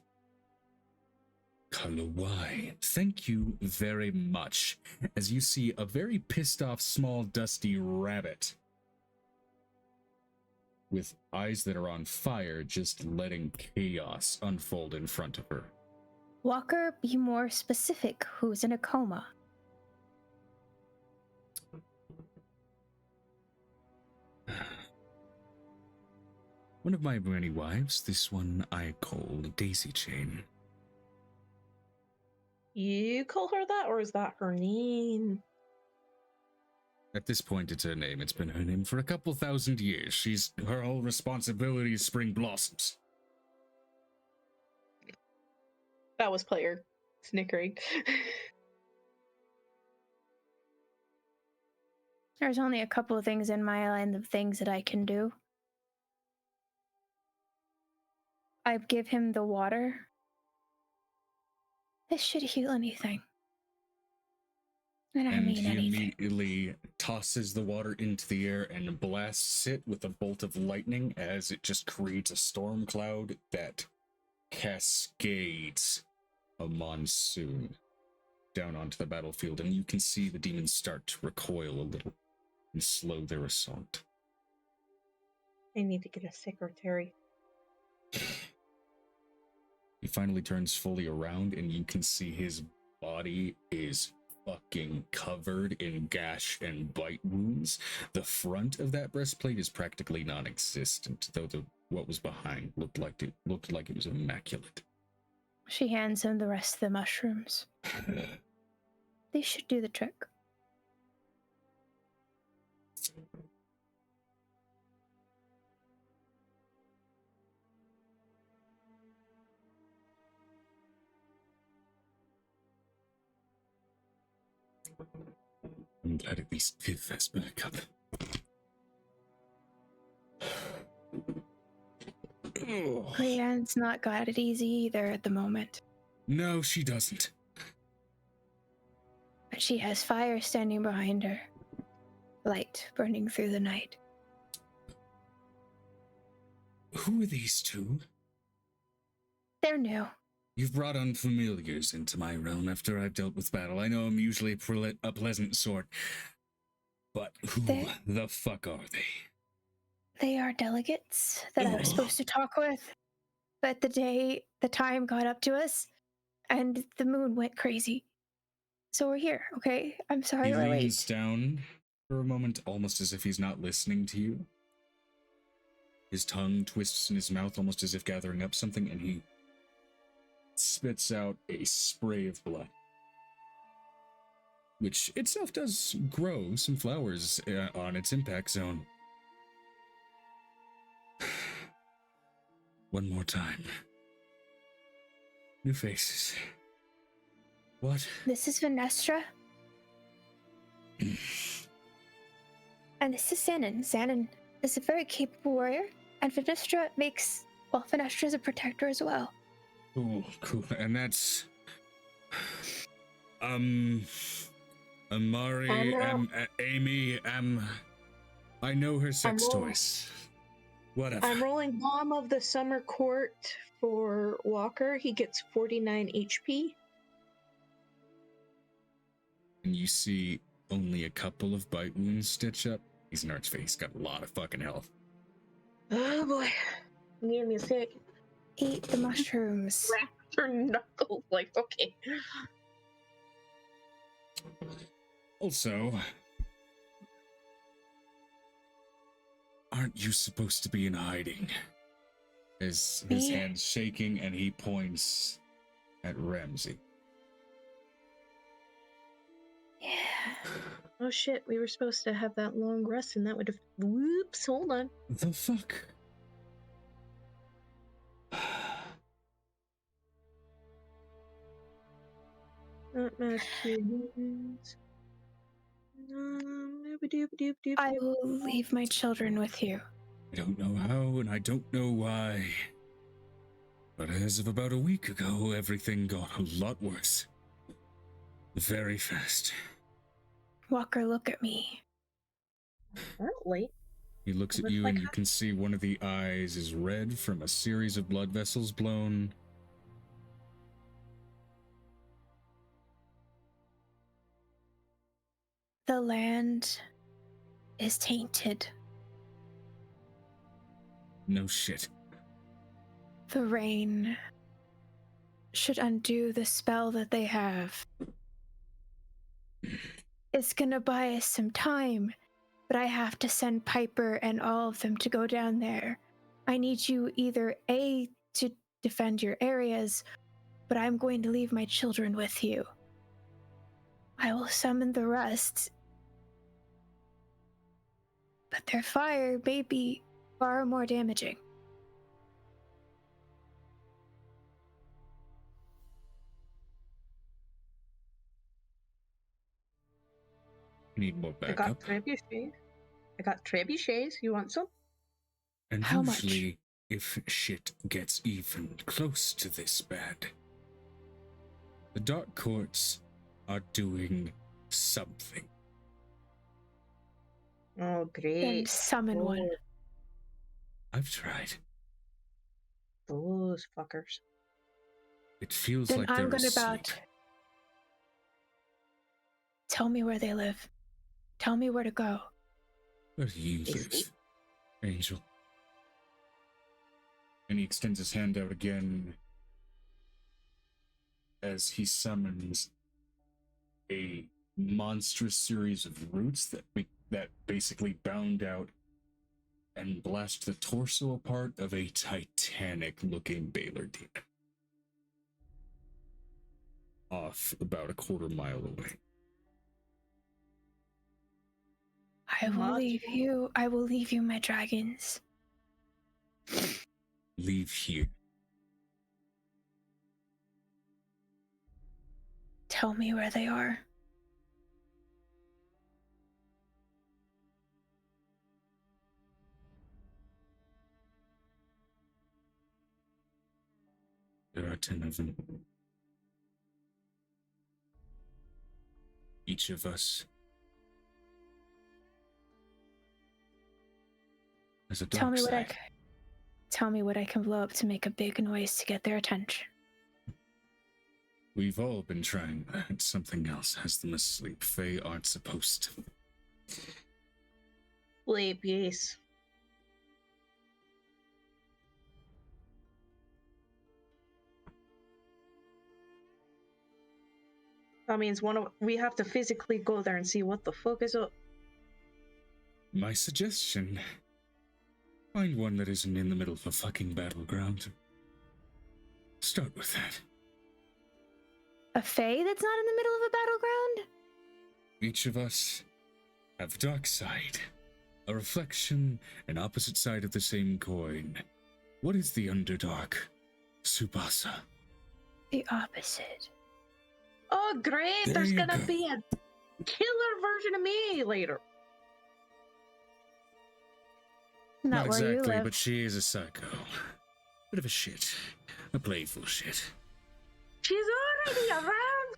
Kalawai, thank you very much. As you see a very pissed off, small, dusty rabbit with eyes that are on fire, just letting chaos unfold in front of her. Walker, be more specific. Who's in a coma? One of my many wives, this one I call Daisy Chain. You call her that, or is that her name? At this point, it's her name. It's been her name for a couple thousand years. Her whole responsibility is spring blossoms. That was player snickering. There's only a couple of things in my line of things that I can do. I give him the water. This should heal anything. And I mean he anything. immediately tosses the water into the air and blasts it with a bolt of lightning as it just creates a storm cloud that cascades a monsoon down onto the battlefield, and you can see the demons start to recoil a little and slow their assault. I need to get a secretary. He finally turns fully around, and you can see his body is fucking covered in gash and bite wounds. The front of that breastplate is practically non-existent, though what was behind looked like it was immaculate. She hands him the rest of the mushrooms. They should do the trick. I'm glad at least Viv has back up. Brienne's not got it easy either at the moment. No, she doesn't. But she has fire standing behind her. Light burning through the night. Who are these two? They're new. You've brought unfamiliars into my realm after I've dealt with battle. I know I'm usually a pleasant sort, but who the fuck are they? They are delegates that I was supposed to talk with, but the time got up to us, and the moon went crazy. So we're here, okay? I'm sorry we're late. He leans down for a moment, almost as if he's not listening to you. His tongue twists in his mouth, almost as if gathering up something, and he spits out a spray of blood, which itself does grow some flowers on its impact zone. One more time. New faces. What? This is Venestra. And this is Xanon. Xanon is a very capable warrior, and Venestra is a protector as well. Cool. And that's Amari, Amy, I know her sex toys. Whatever. I'm rolling Bomb of the Summer Court for Walker. He gets 49 HP. And you see only a couple of bite wounds stitch up. He's an archfey. He's got a lot of fucking health. Oh boy. Give me a sec. Eat the mushrooms. Wrapped her knuckles. Like, okay. Also, aren't you supposed to be in hiding? His hand's shaking and he points at Ramsey. Yeah. Oh shit, we were supposed to have that long rest and that would have... Whoops, hold on. The fuck? Not masculine. I will leave my children with you. I don't know how and I don't know why. But as of about a week ago, everything got a lot worse. Very fast. Walker, look at me. Apparently. He looks at you and you can see one of the eyes is red from a series of blood vessels blown. The land is tainted. No shit. The rain should undo the spell that they have. It's gonna buy us some time, but I have to send Piper and all of them to go down there. I need you either A, to defend your areas, but I'm going to leave my children with you. I will summon the rest. But their fire may be far more damaging. You need more I got backup. trebuchets. I got trebuchets. You want some? And How much? usually, if shit gets even close to this bad, the Dark Courts are doing something. Oh, Then great. summon one. Oh, I've tried. those fuckers. It feels Then like I'm they're gonna asleep. about tell me where they live. Tell me where to go. Where do you They live, sleep. Angel? And he extends his hand out again as he summons a monstrous series of roots that basically bound out and blast the torso apart of a titanic-looking Baylor demon. Off about a quarter mile away. I will Not leave you. I will leave you, my dragons. Leave here. Tell me where they are. There are 10 of them. Each of us has a dark Tell me what side. Tell me what I can blow up to make a big noise to get their attention. We've all been trying that. Something else has them asleep. They aren't supposed to. Sleep, yes. That means we have to physically go there and see what the fuck is up. My suggestion: find one that isn't in the middle of a fucking battleground. Start with that. A fae that's not in the middle of a battleground? Each of us have a dark side, a reflection, an opposite side of the same coin. What is the Underdark? Subasa. The opposite. Oh, great! There There's you gonna go. be a killer version of me later. Not where you exactly, live. but she is a psycho. Bit of a shit. A playful shit. She's already around.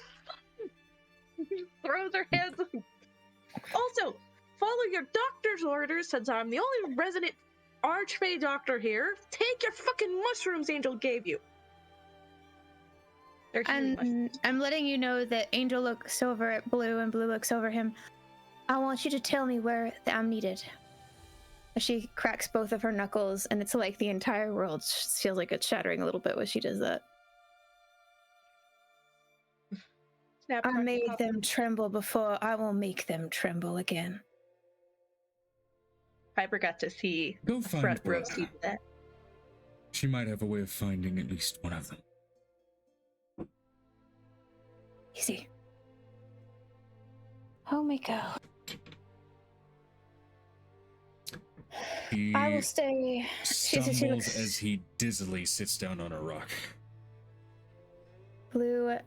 Throws her hands up. Also, follow your doctor's orders since I'm the only resident Archfey doctor here. Take your fucking mushrooms Angel gave you. They're healing mushrooms. And I'm letting you know that Angel looks over at Blue and Blue looks over him. I want you to tell me where I'm needed. She cracks both of her knuckles, and it's like the entire world feels like it's shattering a little bit when she does that. Snap, I crackle, made pop. them tremble before. I will make them tremble again. Piper got to see Go a find front row Brooke. seat of that. She might have a way of finding at least one of them. Easy. Oh my god. He I will stay. stumbles as he dizzily sits down on a rock. Blue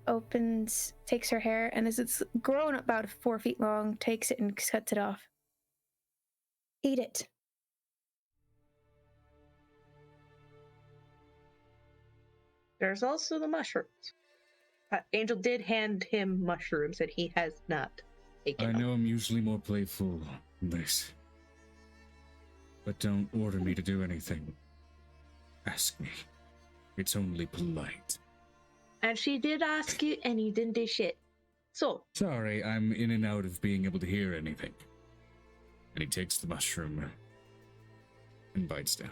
takes her hair, and as it's grown about 4 feet long, takes it and cuts it off. Eat it. There's also the mushrooms. Angel did hand him mushrooms and he has not taken I them. know I'm usually more playful than this. But don't order me to do anything. Ask me. It's only polite. And she did ask you and you didn't do shit. So, Sorry, I'm in and out of being able to hear anything. And he takes the mushroom and bites down.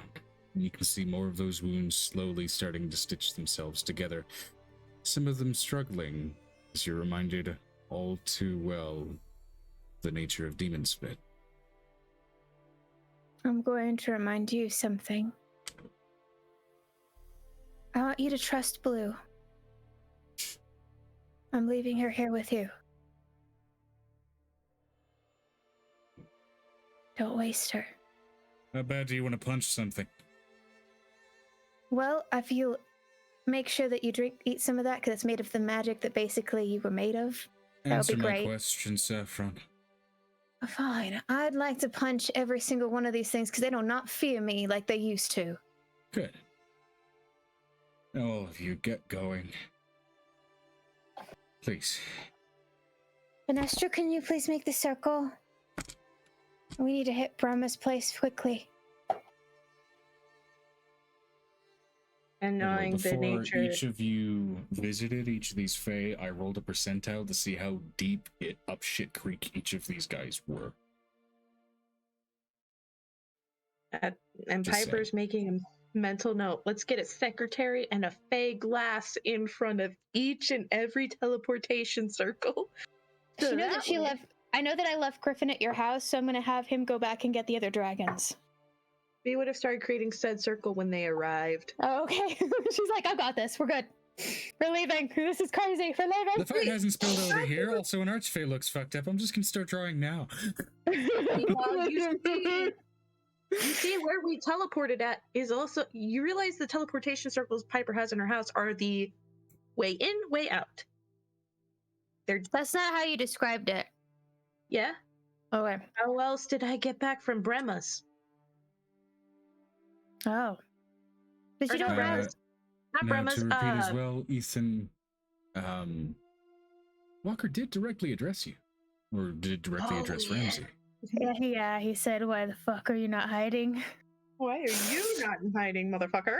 And you can see more of those wounds slowly starting to stitch themselves together. Some of them struggling, as you're reminded all too well the nature of demon spit. I'm going to remind you something. I want you to trust Blue. I'm leaving her here with you. Don't waste her. How bad do you want to punch something? Well, if you make sure that you eat some of that, because it's made of the magic that basically you were made of. That would Answer be my great. question, Saffron. Fine. I'd like to punch every single one of these things because they do not fear me like they used to. Good. Now all of you get going. Please. Vanestra, can you please make the circle? We need to hit Brahma's place quickly. And By the way, knowing the before nature. each of you visited each of these Fae, I rolled a percentile to see how deep up shit creek each of these guys were. And Just Piper's making a mental note. Let's get a secretary and a Fey glass in front of each and every teleportation circle. She So knows that that she way- left. I know that I left Griffin at your house, so I'm gonna have him go back and get the other dragons. We would have started creating said circle when they arrived. Oh, okay. She's like, I've got this. We're good. We're leaving. This is crazy. We're leaving. The fight hasn't spilled over here. Also, an Archfey looks fucked up. I'm just gonna start drawing now. You see where we teleported at is also, you realize the teleportation circles Piper has in her house are the way in, way out. That's not how you described it. Yeah? Okay. How else did I get back from Brema's? Oh. But Or you don't not Uh, know. Brema's. Not Now, Brema's. to repeat as well, Ethan, Walker did directly address you. Or did directly Oh, address yeah. Ramsey. Yeah, he said, why the fuck are you not hiding? Why are you not hiding, motherfucker?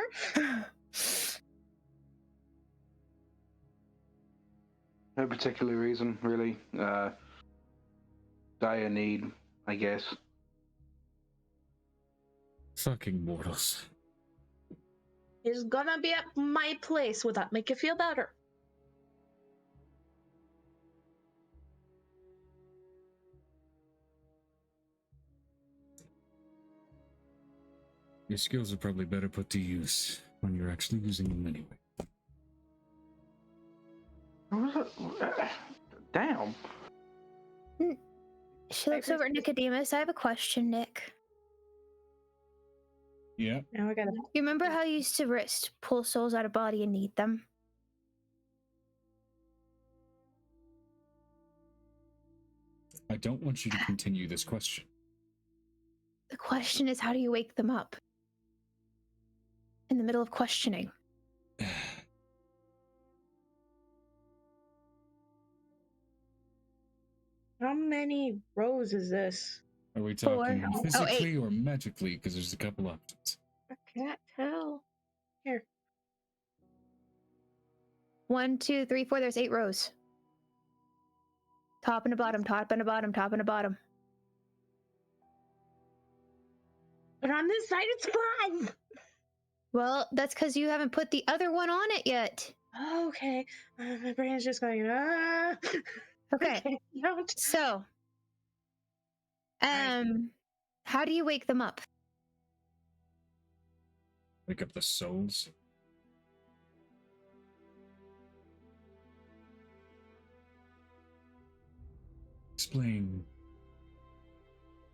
No particular reason, really. Dire need, I guess. Fucking mortals. He's gonna be at my place. Would that make you feel better? Your skills are probably better put to use when you're actually using them anyway. Damn. She looks over at Nicodemus. I have a question, Nick. Yeah. Now I gotta. You remember how you used to pull souls out of body and need them? I don't want you to continue this question. The question is, how do you wake them up? In the middle of questioning. How many rows is this? Are we Four. talking Oh, physically or magically? Because there's a couple options. I can't tell. Here. 1, 2, 3, 4. There's 8 rows. Top and a bottom, top and a bottom, top and a bottom. But on this side, it's 5! Well, that's because you haven't put the other one on it yet. Okay. My brain's just going, Okay. Don't. So, Right. how do you wake them up? Wake up the souls. Explain.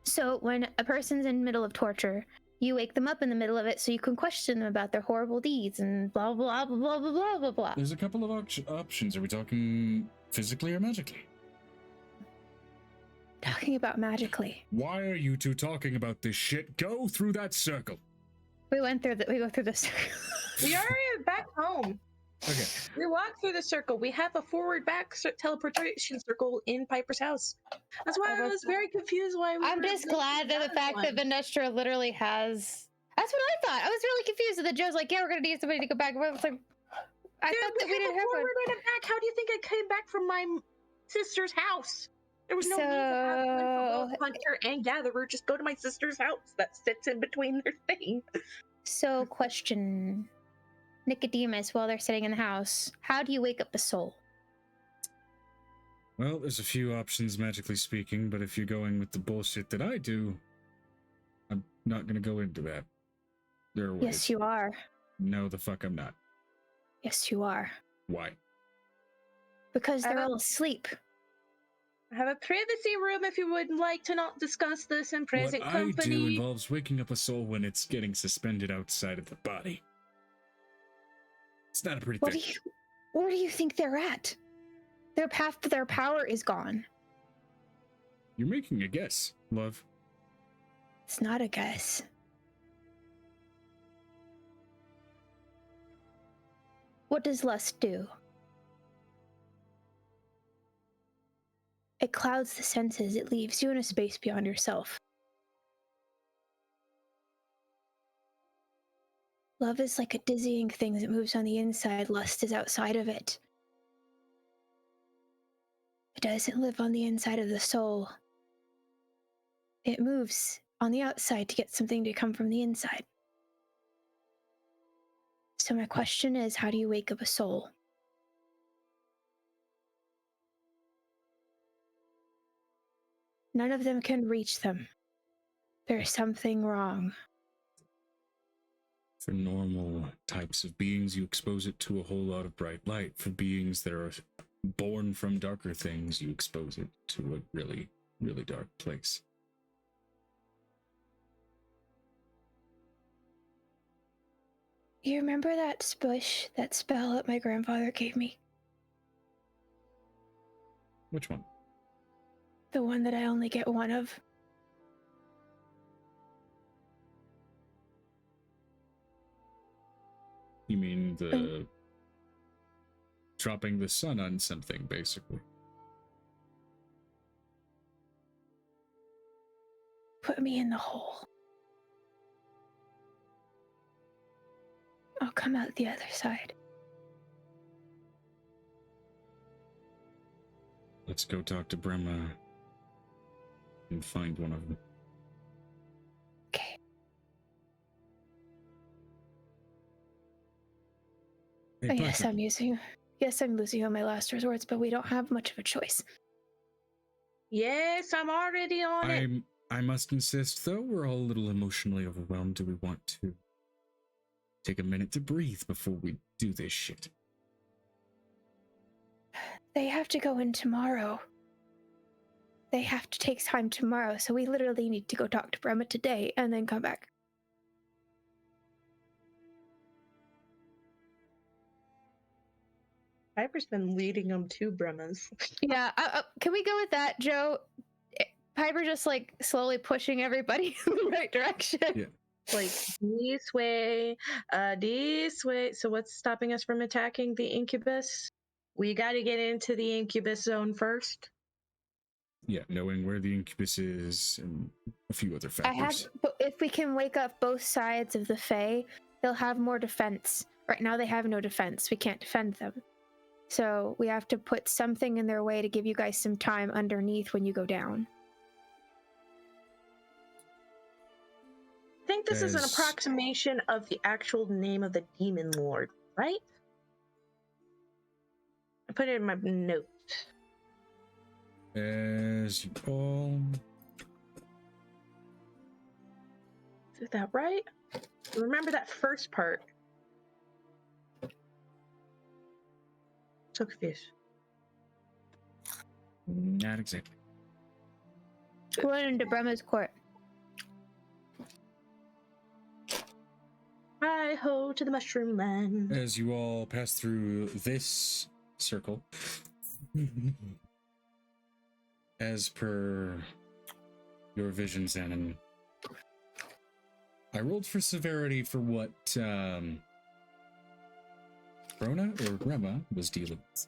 So, when a person's in the middle of torture, you wake them up in the middle of it so you can question them about their horrible deeds and blah, blah, blah, blah, blah, blah, blah, blah. There's a couple of options. Are we talking physically or magically? Talking about magically. Why are you two talking about this shit? Go through that circle. We go through this. We are back home. Okay. We walk through the circle. We have a forward-back teleportation circle in Piper's house. That's why I was very confused why we I'm were just making glad that the another fact one. that Vanestra literally has. That's what I thought. I was really confused that Joe's like, yeah, we're gonna need somebody to go back. I was like, I Dude, thought that we have didn't a have one. forward and a back. How do you think I came back from my sister's house? There was no need to have one for both hunter and gatherer. Just go to my sister's house. That sits in between their thing. So, question, Nicodemus, while they're sitting in the house, how do you wake up a soul? Well, there's a few options, magically speaking, but if you're going with the bullshit that I do, I'm not gonna go into that. There are ways. Yes, you are. No, the fuck I'm not. Yes, you are. Why? Because they're all asleep. I have a privacy room if you would like to not discuss this in present What company. I do involves waking up a soul when it's getting suspended outside of the body. It's not a pretty What thing. do you? Where do you think they're at? Their path to their power is gone. You're making a guess, love. It's not a guess. What does lust do? It clouds the senses. It leaves you in a space beyond yourself. Love is like a dizzying thing that moves on the inside. Lust is outside of it. It doesn't live on the inside of the soul. It moves on the outside to get something to come from the inside. So my question is, how do you wake up a soul? None of them can reach them. There's something wrong. For normal types of beings, you expose it to a whole lot of bright light. For beings that are born from darker things, you expose it to a really, really dark place. You remember that spush, that spell that my grandfather gave me? Which one? The one that I only get one of? You mean the dropping the sun on something, basically? Put me in the hole. I'll come out the other side. Let's go talk to Brema and find one of them. Okay. Hey, Yes, Parker. I'm losing all my last resorts, but we don't have much of a choice. Yes, I'm already on it. I must insist, though, we're all a little emotionally overwhelmed. Do we want to take a minute to breathe before we do this shit? They have to go in tomorrow. They have to take time tomorrow, so we literally need to go talk to Brema today and then come back. Piper's been leading them to Brema's. Yeah, can we go with that, Joe? Piper just like slowly pushing everybody in the right direction. Yeah. Like, this way, this way. So what's stopping us from attacking the incubus? We got to get into the incubus zone first. Yeah, knowing where the incubus is and a few other factors. But if we can wake up both sides of the Fae, they'll have more defense. Right now they have no defense. We can't defend them. So we have to put something in their way to give you guys some time underneath when you go down. I think this is an approximation of the actual name of the demon lord, right? I put it in my notes. As you all... Is that right? Remember that first part. So confused. Not exactly. We're into Brema's court. Hi ho to the mushroom land. As you all pass through this circle, as per your vision, Xanon, I rolled for severity for what Rona or Rema was dealing with.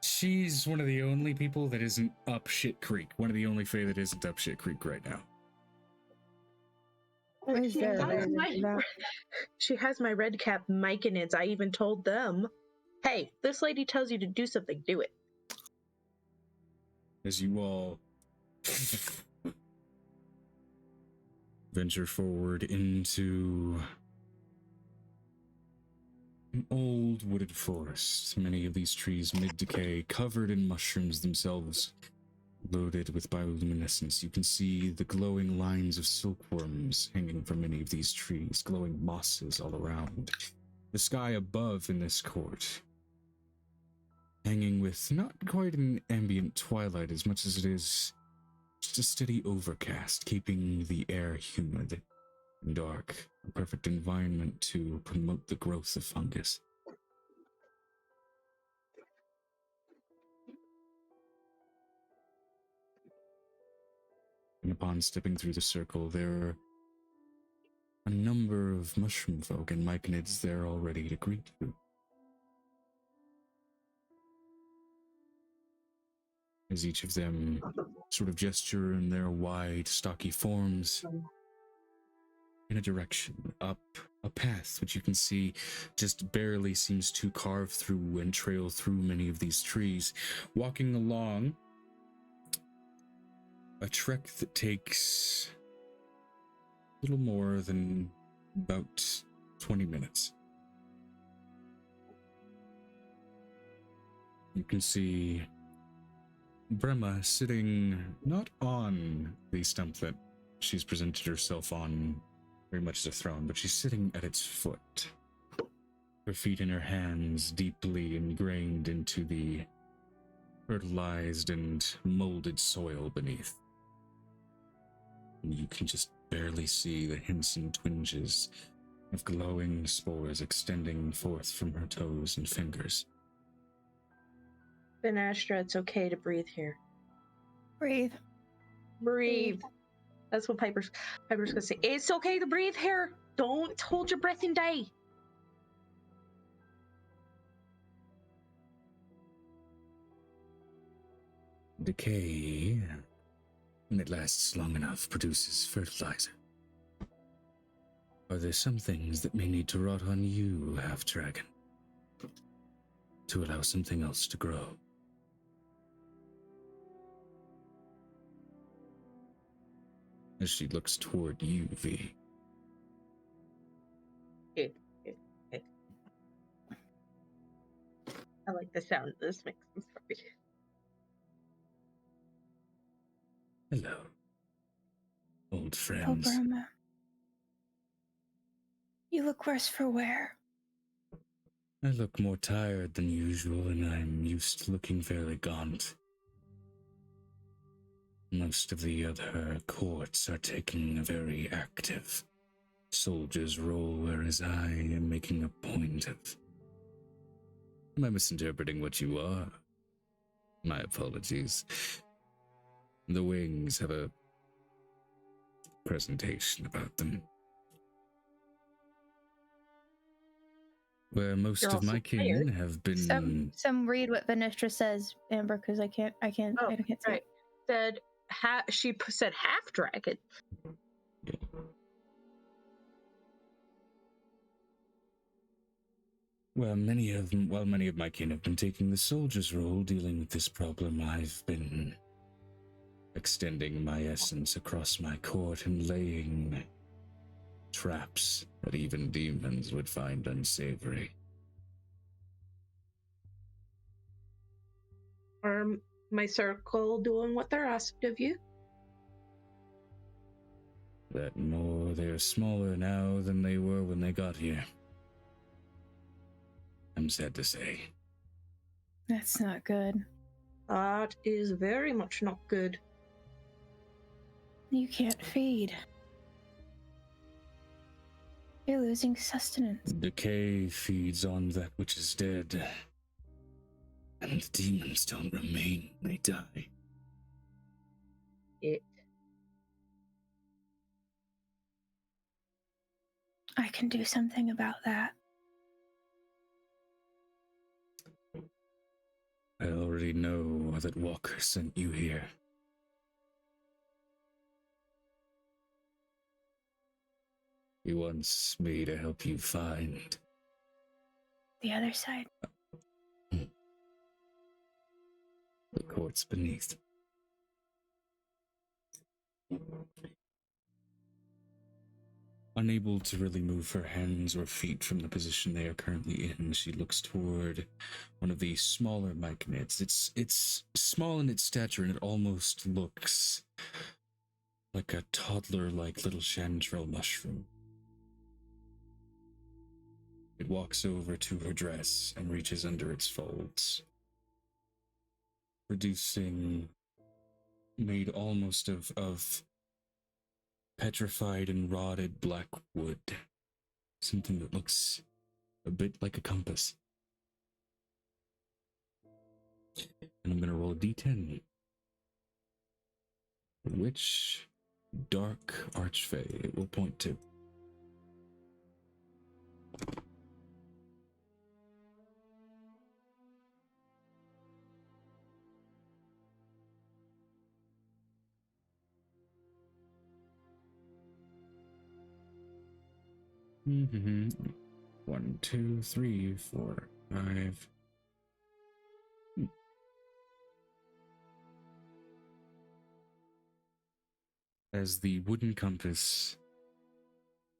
She's one of the only people that isn't up shit creek. One of the only Fae that isn't up shit creek right now. She has my red cap Myconids. I even told them, hey, this lady tells you to do something, do it. As you all venture forward into an old wooded forest, many of these trees mid-decay, covered in mushrooms themselves, loaded with bioluminescence. You can see the glowing lines of silkworms hanging from many of these trees, glowing mosses all around. The sky above in this court, hanging with not quite an ambient twilight as much as it is just a steady overcast, keeping the air humid and dark, a perfect environment to promote the growth of fungus. And upon stepping through the circle, there are a number of mushroom folk and myconids there all ready to greet you. As each of them sort of gesture in their wide, stocky forms in a direction, up a path which you can see just barely seems to carve through and trail through many of these trees, walking along a trek that takes a little more than about 20 minutes. You can see Brema sitting not on the stump that she's presented herself on very much as a throne, but she's sitting at its foot. Her feet and her hands deeply ingrained into the fertilized and molded soil beneath. And you can just barely see the hints and twinges of glowing spores extending forth from her toes and fingers. Ben Astra, it's okay to breathe here. Breathe. Breathe. That's what Piper's gonna say. It's okay to breathe here. Don't hold your breath and die. Decay, when it lasts long enough, produces fertilizer. Are there some things that may need to rot on you, half-dragon, to allow something else to grow? As she looks toward you, V. I like the sound of this mix. I'm sorry. Hello, old Oh, friends. Brahma. You look worse for wear. I look more tired than usual, and I'm used to looking fairly gaunt. Most of the other courts are taking a very active soldier's role, whereas I am making a point of... Am I misinterpreting what you are? My apologies. The wings have a presentation about them. Where most You're of my also kin tired. have been... Some read what Venestra says, Amber, because I can't Oh, see right. it. Said she said half dragon. Well, many of my kin have been taking the soldier's role dealing with this problem, I've been extending my essence across my court and laying traps that even demons would find unsavory. Are my circle doing what they're asked of you? That more, they're smaller now than they were when they got here. I'm sad to say. That's not good. That is very much not good. You can't feed. You're losing sustenance. Decay feeds on that which is dead. And the demons don't remain, they die. I can do something about that. I already know that Walker sent you here. He wants me to help you find The other side. the courts beneath. Unable to really move her hands or feet from the position they are currently in, she looks toward one of the smaller myconids. It's small in its stature, and it almost looks like a toddler-like little chanterelle mushroom. It walks over to her dress and reaches under its folds, producing, made almost of petrified and rotted black wood, something that looks a bit like a compass. And I'm going to roll a d10. Which dark archfey it will point to. Mm-hmm. 1, 2, 3, 4, 5. As the wooden compass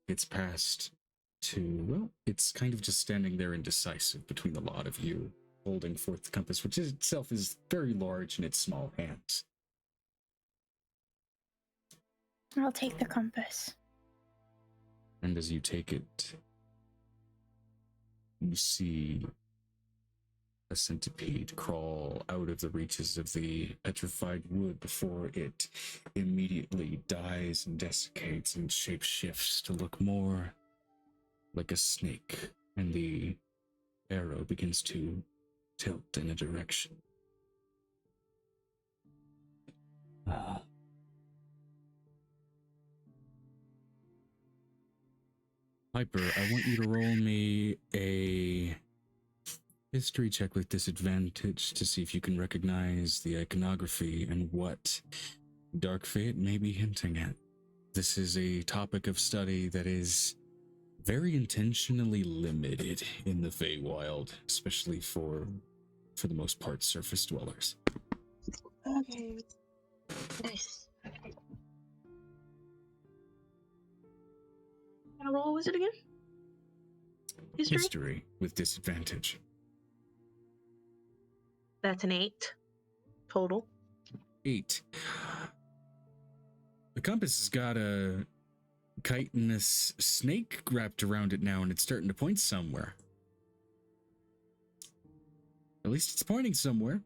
gets passed to, well, it's kind of just standing there indecisive between the lot of you, holding forth the compass, which itself is very large in its small hands. I'll take the compass. And as you take it, you see a centipede crawl out of the reaches of the petrified wood before it immediately dies and desiccates and shape shifts to look more like a snake, and the arrow begins to tilt in a direction. Piper, I want you to roll me a history check with disadvantage to see if you can recognize the iconography and what dark fate may be hinting at. This is a topic of study that is very intentionally limited in the Feywild, especially for the most part, surface dwellers. Okay. Nice. What kind of roll was it again? History with disadvantage. That's an 8 total. 8. The compass has got a chitinous snake wrapped around it now, and it's starting to point somewhere. At least it's pointing somewhere.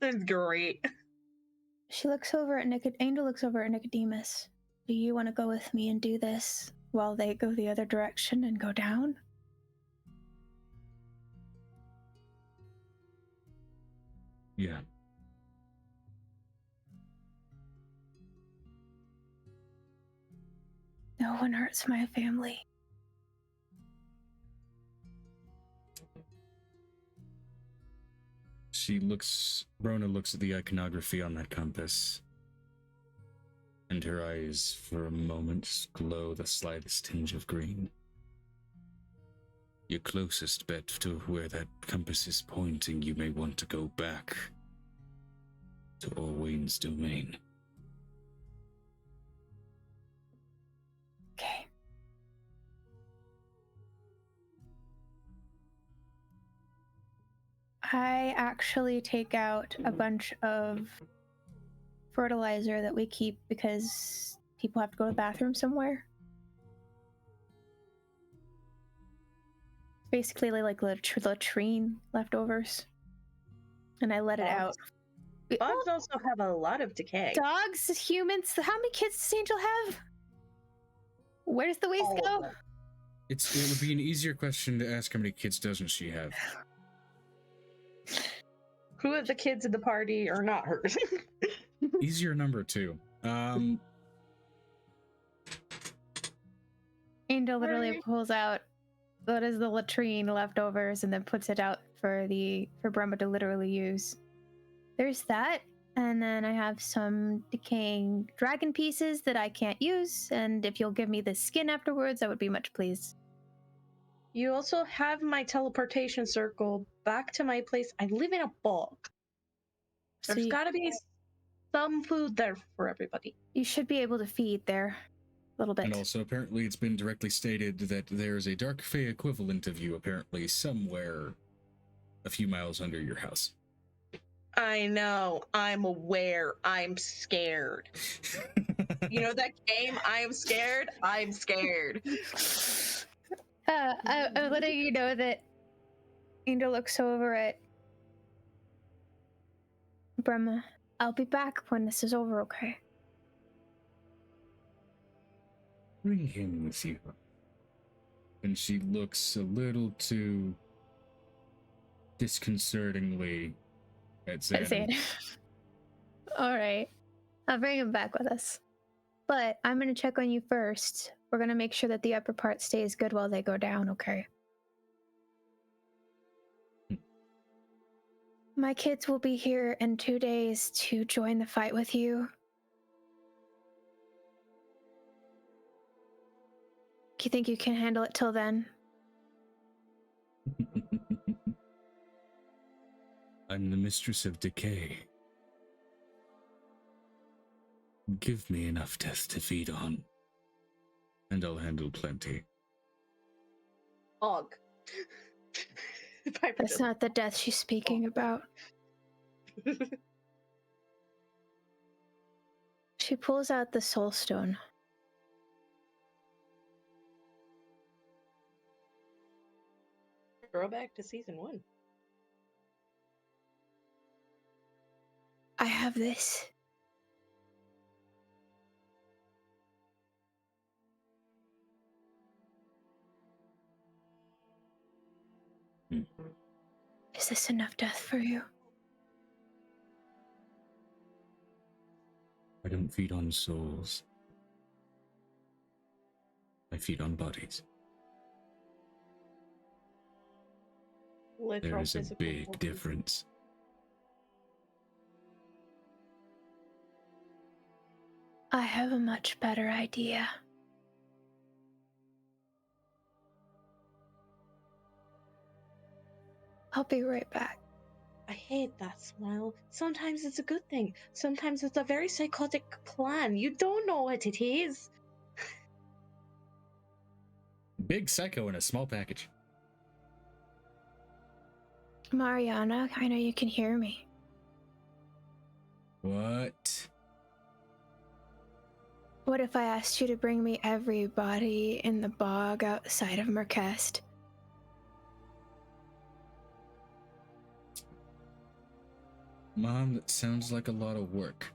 That's great. She looks over at Angel looks over at Nicodemus. Do you want to go with me and do this while they go the other direction and go down? Yeah. No one hurts my family. Rona looks at the iconography on that compass, and her eyes for a moment glow the slightest tinge of green. Your closest bet to where that compass is pointing, you may want to go back to Orwayne's domain. Okay. I actually take out a bunch of fertilizer that we keep because people have to go to the bathroom somewhere. Basically like latrine leftovers. And I let it out. Dogs also have a lot of decay. Dogs, humans, how many kids does Angel have? Where does the waste go? It would be an easier question to ask how many kids doesn't she have. Who of the kids at the party are not hers? Easier number 2. Angel literally pulls out what is the latrine leftovers and then puts it out for Brahma to literally use. There's that, and then I have some decaying dragon pieces that I can't use, and if you'll give me the skin afterwards, I would be much pleased. You also have my teleportation circle back to my place. I live in a bog. There's gotta be some food there for everybody. You should be able to feed there a little bit. And also, apparently, it's been directly stated that there's a dark fey equivalent of you, apparently, somewhere a few miles under your house. I know. I'm aware. I'm scared. You know that game, I'm scared? I'm scared. I'm letting you know that Angel looks over at Brahma. I'll be back when this is over, okay? Bring him with you. And she looks a little too disconcertingly at That's Xanon. it. All right. I'll bring him back with us. But I'm going to check on you first. We're going to make sure that the upper part stays good while they go down, okay? My kids will be here in 2 days to join the fight with you. Do you think you can handle it till then? I'm the mistress of decay. Give me enough death to feed on, and I'll handle plenty. Og. That's not the death she's speaking about. She pulls out the soul stone. Throwback to season 1. I have this. Is this enough death for you? I don't feed on souls. I feed on bodies. There is a big difference. I have a much better idea. I'll be right back. I hate that smile. Sometimes it's a good thing. Sometimes it's a very psychotic plan. You don't know what it is. Big psycho in a small package. Mariana, I know you can hear me. What? What if I asked you to bring me everybody in the bog outside of Mercast? Mom, that sounds like a lot of work.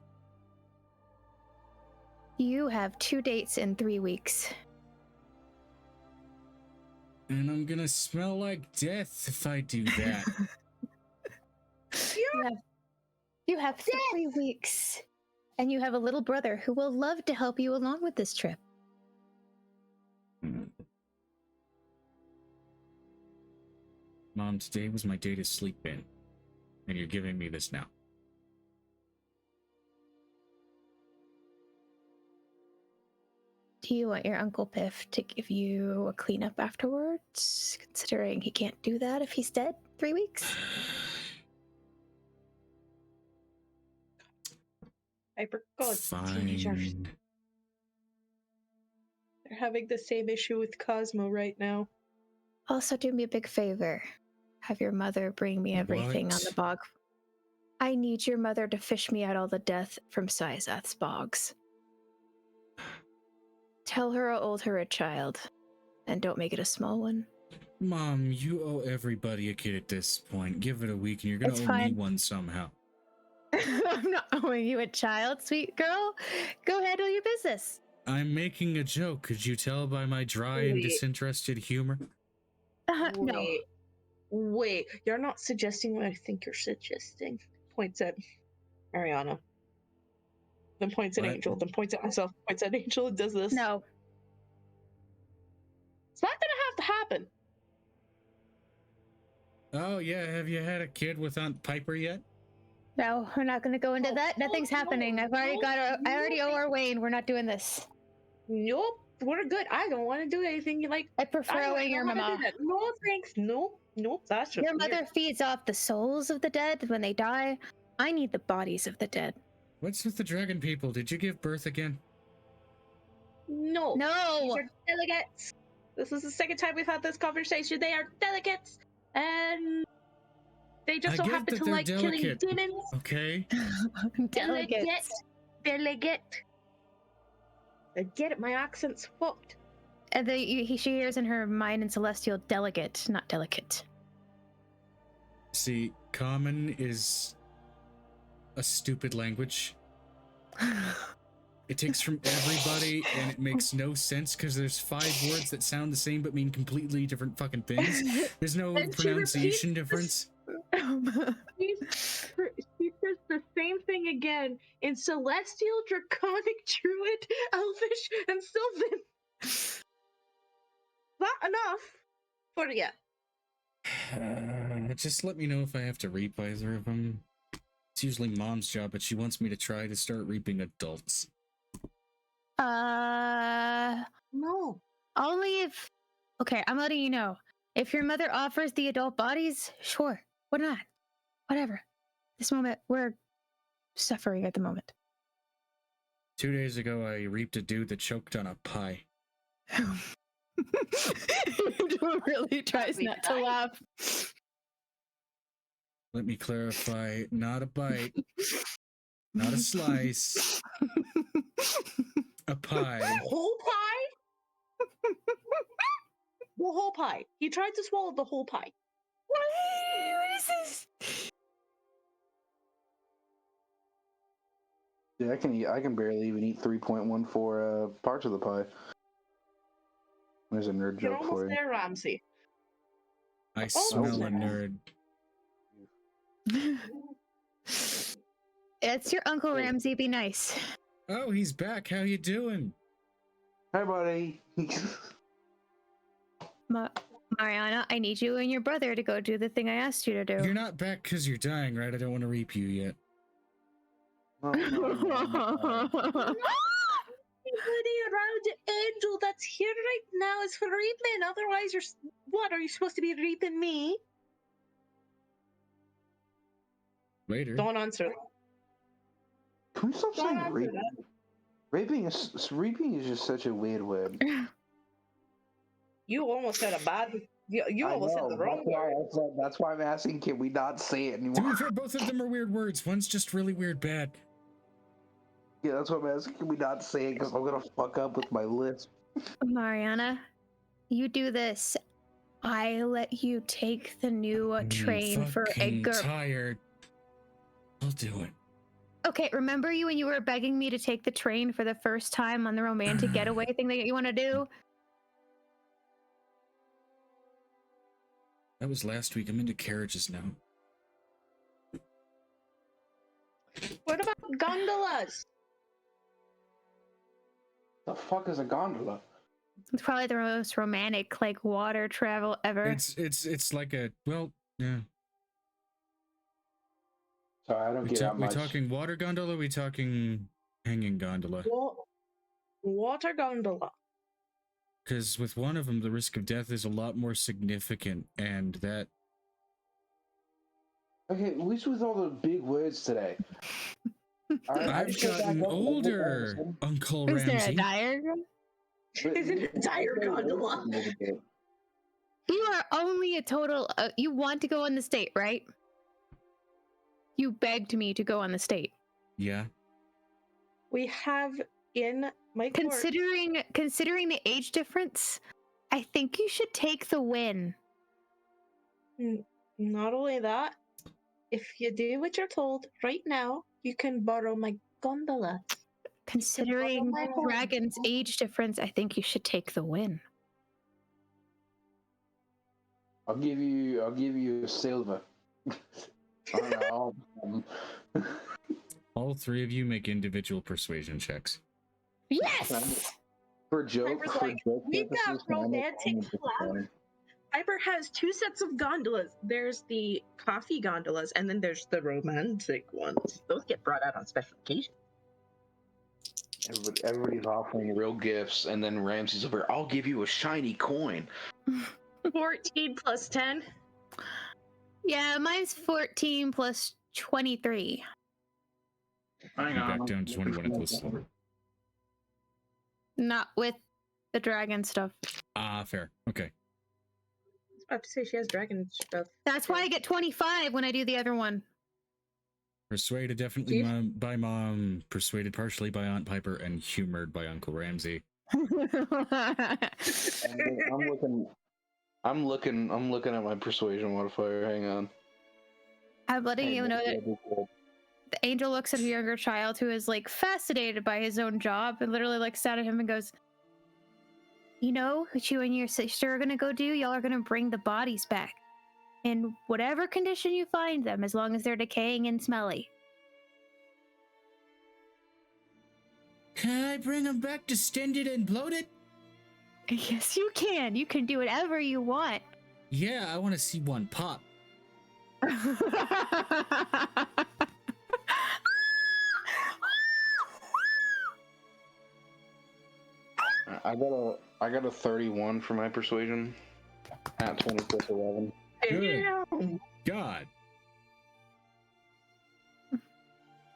You have 2 dates in 3 weeks. And I'm gonna smell like death if I do that. You have 3 weeks. And you have a little brother who will love to help you along with this trip. Mom, today was my day to sleep in. And you're giving me this now. Do you want your Uncle Piff to give you a cleanup afterwards? Considering he can't do that if he's dead 3 weeks? I forgot. Teenagers. Fine. They're having the same issue with Cosmo right now. Also, do me a big favor. Have your mother bring me everything on the What? bog. I need your mother to fish me out all the death from Sizath's bogs. Tell her I'll hold her a child. And don't make it a small one. Mom, you owe everybody a kid at this point. Give it a week and you're gonna It's owe me fine. one somehow. I'm not owing you a child, sweet girl. Go handle your business. I'm making a joke. Could you tell by my dry and Wait. disinterested humor? No. Wait, you're not suggesting what I think you're suggesting. Points at Mariana. Then points at What? Angel. Then points at myself. Points at Angel and does this. No. It's not gonna have to happen. Oh yeah, have you had a kid with Aunt Piper yet? No, we're not going to go into No, that. Nothing's no, happening. I've already no, got our. I already owe no. our Wayne. We're not doing this. Nope, we're good. I don't want to do anything you like. I prefer owing your mama. No, thanks. Nope, that's just Your weird. mother feeds off the souls of the dead when they die. I need the bodies of the dead. What's with the dragon people? Did you give birth again? No. These No. are delegates. This is the second time we've had this conversation. They are delegates, and they just I so get happen that to they're like killing delicate. demons. Okay. Delegates. Delegate. I get it. My accent's fucked. And she hears in her mind in celestial delegate, not delicate. See, common is a stupid language. It takes from everybody and it makes no sense because there's 5 words that sound the same but mean completely different fucking things. There's no And she pronunciation repeats difference. She says the same thing again in Celestial, Draconic, Druid, Elvish, and Sylvan. Not enough for you. Just let me know if I have to reap either of them. It's usually Mom's job, but she wants me to try to start reaping adults. No. Only if. Okay, I'm letting you know. If your mother offers the adult bodies, sure. Why not? Whatever. This moment, we're suffering at the moment. 2 days ago, I reaped a dude that choked on a pie. Really tries not to laugh. Let me clarify, not a bite, not a slice, a pie. The whole pie? The whole pie. He tried to swallow the whole pie. What is this? Yeah, I can barely even eat 3.14 parts of the pie. There's a nerd You're joke almost for you. there, Ramsey. I Oh, smell a okay. nerd. It's your Uncle Ramsey. Be nice. Oh, he's back. How you doing? Hi, buddy. Mariana, I need you and your brother to go do the thing I asked you to do. You're not back because you're dying, right? I don't want to reap you yet. Everybody around Angel that's here right now is for reaping. Otherwise, what? Are you supposed to be reaping me? Later. Don't answer. Can we stop Don't saying answer raping? that. Raping is just such a weird word. You almost said a bad. You almost said the wrong word. That's why I'm asking. Can we not say it To be anymore? fair, both of them are weird words. One's just really weird bad. Yeah, that's what I'm asking. Can we not say it? Because I'm gonna fuck up with my lisp. Mariana, you do this. I let you take the new train for fucking Edgar. tired. I'll do it. Okay, remember you when you were begging me to take the train for the first time on the romantic getaway thing that you want to do? That was last week. I'm into carriages now. What about gondolas? The fuck is a gondola? It's probably the most romantic, like, water travel ever. It's like a, well, yeah. Sorry, I don't get that We much. talking water gondola? We talking hanging gondola? Water gondola. Because with one of them, the risk of death is a lot more significant, and that. Okay, what's with all the big words today? I've gotten older, Uncle Is there a Ramsey. diagram? Is it a dire gondola? You are only a total. You want to go on the state, right? You begged me to go on the state. Yeah. We have in my court. Considering the age difference, I think you should take the win. Not only that, if you do what you're told right now, you can borrow my gondola. Considering my horse. Dragon's age difference, I think you should take the win. I'll give you a silver. I don't know. All three of you make individual persuasion checks. Yes! For joke, Piper's for like, joke we got purposes, can I make romantic one flowers. Piper has two sets of gondolas. There's the coffee gondolas, and then there's the romantic ones. Those get brought out on special occasions. Everybody's offering real gifts, and then Ramsey's over. I'll give you a shiny coin. 14 plus 10. Yeah, mine's 14 plus 23. Hang Back down to 21 at this level. Not with the dragon stuff. Ah, fair. Okay. I was about to say she has dragon stuff. That's why I get 25 when I do the other one. Persuaded definitely by Mom, persuaded partially by Aunt Piper, and humored by Uncle Ramsey. I'm looking at my persuasion modifier. Hang on. I'm letting you know that the angel looks at a younger child who is like fascinated by his own job and literally looks down at him and goes, "You know what you and your sister are gonna go do? Y'all are gonna bring the bodies back. in whatever condition you find them, as long as they're decaying and smelly. Can I bring them back distended and bloated? Yes, you can. You can do whatever you want. Yeah, I want to see one pop. I got a 31 for my persuasion at 2611. Good Damn. God.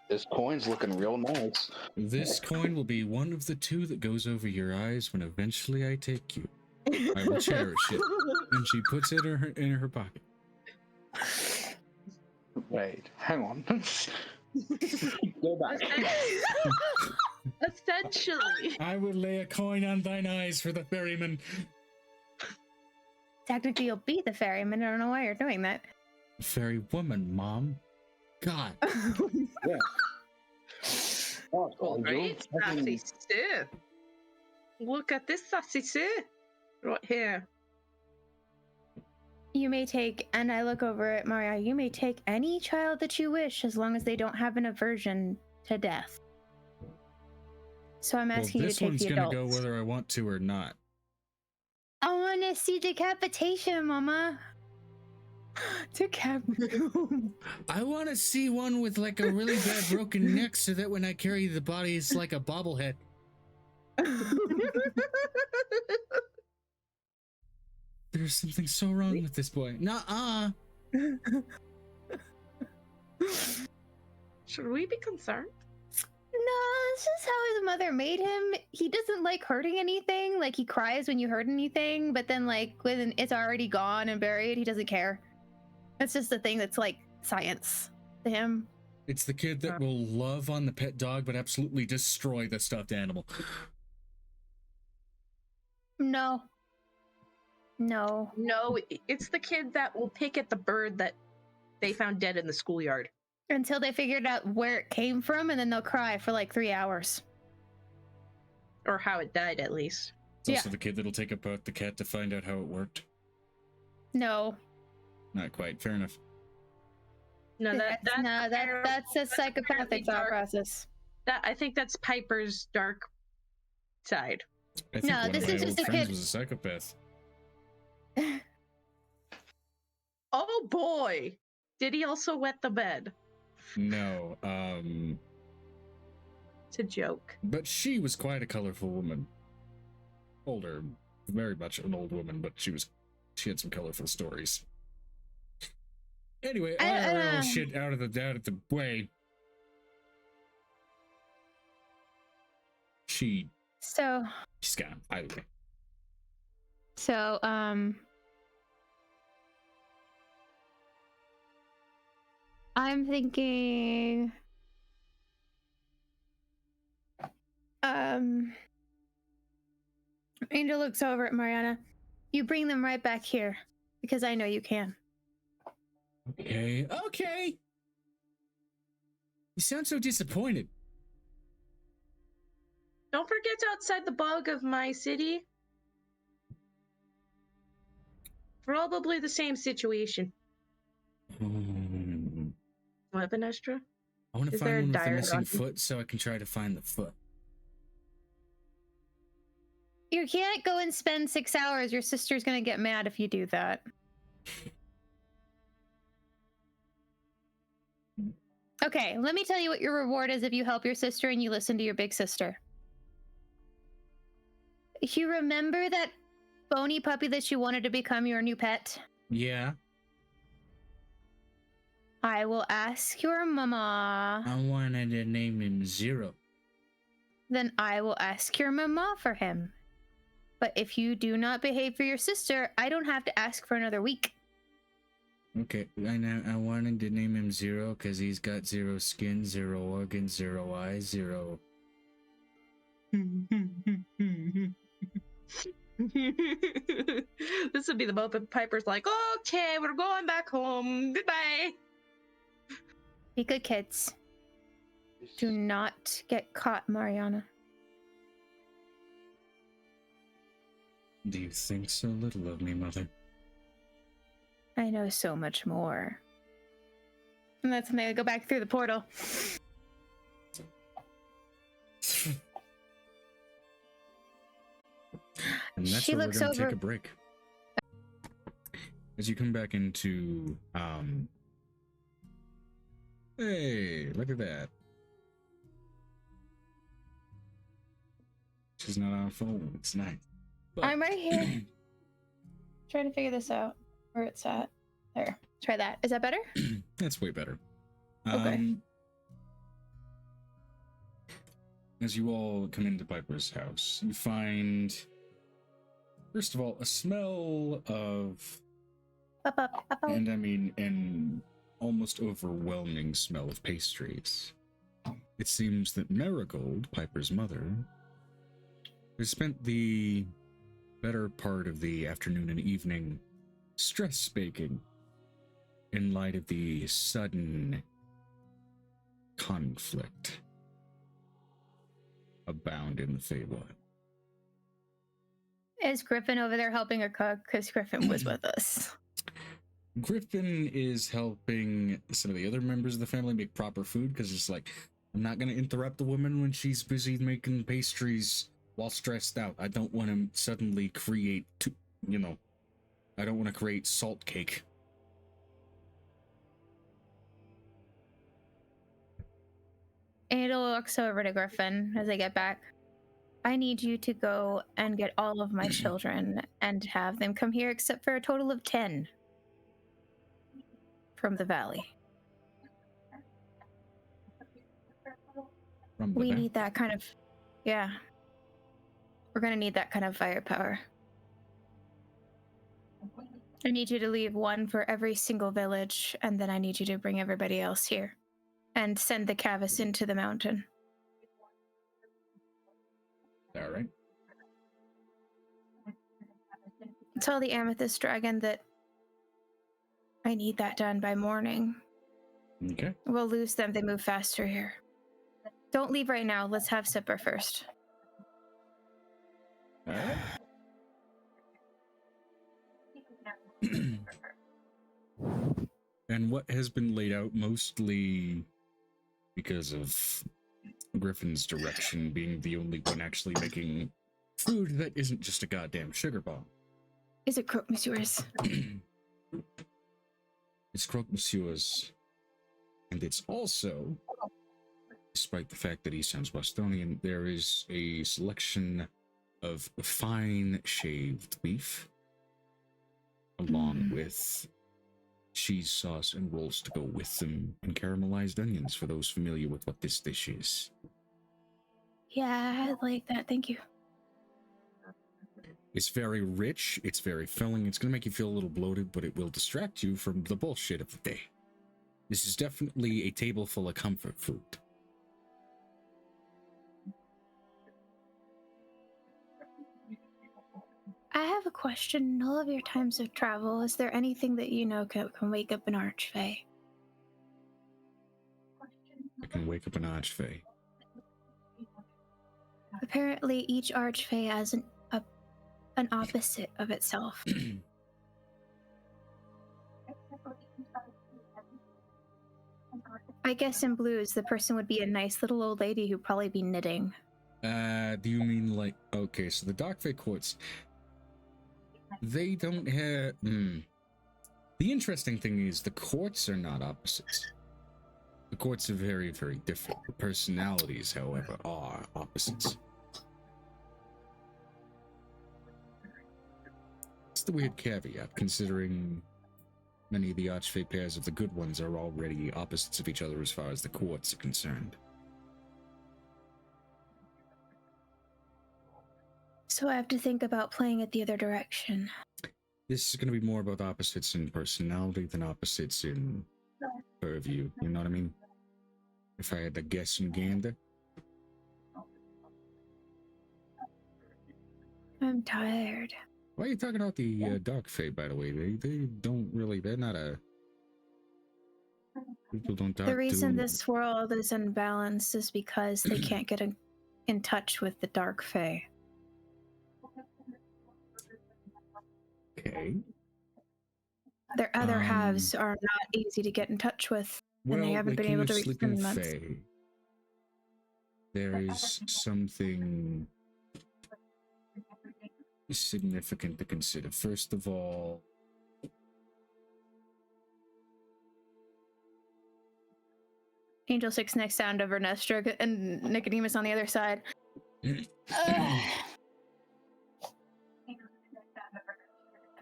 This coin's looking real nice. This coin will be one of the two that goes over your eyes when eventually I take you. I will cherish it. And she puts it in her pocket. Wait, hang on. Go back. Essentially. I will lay a coin on thine eyes for the ferryman. Technically, you'll be the ferryman. I don't know why you're doing that. Fairy woman, Mom. God. Yeah. Oh, All right, sassy Sue. Look at this sassy Sue. Right here. You may take, and I look over at Maria, you may take any child that you wish as long as they don't have an aversion to death. So I'm asking you to this take one's the gonna adults. go whether I want to or not. I want to see decapitation, Mama. Decapitation. I want to see one with like a really bad broken neck so that when I carry the body, it's like a bobblehead. There's something so wrong with this boy. Nuh-uh. Should we be concerned? No, this is how his mother made him. He doesn't like hurting anything. Like, he cries when you hurt anything, but then, like, when it's already gone and buried, he doesn't care. It's just a thing that's, like, science to him. It's the kid that will love on the pet dog but absolutely destroy the stuffed animal. No. No. No, it's the kid that will pick at the bird that they found dead in the schoolyard. Until they figured out where it came from, and then they'll cry for, like, 3 hours. Or how it died, at least. It's also the kid that'll take apart the cat to find out how it worked. No. Not quite. Fair enough. No, that's a psychopathic thought process. I think that's Piper's dark side. I think No, one this of my is old just a friends kid- was a psychopath. Oh boy! Did he also wet the bed? No, It's a joke. but she was quite a colorful woman. Older, very much an old woman, but she had some colorful stories. Anyway, IRL shit out of the way. She's gone. Either way. So, I'm thinking, Angel looks over at Mariana. You bring them right back here, because I know you can. Okay. You sound so disappointed. Don't forget outside the bog of my city. Probably the same situation. What, Benestra? I want to Is there a find one with a diary missing on- foot so I can try to find the foot. You can't go and spend 6 hours. Your sister's gonna get mad if you do that. Okay, let me tell you what your reward is if you help your sister and you listen to your big sister. You remember that bony puppy that you wanted to become your new pet? Yeah, I will ask your mama. I wanted to name him Zero. Then I will ask your mama for him. But if you do not behave for your sister, I don't have to ask for another week. Okay, I wanted to name him Zero because he's got 0 skin, 0 organs, 0 eyes, 0. This would be the moment Piper's like, okay, we're going back home. Goodbye. Be good kids. Do not get caught, Mariana. Do you think so little of me, Mother? I know so much more. And that's when they go back through the portal. And that's She where we're looks going to over. take a break. As you come back into, hey, look at that. She's not on her phone. It's nice. But, I'm right here. Trying to figure this out. Where it's at. There. Try that. Is that better? That's way better. Okay. As you all come into Piper's house, you find, first of all, a smell of, and I mean an almost overwhelming smell of pastries. It seems that Marigold, Piper's mother, has spent the better part of the afternoon and evening stress baking in light of the sudden conflict abound in the Feywild. Is Griffin over there helping her cook? Because Griffin was with us. Griffin is helping some of the other members of the family make proper food because it's like, I'm not going to interrupt the woman when she's busy making pastries while stressed out. I don't want to suddenly create, I don't want to create salt cake. Ada looks over to Griffin as they get back. I need you to go and get all of my children and have them come here except for a total of 10 from the valley. We need that kind of, yeah. We're going to need that kind of firepower. I need you to leave one for every single village, and then I need you to bring everybody else here and send the Cavis into the mountain. All right. Tell the Amethyst Dragon that I need that done by morning. Okay. We'll lose them. They move faster here. Don't leave right now. Let's have supper first. All right. And what has been laid out, mostly because of Griffin's direction being the only one actually making food that isn't just a goddamn sugar bomb. Is it croque monsieur's? It's croque monsieur's. And it's also, despite the fact that he sounds Bostonian, there is a selection of fine shaved beef, along with cheese sauce and rolls to go with them, and caramelized onions for those familiar with what this dish is. Yeah, I like that. Thank you. It's very rich, it's very filling, it's going to make you feel a little bloated, but it will distract you from the bullshit of the day. This is definitely a table full of comfort food. I have a question. In all of your times of travel, is there anything that you know can wake up an Archfey? I can wake up an Archfey. Apparently, each Archfey has an opposite of itself. I guess in blues, the person would be a nice little old lady who'd probably be knitting. Do you mean like... Okay, so the Darkfey Courts... They don't have... The interesting thing is the courts are not opposites. The courts are very, very different. The personalities, however, are opposites. It's the weird caveat, considering many of the Archfey pairs of the good ones are already opposites of each other as far as the courts are concerned. So I have to think about playing it the other direction. This is going to be more about opposites in personality than opposites in purview, you know what I mean? If I had to guess and gander. I'm tired. Why are you talking about the Darkfey, by the way? They don't really, they're not a... People don't talk The reason to... this world is unbalanced is because they can't get in touch with the Darkfey. Okay. Their other halves are not easy to get in touch with, and they haven't been able to reach them in months. Fey, there is something significant to consider. First of all, Angel 6 next sound of Ernestra and Nicodemus on the other side.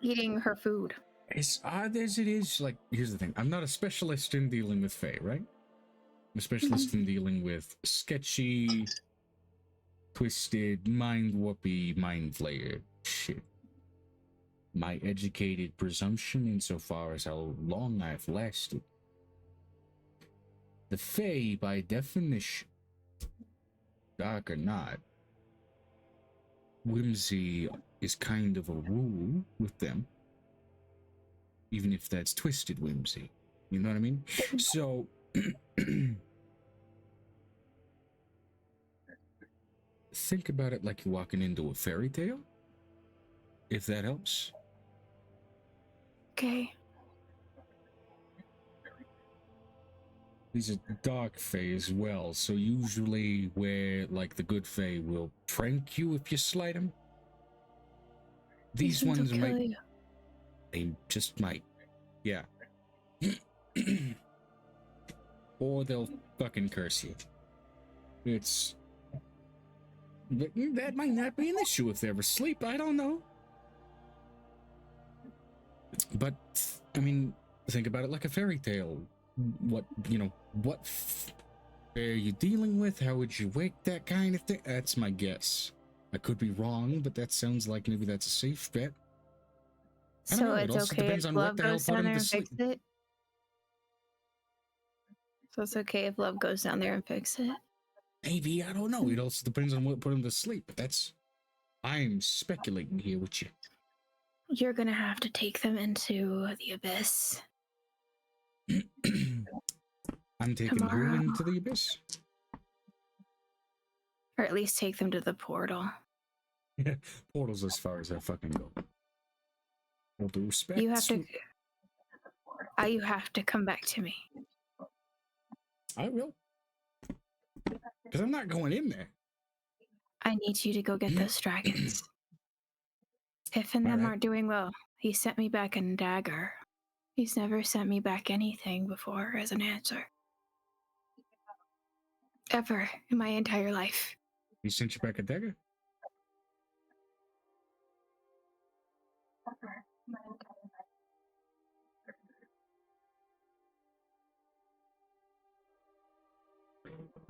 Eating her food. as odd as it is, like, here's the thing. I'm not a specialist in dealing with Fae, right? I'm a specialist in dealing with sketchy, twisted, mind-warpy, mind-flayer shit. My educated presumption insofar as how long I've lasted. The Fae, by definition, dark or not, whimsy is kind of a rule with them. Even if that's twisted whimsy. You know what I mean? So, think about it like you're walking into a fairy tale, if that helps. Okay. These are dark Fae as well, so usually where, like, the good Fae will prank you if you slight them. These ones might... They just might. Yeah. Or they'll fucking curse you. It's... That might not be an issue if they ever sleep, I don't know. But, I mean, think about it like a fairy tale. What are you dealing with? How would you wake that kind of thing? That's my guess. I could be wrong, but that sounds like maybe that's a safe bet. So it's okay if Love goes down there and fixes it? So it's okay if Love goes down there and fixes it? Maybe, I don't know. It also depends on what put him to sleep, but that's... I'm speculating here with you. You're gonna have to take them into the abyss. I'm taking Tomorrow. who into the abyss? Or at least take them to the portal. Yeah, portal's as far as I fucking go. All due respect. You have to come back to me. I will. Because I'm not going in there. I need you to go get those dragons. Piff and them aren't doing well. He sent me back a dagger. He's never sent me back anything before as an answer. Ever in my entire life. He sent you back a dagger?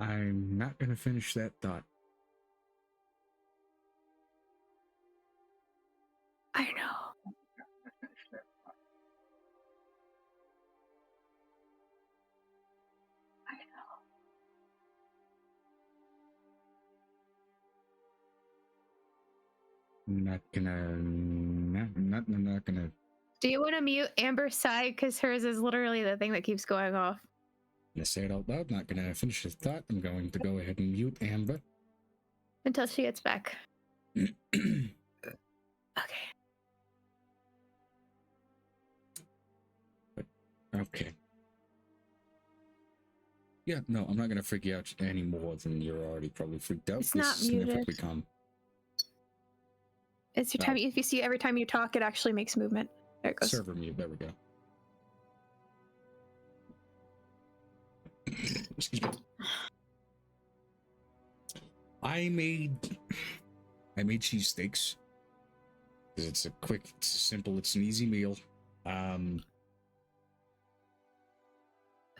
I'm not going to finish that thought. I know. Not gonna. Do you want to mute Amber's side? Because hers is literally the thing that keeps going off. Gonna say it out loud. Not gonna finish the thought. I'm going to go ahead and mute Amber until she gets back. Okay. Okay. Yeah, no, I'm not gonna freak you out any more than you're already probably freaked out. It's not muted. It's your time. If you see every time you talk, it actually makes movement. There it goes. Server mute. There we go. Excuse me. I made cheesesteaks. It's a quick, it's simple, it's an easy meal.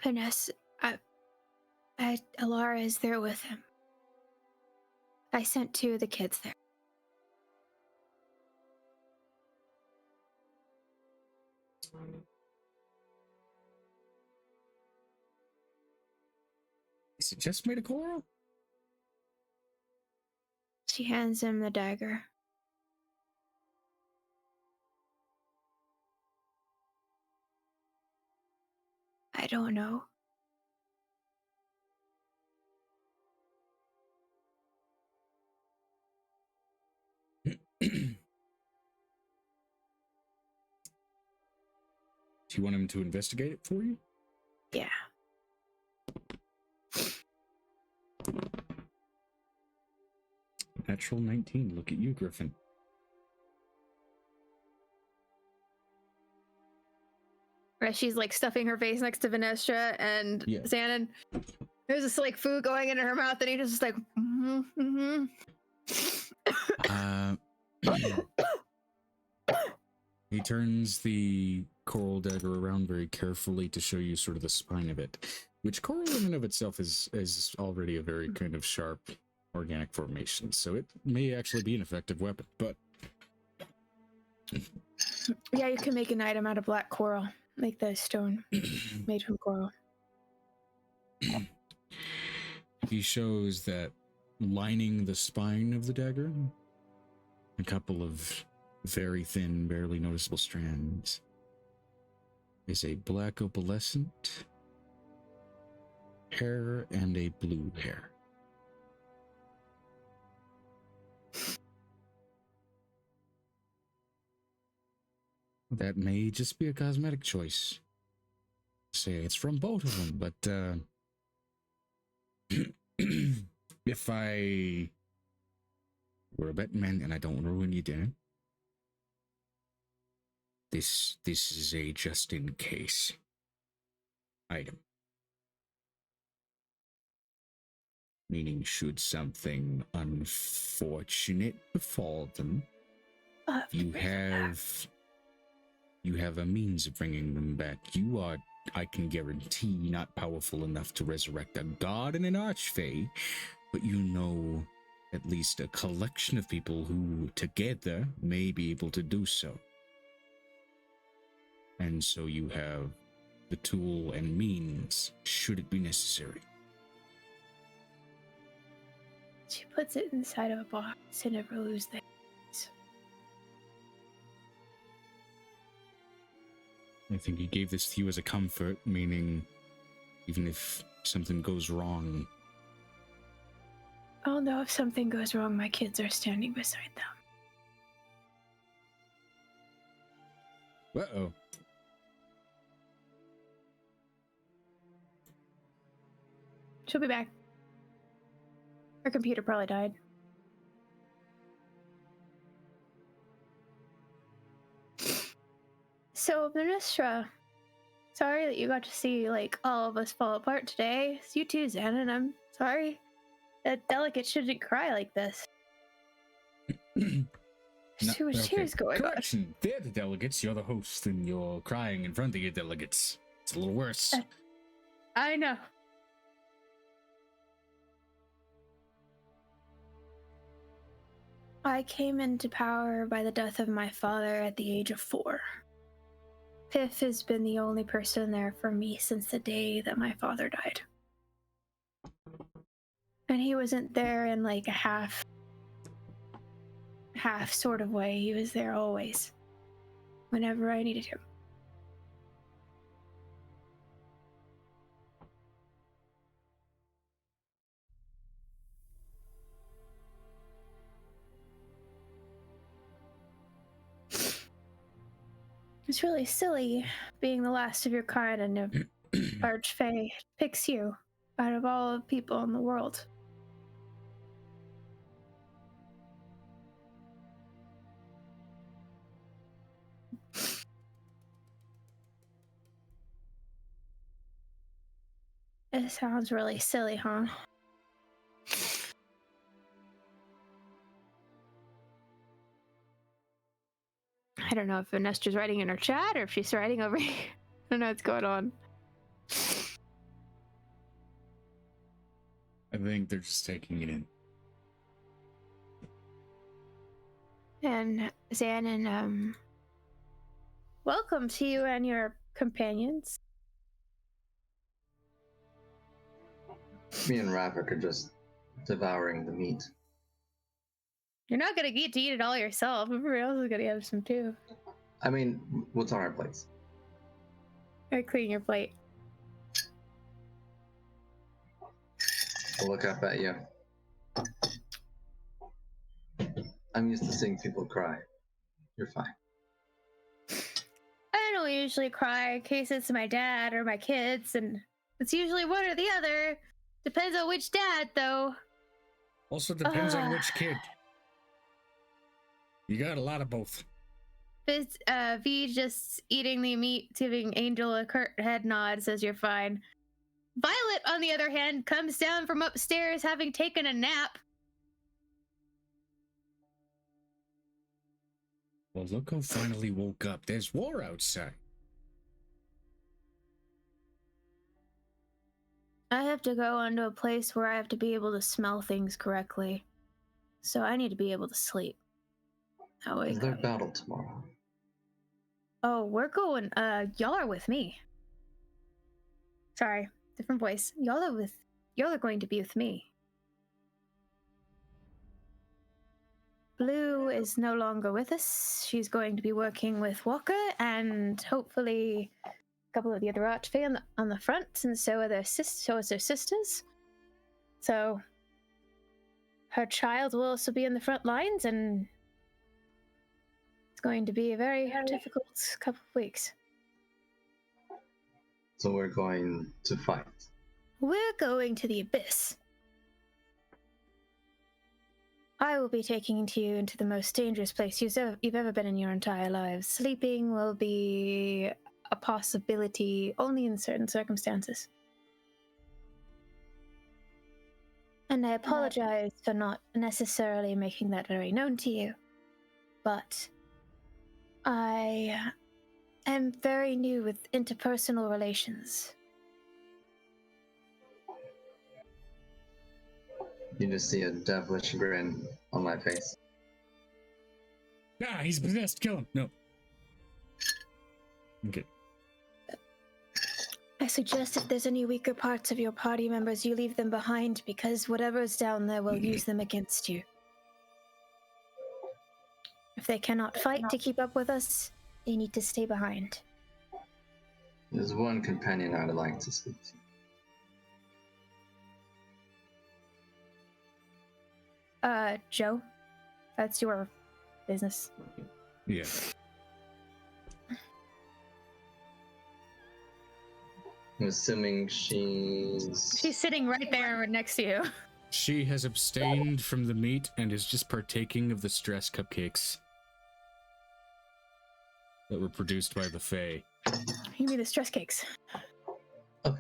Vanessa, Alara is there with him. I sent 2 of the kids there. Is it just made a coral? She hands him the dagger. I don't know. Do you want him to investigate it for you? Yeah. Natural 19. Look at you, Griffin. Right, she's like stuffing her face next to Venestra and Yeah. Xanon. There's this like food going into her mouth, and he just like, He turns the coral dagger around very carefully to show you sort of the spine of it, which coral in and of itself is already a very kind of sharp organic formation, so it may actually be an effective weapon, but Yeah, you can make an item out of black coral, like the stone made from coral. he shows that lining the spine of the dagger, a couple of very thin, barely noticeable strands, is a black opalescent hair and a blue hair. That may just be a cosmetic choice. Say it's from both of them, but if I were a betting man and I don't want to ruin your dinner, this is a just in case item. Meaning, should something unfortunate befall them, you have a means of bringing them back. You are, I can guarantee, not powerful enough to resurrect a god and an archfey, but you know at least a collection of people who together may be able to do so. And so you have the tool and means, should it be necessary. She puts it inside of a box to never lose things. I think he gave this to you as a comfort, meaning even if something goes wrong. I'll know if something goes wrong, my kids are standing beside them. Uh-oh. She'll be back. Her computer probably died. So, Venestra, sorry that you got to see, like, all of us fall apart today. It's you too, Xanon. I'm sorry. That delegate shouldn't cry like this. There's too much tears going on. Correction, they're the delegates, you're the host, and you're crying in front of your delegates. It's a little worse. I know. I came into power by the death of my father at the age of 4. Piff has been the only person there for me since the day that my father died. And he wasn't there in like a half sort of way. He was there always, whenever I needed him. It's really silly being the last of your kind, and if Archfey picks you out of all the people in the world. It sounds really silly, huh? I don't know if Venestra's writing in her chat or if she's writing over here. I don't know what's going on. I think they're just taking it in. And Xanon, welcome to you and your companions. Me and Ravik are just devouring the meat. You're not gonna get to eat it all yourself. Everybody else is gonna have some too. I mean, what's on our plates? Gotta clean your plate. I'll look up at you. I'm used to seeing people cry. You're fine. I don't know don't usually cry in case it's my dad or my kids, and it's usually one or the other. Depends on which dad, though. Also depends on which kid. You got a lot of both. V just eating the meat, giving Angel a curt head nod, says you're fine. Violet, on the other hand, comes down from upstairs having taken a nap. Well, look who finally woke up. There's war outside. I have to go into a place where I have to be able to smell things correctly. So I need to be able to sleep. Is there battle tomorrow? Oh, we're going, y'all are with me. Sorry, different voice. Y'all are going to be with me. Blue is no longer with us. She's going to be working with Walker and hopefully a couple of the other Archfey on the front, and so is their sisters. So her child will also be in the front lines, and it's going to be a very difficult couple of weeks. So we're going to fight. We're going to the Abyss. I will be taking you into the most dangerous place you've ever been in your entire lives. Sleeping will be a possibility only in certain circumstances. And I apologize for not necessarily making that very known to you, but I am very new with interpersonal relations. You just see a devilish grin on my face. Ah, he's possessed. Kill him. No. Okay. I suggest if there's any weaker parts of your party members, you leave them behind, because whatever's down there will use them against you. If they cannot fight to keep up with us, they need to stay behind. There's one companion I'd like to speak to. Joe, that's your business. Yeah. I'm assuming she's sitting right there next to you. She has abstained from the meat and is just partaking of the stress cupcakes that were produced by the Fae. You mean the stress cakes? Okay.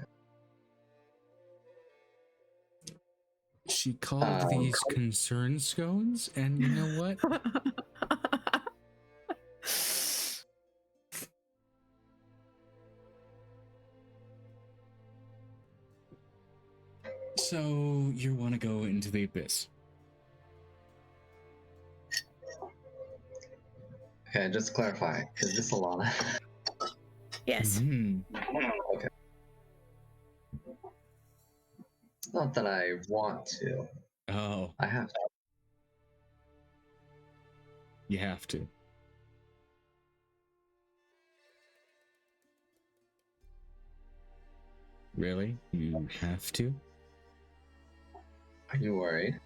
She called these concern scones, and you know what? So you want to go into the abyss? Okay, just to clarify, is this Alana? Yes. Okay. It's not that I want to. Oh, I have to. you have to. Really? You have to? Are you worried?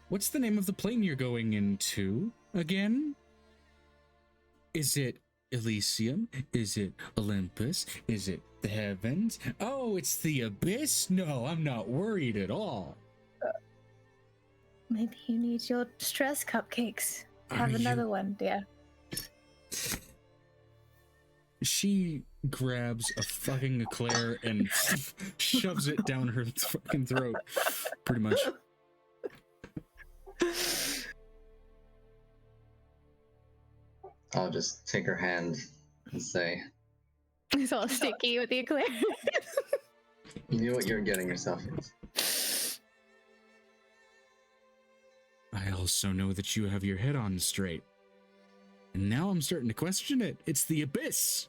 What's the name of the plane you're going into again? Is it Elysium? Is it Olympus? Is it the heavens? Oh, it's the abyss? No, I'm not worried at all. Maybe you need your stress cupcakes. Are Have another you- one, dear. She grabs a fucking eclair and shoves it down her fucking throat, pretty much. I'll just take her hand and say, It's all sticky with the eclair. you knew what you were getting yourself into. I also know that you have your head on straight. And now I'm starting to question it. It's the abyss.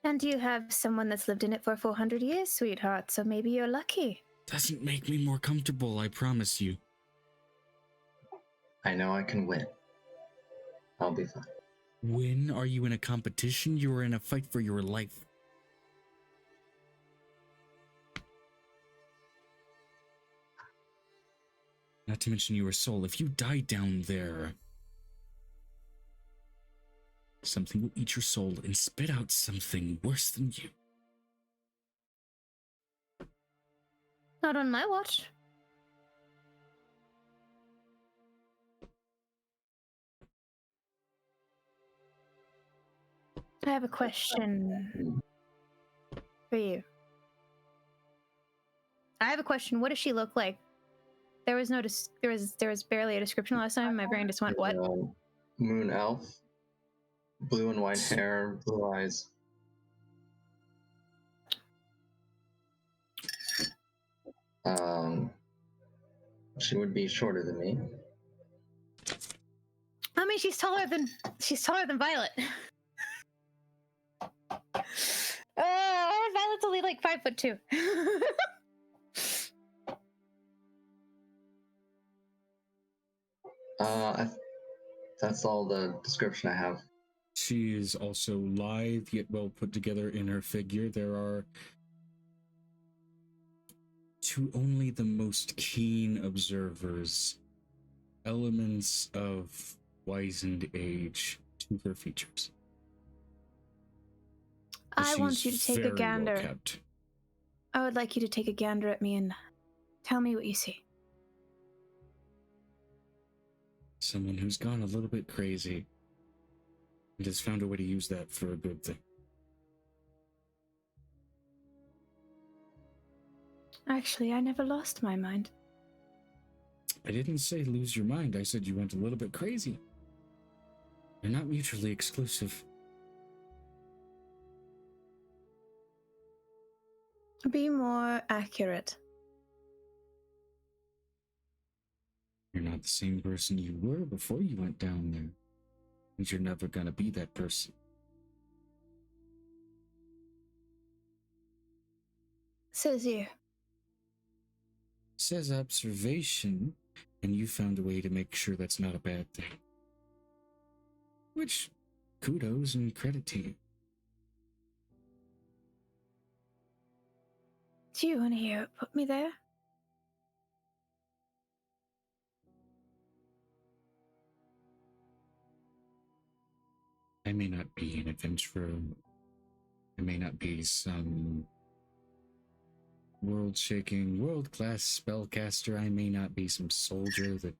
And you have someone that's lived in it for 400 years, sweetheart, so maybe you're lucky. Doesn't make me more comfortable, I promise you. I know I can win. I'll be fine. When are you in a competition? You are in a fight for your life. Not to mention your soul. If you die down there, something will eat your soul and spit out something worse than you. Not on my watch. I have a question for you. I have a question. What does she look like? There was no there was barely a description last time. My brain just went, what? Moon elf, blue and white hair, blue eyes. She would be shorter than me. I mean, she's taller than Violet. Violet's only like 5'2". That's all the description I have. She is also lithe yet well put together in her figure. There are, to only the most keen observers, elements of wizened age to her features. I want you to take a gander. Well kept. I would like you to take a gander at me and tell me what you see. Someone who's gone a little bit crazy and has found a way to use that for a good thing. Actually, I never lost my mind. I didn't say lose your mind. I said you went a little bit crazy. They're not mutually exclusive. Be more accurate. You're not the same person you were before you went down there. And you're never gonna be that person. Says you. Says observation, and you found a way to make sure that's not a bad thing. Which, kudos and credit to you. Do you want to hear what put me there? I may not be an adventurer. I may not be some world-shaking, world-class spellcaster. I may not be some soldier that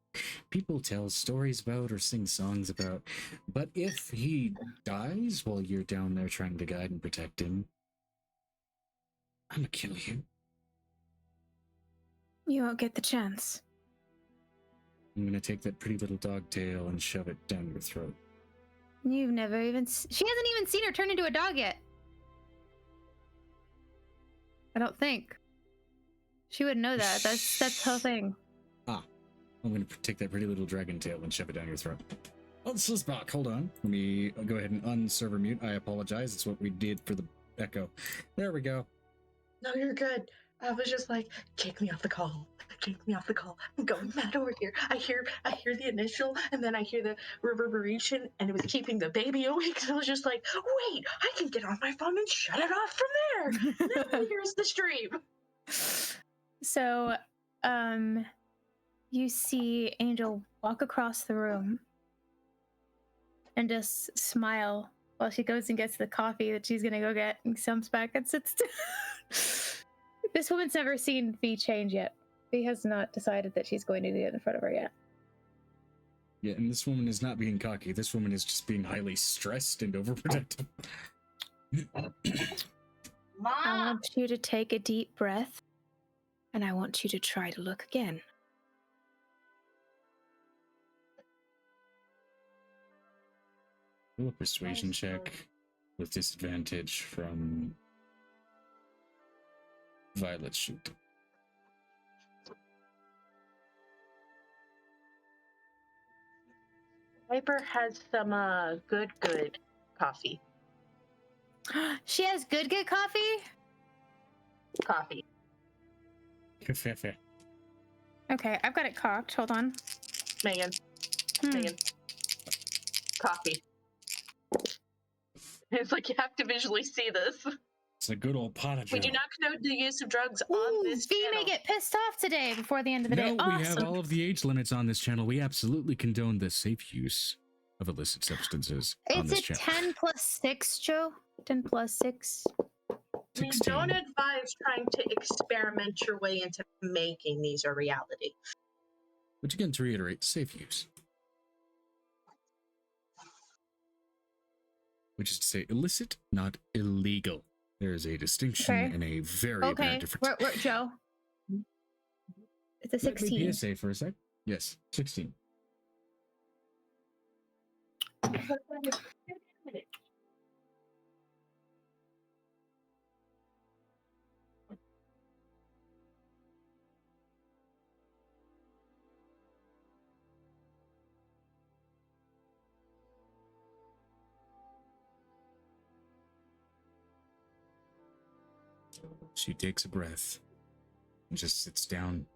people tell stories about or sing songs about. But if he dies while you're down there trying to guide and protect him, I'm gonna kill you. You won't get the chance. I'm gonna take that pretty little dog tail and shove it down your throat. You've never even... She hasn't even seen her turn into a dog yet. I don't think. She wouldn't know that. That's the whole thing. Ah, I'm gonna take that pretty little dragon tail and shove it down your throat. Oh, this is back. Hold on. Let me go ahead and unserver mute. I apologize. It's what we did for the echo. There we go. No, you're good. I was just like, kick me off the call. Kick me off the call. I'm going mad over here. I hear the initial, and then I hear the reverberation, and it was keeping the baby awake. So I was just like, wait, I can get on my phone and shut it off from there. Now here's the stream. So, you see Angel walk across the room and just smile while she goes and gets the coffee that she's gonna go get and comes back and sits down. This woman's never seen Fee change yet. Fee has not decided that she's going to do it in front of her yet. Yeah, and this woman is not being cocky. This woman is just being highly stressed and overprotective. I want you to take a deep breath, and I want you to try to look again. Do a persuasion check with disadvantage from Violet shoot. Piper has some good coffee. She has good coffee? Coffee. Okay, I've got it cocked. Hold on. Megan. Coffee. It's like you have to visually see this. It's a good old pot of We joe. do not condone the use of drugs on this Fee channel. may get pissed off today before the end of the day. No, we have Awesome. all of the age limits on this channel. We absolutely condone the safe use. of illicit substances on It's this a channel. 10 plus 6, Joe. 10 plus 6. We 16. don't advise trying to experiment your way into making these a reality. Which again, to reiterate, safe use. Which is to say illicit, not illegal. There is a distinction Okay. and a very Okay, apparent difference. Joe. It's a Let me 16. PSA for a sec. Yes, 16. She takes a breath and just sits down.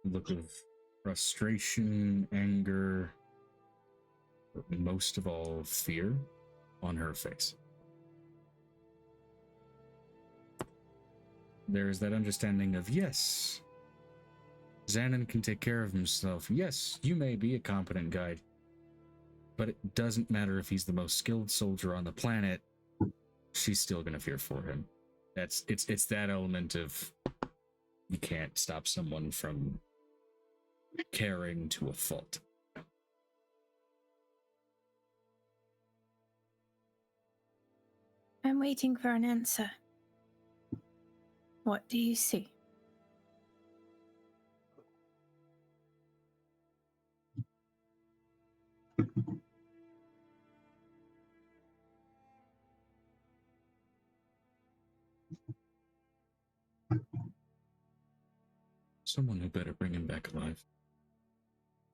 Look of frustration, anger, but most of all, fear on her face. There is that understanding of, yes, Xanon can take care of himself. Yes, you may be a competent guide, but it doesn't matter if he's the most skilled soldier on the planet. She's still gonna fear for him. It's that element of you can't stop someone from caring to a fault. I'm waiting for an answer. What do you see? Someone who better bring him back alive.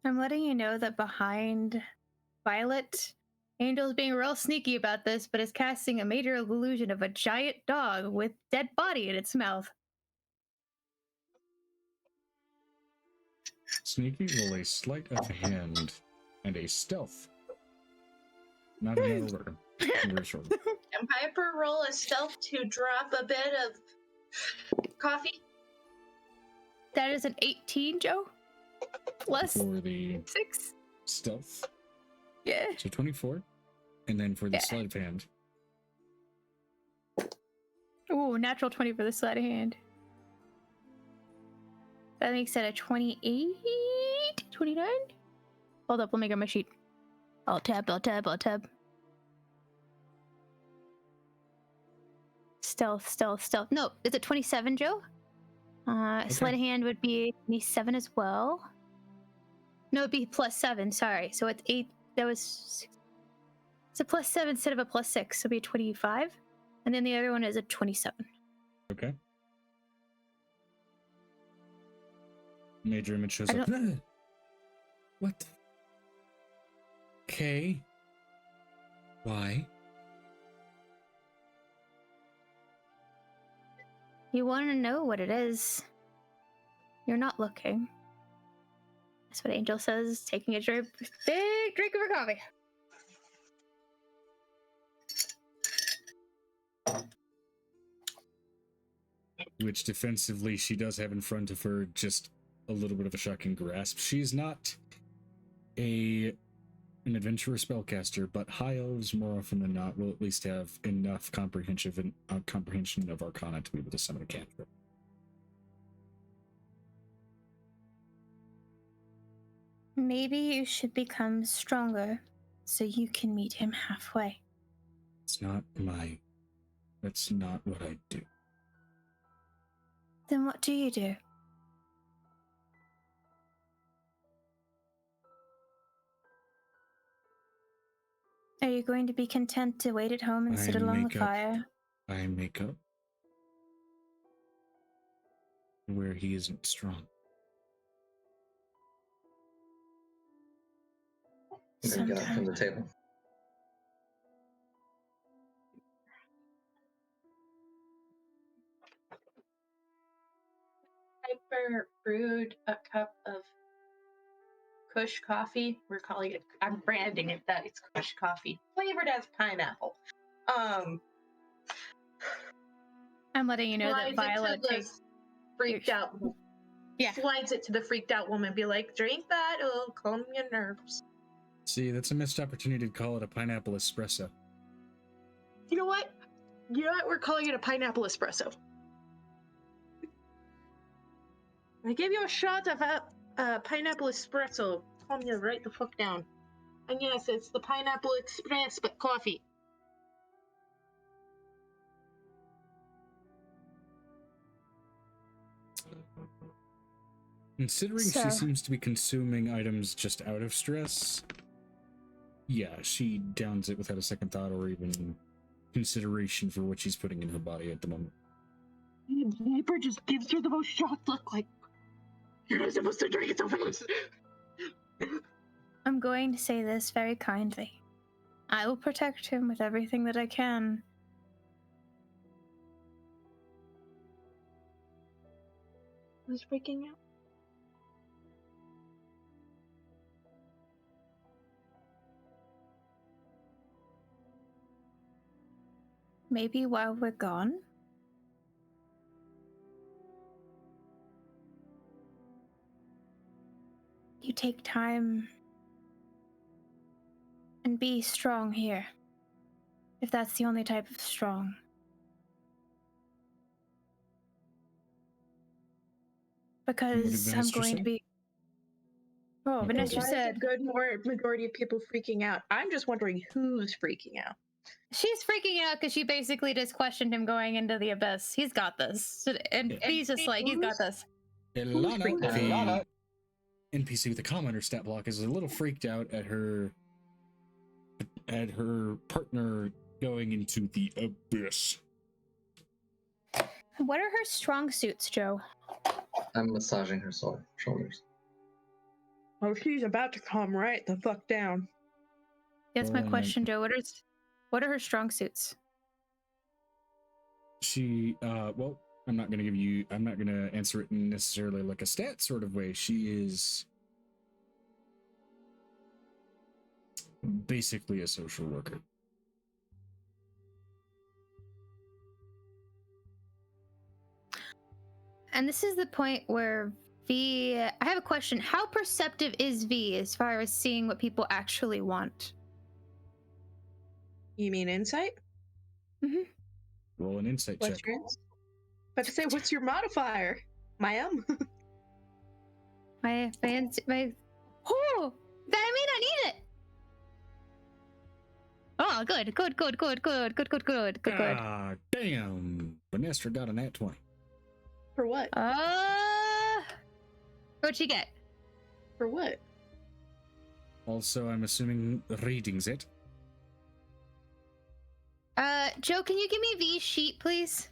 I'm letting you know that behind Violet, Angel's being real sneaky about this, but is casting a major illusion of a giant dog with dead body in its mouth. Sneaky, roll a sleight of hand and a stealth. Not another order. Reassured. And Piper, roll a stealth to drop a bit of coffee. That is an 18, Joe? Plus For the 6? stealth, Yeah. so 24. And then for the Yeah. sleight of hand, Ooh, natural 20 for the sleight of hand. That makes it a 28? 29? Hold up, let me get my sheet. I'll tab. Stealth. No, is it 27, Joe? Sleight of hand would be 27 as well. No, it'd be plus 7, sorry. So it's 8, that was... It's a plus 7 instead of a plus 6, so it'd be a 25. And then the other one is a 27. okay. Major image shows I up. What? Okay. Why? You want to know what it is. You're not looking. That's what Angel says, taking a big drink of her coffee. Which defensively she does have in front of her just a little bit of a shocking grasp. She's not an adventurer spellcaster, but high elves more often than not will at least have enough comprehension of Arcana to be able to summon a cantrip. Maybe you should become stronger so you can meet him halfway. That's not what I do. Then what do you do? Are you going to be content to wait at home and sit along the fire? I make up where he isn't strong. Then get up from the table. Piper brewed a cup of Kush coffee. We're calling it, I'm branding it that it's Kush coffee, flavored as pineapple. I'm letting you know that Slides it Violet to the takes. freaked out. Yeah. Slides it to the freaked out woman. Be like, drink that. It'll calm your nerves. See, that's a missed opportunity to call it a pineapple espresso. You know what? We're calling it a pineapple espresso. I gave you a shot of a pineapple espresso. Calm you right the fuck down. And yes, it's the pineapple express, but coffee. Considering So- she seems to be consuming items just out of stress, yeah, she downs it without a second thought or even consideration for what she's putting in her body at the moment. Neighbor just gives her the most shocked look, like, you're not supposed to drink it so fast. I'm going to say this very kindly. I will protect him with everything that I can. Who's freaking out? Maybe while we're gone? You take time and be strong here. If that's the only type of strong. Because I'm Vanessa going say? to be. Oh, Okay. Vanessa There's a said good majority of people freaking out. I'm just wondering who's freaking out. She's freaking out because she basically just questioned him going into the abyss. He's got this. And Yeah. he's just like, he's got this. Ilana, freaked out? the NPC with the commenter stat block, is a little freaked out at her partner going into the abyss. What are her strong suits, Joe? I'm massaging her shoulders. Oh, she's about to calm right the fuck down. That's my Well, question, Joe. What are her strong suits? She, well, I'm not gonna answer it in necessarily like a stat sort of way. She is basically a social worker. And this is the point where I have a question. How perceptive is V as far as seeing what people actually want? You mean insight? Roll an insight check. What's your insight? About to say, what's your modifier? Ma'am? My, oh, that may not need it. Oh, good. Ah, damn. Vanessa got a nat 20. For what? What'd she get? For what? Also, I'm assuming readings it. Joe, can you give me V's sheet, please?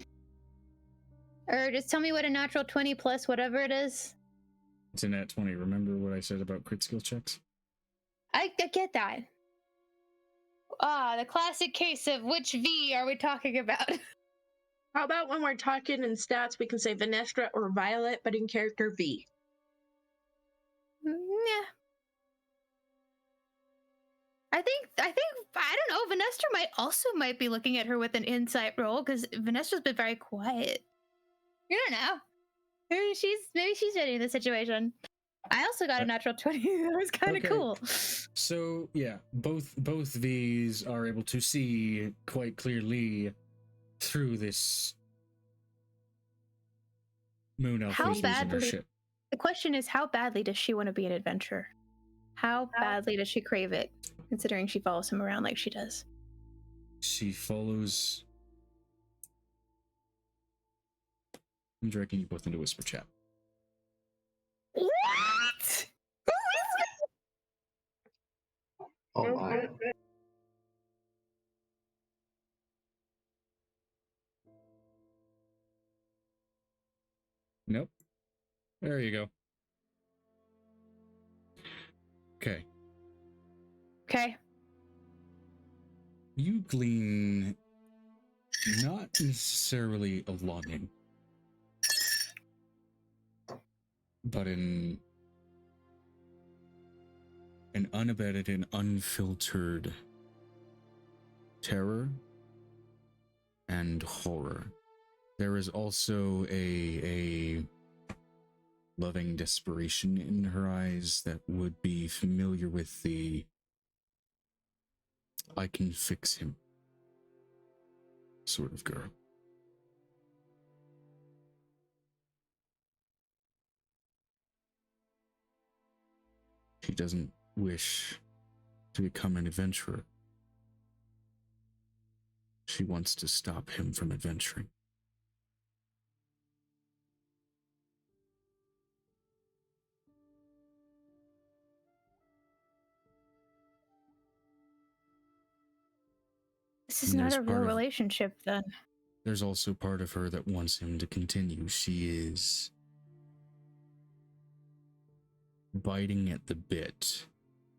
Or just tell me what a natural 20 plus whatever it is. It's a nat 20. Remember what I said about crit skill checks? I get that. The classic case of which V are we talking about? How about when we're talking in stats, we can say Vanessa or Violet, but in character V? Yeah. I think I don't know. Vanessa might be looking at her with an insight roll because Vanessa's been very quiet. You don't know. Maybe she's ready in the situation. I also got a natural 20. That was kind of Okay. cool. So yeah, both these are able to see quite clearly through this moon elf How who's losing her badly- shit. The question is, how badly does she want to be an adventurer? How badly does she crave it, considering she follows him around like she does? She follows. I'm dragging you both into whisper chat. What? Oh my. Nope. There you go. Okay. Okay. You glean not necessarily a longing, but an unabated and unfiltered terror and horror There is also a loving desperation in her eyes that would be familiar with the I can fix him sort of girl. She doesn't wish to become an adventurer. She wants to stop him from adventuring. This is And not there's a real part of- relationship, then. There's also part of her that wants him to continue. She is biting at the bit,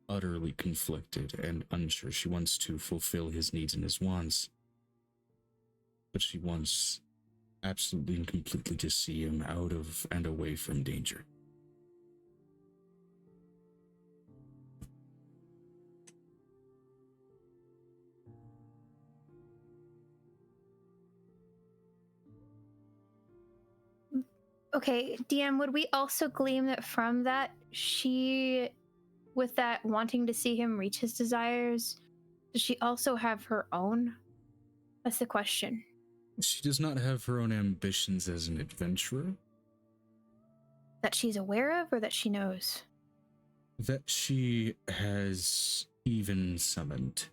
utterly conflicted and unsure. She wants to fulfill his needs and his wants, but she wants absolutely and completely to see him out of and away from danger. Okay, DM, would we also glean that from that she, with that wanting to see him reach his desires, does she also have her own? That's the question. She does not have her own ambitions as an adventurer. That she's aware of or that she knows? That she has even summoned.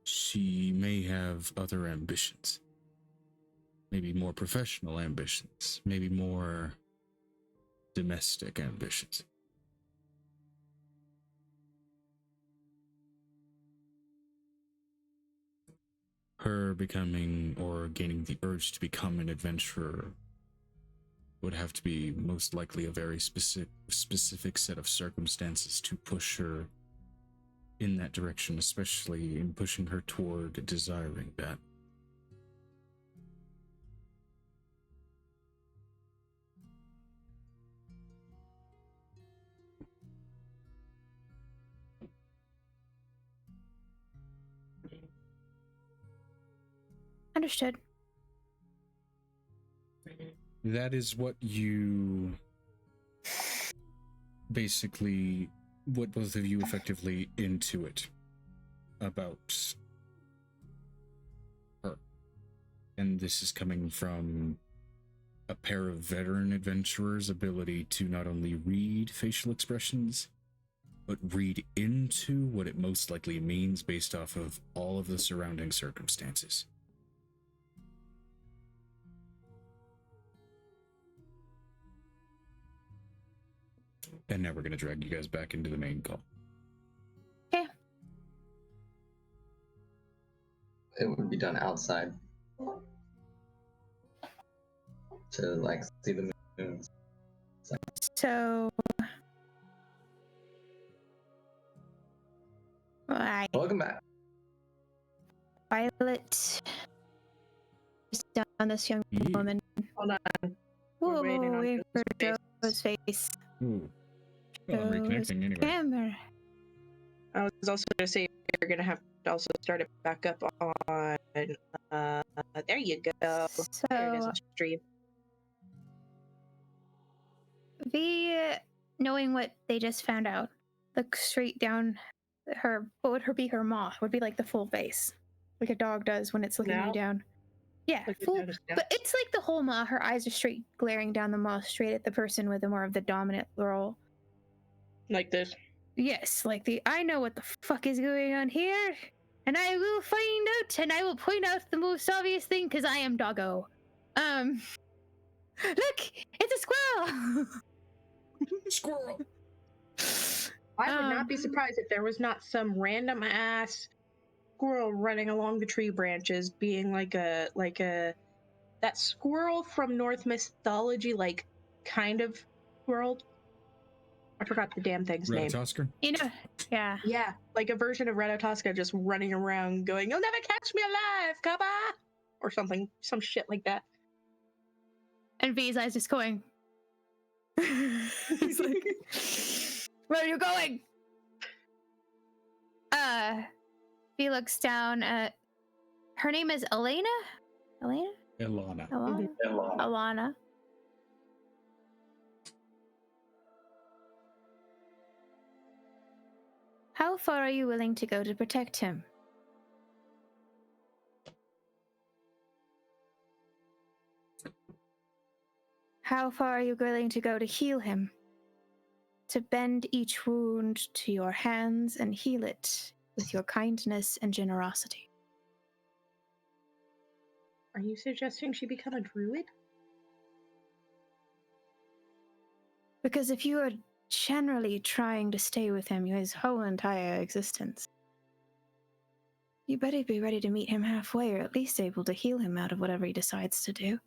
She may have other ambitions. Maybe more professional ambitions. Maybe more domestic ambitions. Her becoming or gaining the urge to become an adventurer would have to be most likely a very specific set of circumstances to push her in that direction, especially in pushing her toward desiring that. Understood. That is what you basically, what both of you effectively intuit about her. And this is coming from a pair of veteran adventurers' ability to not only read facial expressions, but read into what it most likely means based off of all of the surrounding circumstances. And now we're going to drag you guys back into the main call. Okay. It would be done outside to like see the moons. So, Welcome back. Violet is down this young woman. Hold on. Whoa, waiting on wait for Joe's Joe's face. Ooh. Well, I'm reconnecting anyway. Camera. I was also going to say you're going to have to also start it back up on. There you go. There it is So, on stream. knowing what they just found out, look straight down her. What would be her maw? Would be like the full face, like a dog does when it's looking Now? you down. Yeah, Look at full. Jonas now. But it's like the whole maw. Her eyes are straight, glaring down the maw, straight at the person with the more of the dominant role. Like this. Yes, like the I know what the fuck is going on here, and I will find out, and I will point out the most obvious thing because I am doggo. Look, it's a squirrel. Squirrel. I would not be surprised if there was not some random ass squirrel running along the tree branches, being like that squirrel from Norse mythology, like kind of squirrel. I forgot the damn thing's name. Ratatosker? You know, yeah. Yeah, like a version of Ratatoska just running around going, "You'll never catch me alive, Kappa!" Or something, some shit like that. And V's eyes just going. He's like, "Where are you going?" V looks down at. Her name is Elena. Elena. Ilana. Alana. How far are you willing to go to protect him? How far are you willing to go to heal him? To bend each wound to your hands and heal it with your kindness and generosity. Are you suggesting she become a druid? Because if you are generally trying to stay with him his whole entire existence, you better be ready to meet him halfway, or at least able to heal him out of whatever he decides to do.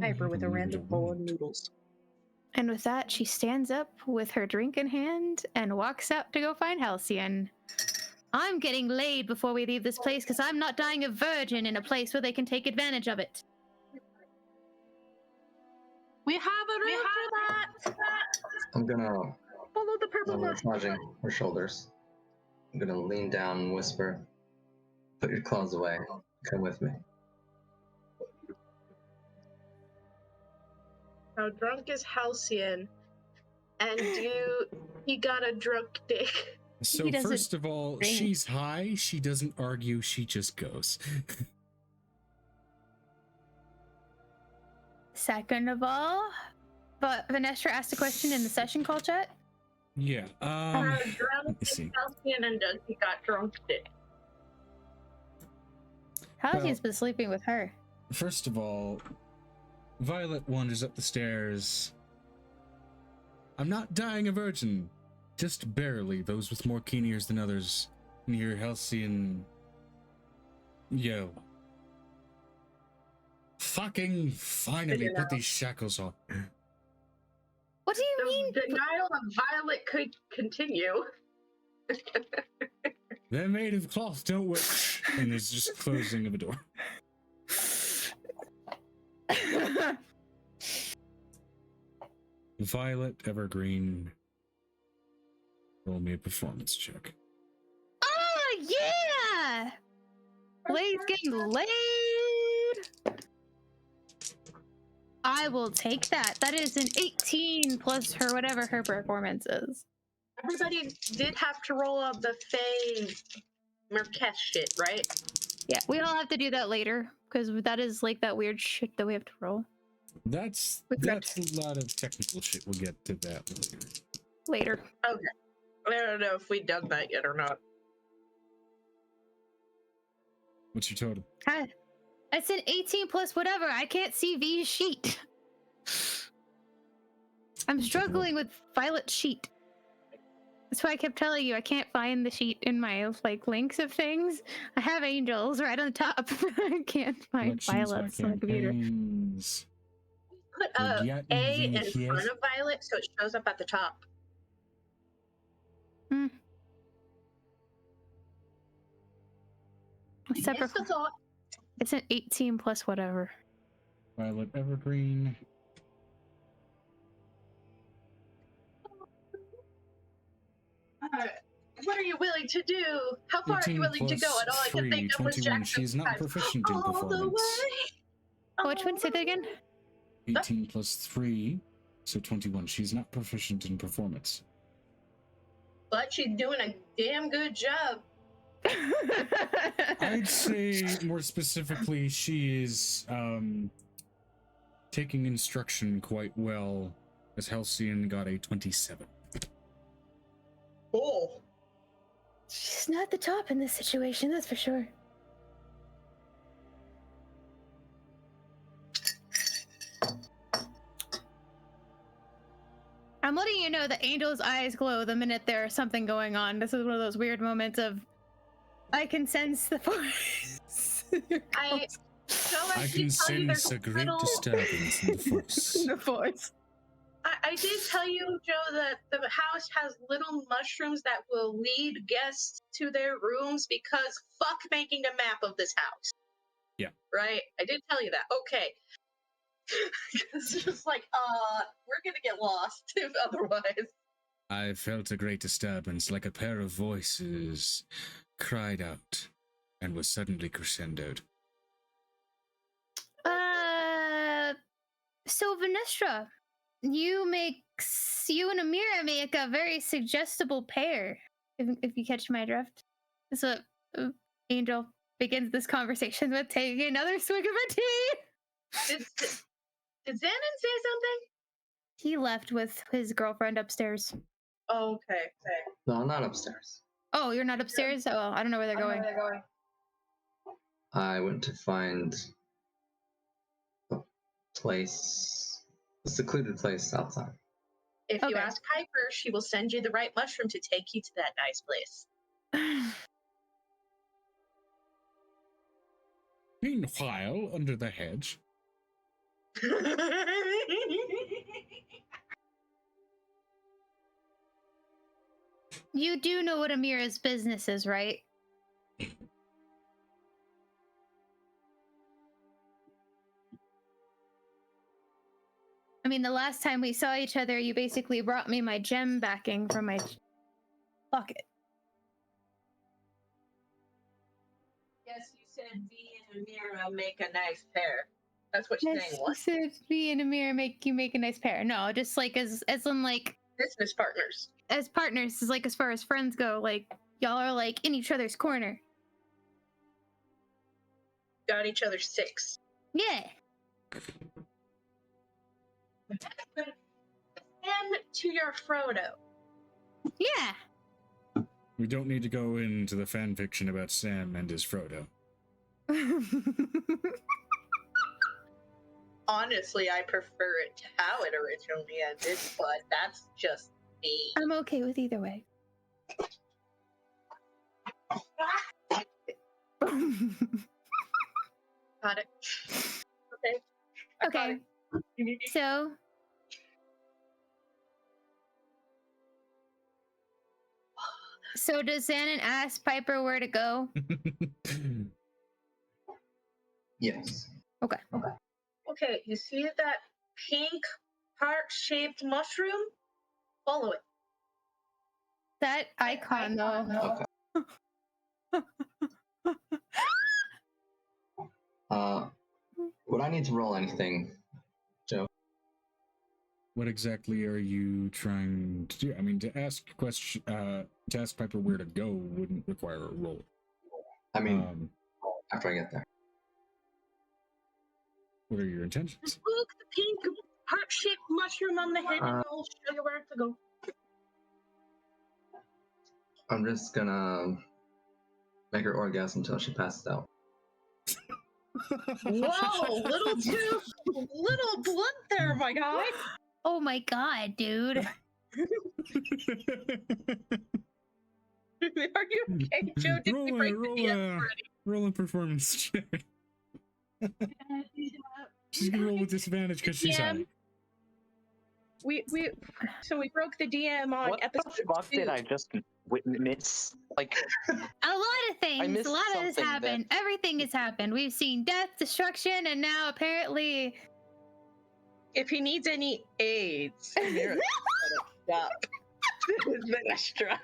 Hyper with a random bowl of noodles. And with that, she stands up with her drink in hand and walks out to go find Halcyon. I'm getting laid before we leave this place because I'm not dying a virgin in a place where they can take advantage of it. We have a room for that! I'm gonna, Follow the purple I'm mushroom. massaging her shoulders. I'm gonna lean down and whisper, "Put your claws away. Come with me." How drunk is Halcyon? And he got a drunk dick? So He doesn't first of all, drink. she's high. She doesn't argue. She just goes. Second of all, but Vanessa asked a question in the session call chat. Yeah. Drunk Let me see. Halcyon and Doug got drunk dick. Halcyon's been sleeping with her. First of all, Violet wanders up the stairs. I'm not dying a virgin, just barely. Those with more keen ears than others near Halcyon. Yo. Fucking finally put these shackles on. What do you The mean? denial of Violet could continue. They're made of cloth, don't worry. And there's just closing of a door. Violet Evergreen. Roll me a performance check. Oh, yeah! Blade's getting laid! I will take that. That is an 18 plus her whatever her performance is. Everybody did have to roll up the Fae Merkesh shit, right? Yeah, we all have to do that later, because that is like that weird shit that we have to roll. That's We've got- a lot of technical shit. We'll get to that later. Later. Okay. I don't know if we've done that yet or not. What's your total? It's an 18 plus whatever. I can't see V's sheet. I'm struggling with Violet's sheet. That's why I kept telling you I can't find the sheet in my like links of things. I have angels right on the top. I can't find Violet's on the computer. Campaigns. Put a Yeah, A in yes. front of Violet so it shows up at the top. Separate. Just a thought. It's an 18 plus whatever. Violet Evergreen. What are you willing to do? How far are you 18 willing to go? plus And all I could 3, think of was 21. Jack. She's not proficient in all the performance. way. Which one? Say that again. 18 plus 3, so 21. She's not proficient in performance. But she's doing a damn good job. I'd say more specifically, she is taking instruction quite well, as Halcyon got a 27. Oh. She's not the top in this situation, that's for sure. I'm letting you know that Angel's eyes glow the minute there's something going on. This is one of those weird moments of I can sense the force. I I did can tell you there's sense a great little- disturbance in the force. the force. I did tell you, Joe, that the house has little mushrooms that will lead guests to their rooms because fuck making a map of this house. Yeah. Right? I did tell you that. Okay. It's just like, we're gonna get lost if otherwise. I felt a great disturbance, like a pair of voices cried out and was suddenly crescendoed? So Venestra, you and Amira make a very suggestible pair. If you catch my drift. So Angel begins this conversation with taking another swig of her tea. Did Xanon say something? He left with his girlfriend upstairs. Oh, okay. No, I'm not upstairs. Oh, you're not upstairs? Oh, I don't know where they're going. I went to find a place, a secluded place outside. If you ask Piper, she will send you the right mushroom to take you to that nice place. Meanwhile, under the hedge. You do know what Amira's business is, right? I mean, the last time we saw each other, you basically brought me my gem backing from my pocket. Yes, you said V and Amira make a nice pair. That's what she's saying. You What? said me and Amira make a nice pair. No, just like as in like Business partners. as partners, is like as far as friends go, like y'all are like in each other's corner. Got each other six. Yeah. And to your Frodo. Yeah. We don't need to go into the fan fiction about Sam and his Frodo. Honestly, I prefer it to how it originally ended, but that's just me. I'm okay with either way. Got it. Okay. Okay. So does Xanon ask Piper where to go? Yes. Okay, you see that pink heart-shaped mushroom? Follow it. That icon though. Okay. Would I need to roll anything, Joe? What exactly are you trying to do? I mean, to ask Piper where to go wouldn't require a roll. I mean, after I get there. What are your intentions? Just look, the pink heart-shaped mushroom on the head, and I'll show you where to go. I'm just gonna make her orgasm until she passes out. Whoa, little blunt there, my guy. Oh my god, dude. Are you okay, Joe? Did we break the DM already? Roll a performance check. She's gonna roll with disadvantage because she's high. We broke the DM on what episode the fuck 2. did I just witness? Like, A lot of things. missed A lot of this something happened. Everything has happened. We've seen death, destruction, and now apparently. If he needs any aids, Amira, stop. This is extra.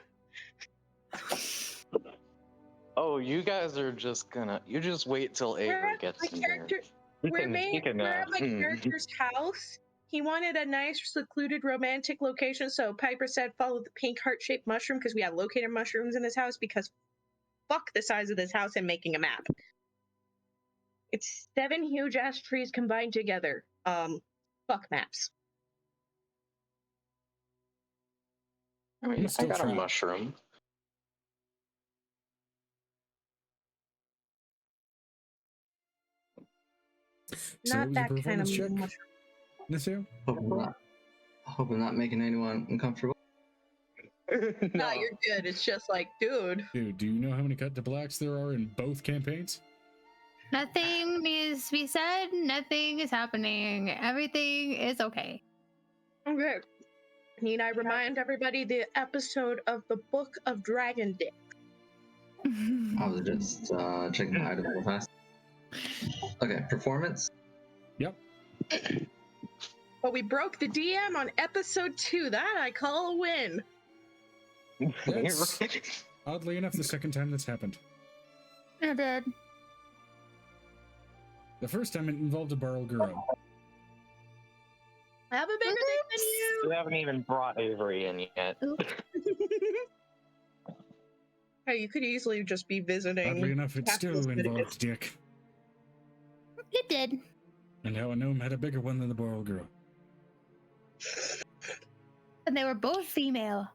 oh, you guys are just gonna. You just wait till We're Avery at gets my in here. character. He We're can- at he can, my character's house. He wanted a nice, secluded, romantic location, so Piper said follow the pink heart-shaped mushroom because we have locator mushrooms in this house because fuck the size of this house and making a map. It's 7 huge-ass trees combined together. Fuck maps. I mean, I still got try. a mushroom. So Not what was that your kind of performance check, mushroom. Naseo? Hope I'm not making anyone uncomfortable. No, you're good. It's just like, dude. Dude, do you know how many cut to blacks there are in both campaigns? Nothing needs to be said. Nothing is happening. Everything is okay. Okay. Need I remind everybody the episode of the Book of Dragon Dick? I was just checking my item real fast. Okay, performance. Yep. But we broke the DM on episode 2. That I call a win. That's- Oddly enough, the second time that's happened. I did. The first time it involved a Barrel Girl. I have a bigger dick than you. You haven't even brought Avery in yet. Hey, you could easily just be visiting. Oddly enough, it still involved Dick. It did. And how a gnome had a bigger one than the Barrel Girl. And they were both female.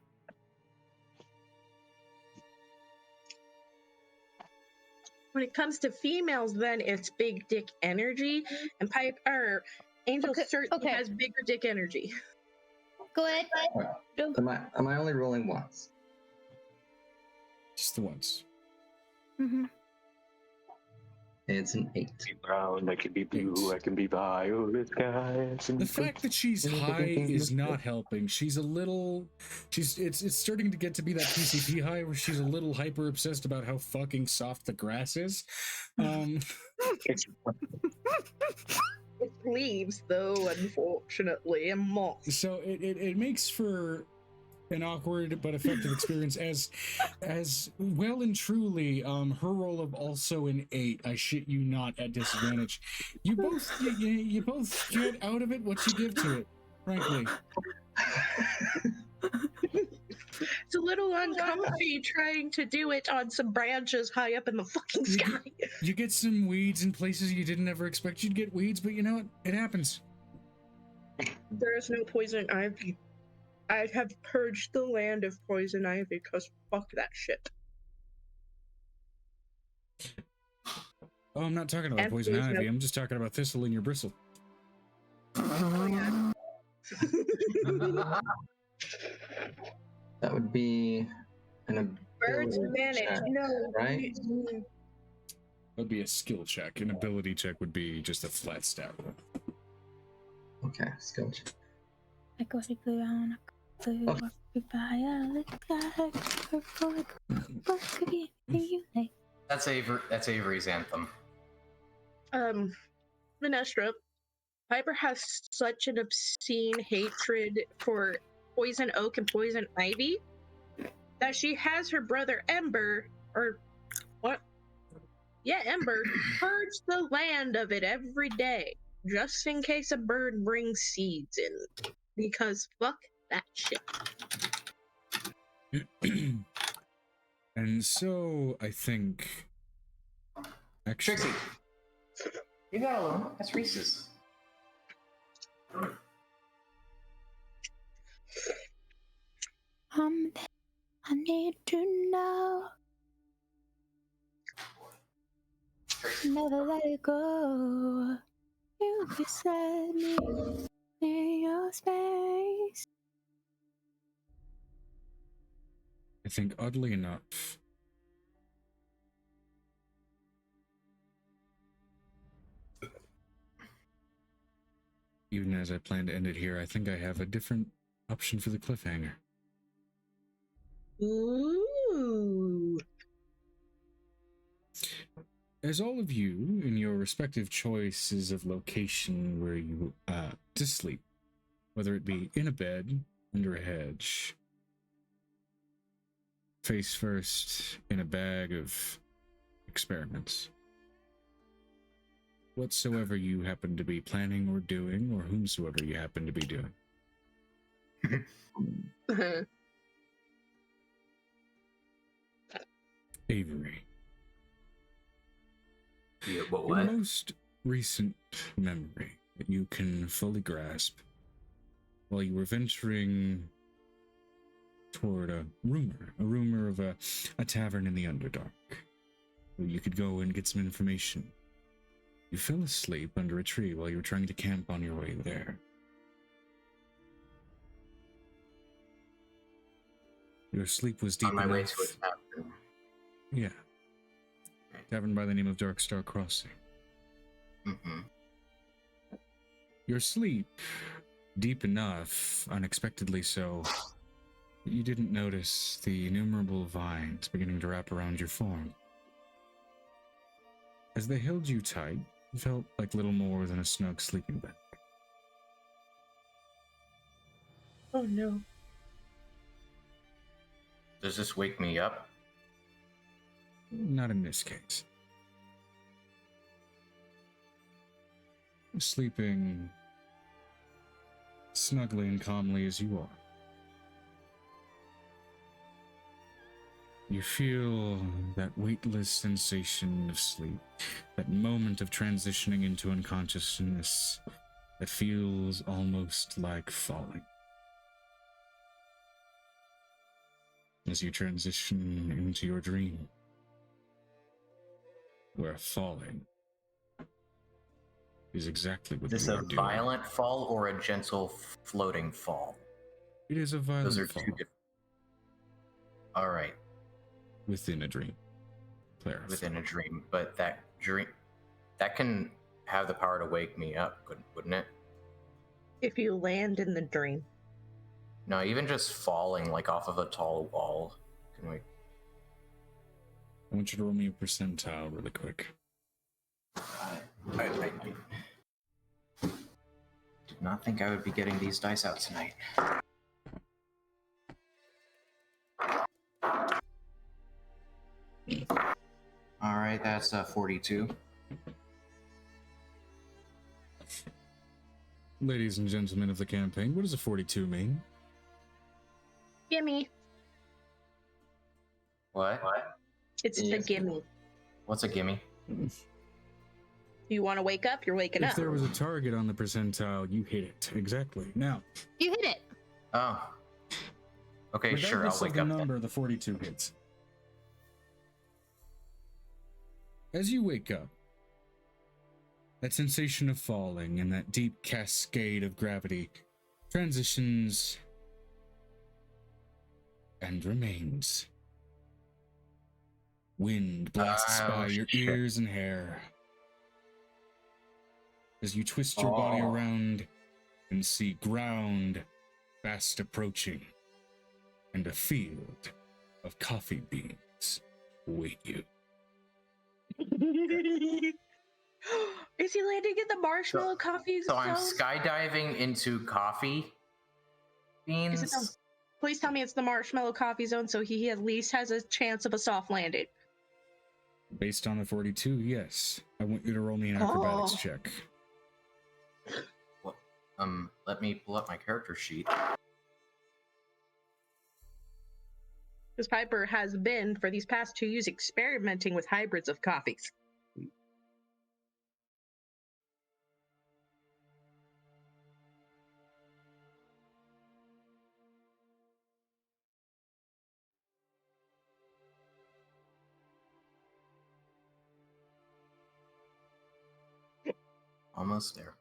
When it comes to females, then it's big dick energy, and Angel certainly has bigger dick energy. Go ahead. Am I only rolling once? Just the once. Mm-hmm. It's an 8. Be brown, I can be blue, I can be violet sky. The fact that she's high is not helping. She's a little... It's starting to get to be that PCP high where she's a little hyper obsessed about how fucking soft the grass is. It's leaves, though, unfortunately, and moss. So it makes for an awkward but effective experience as well and truly her roll of also an 8, I shit you not, at disadvantage. You both get out of it what you give to it, frankly. It's a little uncomfy trying to do it on some branches high up in the fucking sky. You get some weeds in places you didn't ever expect you'd get weeds, but you know what? It happens. There is no poison ivy. I have purged the land of poison ivy because fuck that shit. Oh, I'm not talking about poison ivy. I'm just talking about thistle in your bristle. Oh, yeah. That would be an Birds ability manage. check, No, right? That'd be a skill check. An ability check would be just a flat stat. Okay, skill check. I go to blue on a blue Okay. That's Avery's anthem. Minestra, Piper has such an obscene hatred for poison oak and poison ivy that she has her brother Ember, or what? Yeah, Ember, purge the land of it every day, just in case a bird brings seeds in. Because fuck that shit. And so I think actually Trixie, you got a little. That's Reese's. I need to know. Never let it go. You beside me in your space. I think oddly enough even as I plan to end it here, I think I have a different option for the cliffhanger. Ooh. As all of you, in your respective choices of location where you to sleep, whether it be in a bed, under a hedge, face first in a bag of experiments, whatsoever you happen to be planning or doing, or whomsoever you happen to be doing. Avery. Yeah, Your most recent memory that you can fully grasp while you were venturing toward a rumor of a tavern in the Underdark, where you could go and get some information. You fell asleep under a tree while you were trying to camp on your way there. Your sleep was deep On my enough. way to a tavern. Yeah. Tavern by the name of Darkstar Crossing. Mm-hmm. Your sleep, deep enough, unexpectedly so, that you didn't notice the innumerable vines beginning to wrap around your form. As they held you tight, you felt like little more than a snug sleeping bag. Oh no. Does this wake me up? Not in this case. Sleeping snugly and calmly as you are. You feel that weightless sensation of sleep, that moment of transitioning into unconsciousness that feels almost like falling. As you transition into your dream, where falling is exactly what Is you this are a doing. violent fall or a gentle floating fall? It is a violent Those are fall two different. All right, within a dream. Clarify. within a dream, but that dream that can have the power to wake me up, wouldn't it? If you land in the dream. No, even just falling like off of a tall wall can wake. I want you to roll me a percentile really quick. I did not think I would be getting these dice out tonight. All right, that's 42. Ladies and gentlemen of the campaign, what does a 42 mean? Gimme. What? It's a Yes. gimme. What's a gimme? You want to wake up? You're waking If up. there was a target on the percentile, you hit it. Exactly. Now, You hit it. Oh. Okay, sure. I'll regardless of wake the up. number, the 42 hits. As you wake up, that sensation of falling and that deep cascade of gravity transitions and remains. Wind blasts by your shit. ears and hair as you twist your body Oh. around and see ground fast approaching and a field of coffee beans await you. Is he landing in the marshmallow coffee So I'm zone? skydiving into coffee beans. Is it the- Please tell me it's the marshmallow coffee zone so he at least has a chance of a soft landing. Based on the 42, yes. I want you to roll me an acrobatics Oh. check. Let me pull up my character sheet. Because Piper has been, for these past 2 years, experimenting with hybrids of coffees. Almost there.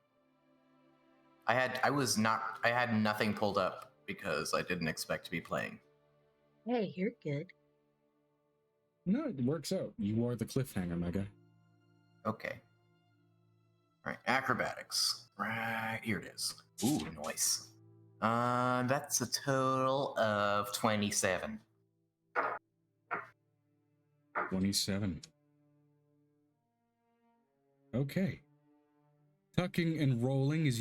I had nothing pulled up because I didn't expect to be playing. Hey, you're good. No, it works out. You are the cliffhanger, my guy. Okay. All right, acrobatics. Right, here it is. Ooh, nice. That's a total of 27. 27. Okay. Tucking and rolling as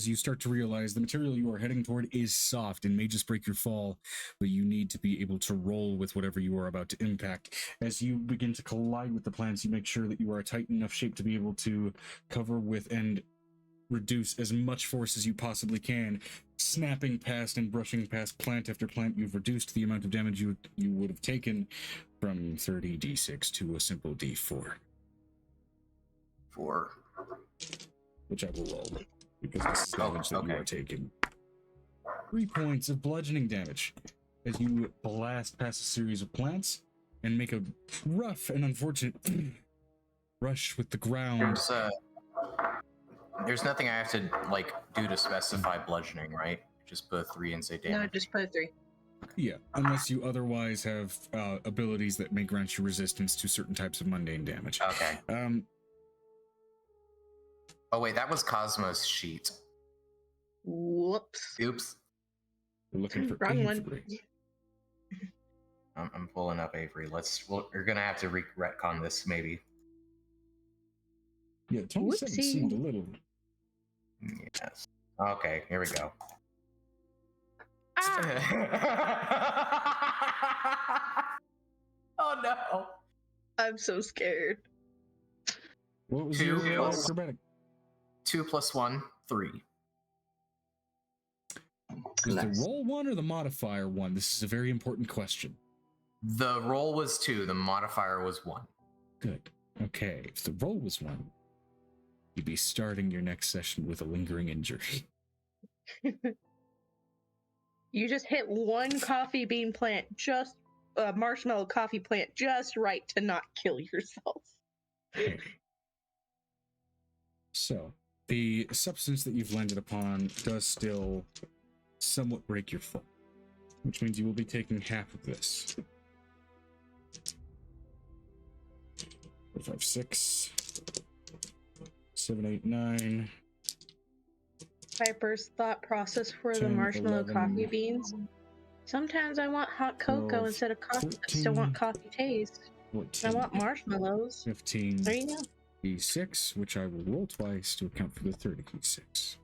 you start to realize the material you are heading toward is soft and may just break your fall, but you need to be able to roll with whatever you are about to impact. As you begin to collide with the plants, you make sure that you are a tight enough shape to be able to cover with and reduce as much force as you possibly can. Snapping past and brushing past plant after plant, you've reduced the amount of damage you would have taken from 30d6 to a simple d4. 4. Which I will roll, because this is damage that you okay. are taking. 3 points of bludgeoning damage as you blast past a series of plants and make a rough and unfortunate rush with the ground. There's nothing I have to do to specify bludgeoning, right? Just put 3 and say damage. No, just put 3. Yeah, unless you otherwise have abilities that may grant you resistance to certain types of mundane damage. Okay. Oh wait, that was Cosmo's sheet. Whoops. Oops. We're looking for Wrong one. Avery. I'm pulling up Avery. We're gonna have to retcon this maybe. Yeah, 27 Whoopsie. seemed a little. Yes. Okay, here we go. Ah! Oh no! I'm so scared. What was 2 your plus- acrobatic? 2 plus 1, 3. Was the Nice. roll 1 or the modifier 1? This is a very important question. The roll was 2, the modifier was 1. Good. Okay, if the roll was 1, you'd be starting your next session with a lingering injury. You just hit one coffee bean plant, just a marshmallow coffee plant, just right to not kill yourself. Okay. So, the substance that you've landed upon does still somewhat break your fall, which means you will be taking half of this. 4, 5, 6, 7, 8, 9. Piper's thought process for the 10, marshmallow 11, coffee beans. Sometimes I want hot cocoa 12, instead of coffee. I still 14, want coffee taste. 14, I want marshmallows. 15, There you go. D6, which I will roll twice to account for the third D6.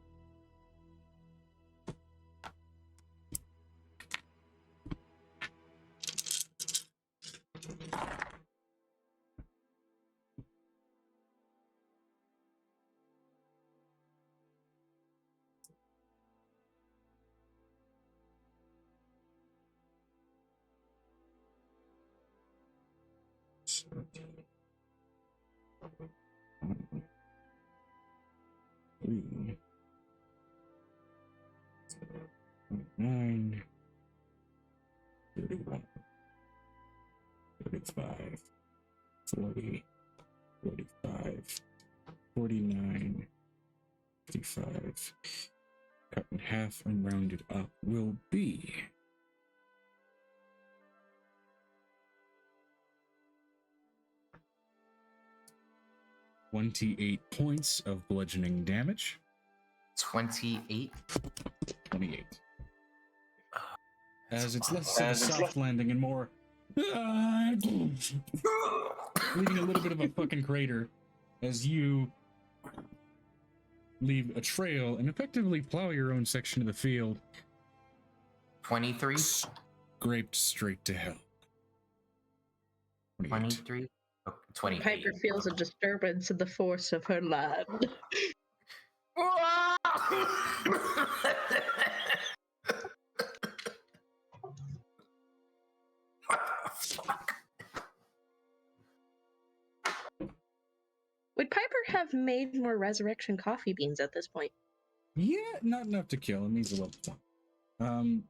Three, 9, 31, 35, 40, 45, 49, 55. Cut in half and rounded up will be 28 points of bludgeoning damage. 28. 28. As it's less of a soft landing and more leaving a little bit of a fucking crater as you leave a trail and effectively plow your own section of the field. 23. Scraped straight to hell. 28. 23. Oh, 28. Piper feels a disturbance in the force of her land. Would Piper have made more resurrection coffee beans at this point? Yeah, not enough to kill. It needs a level 1.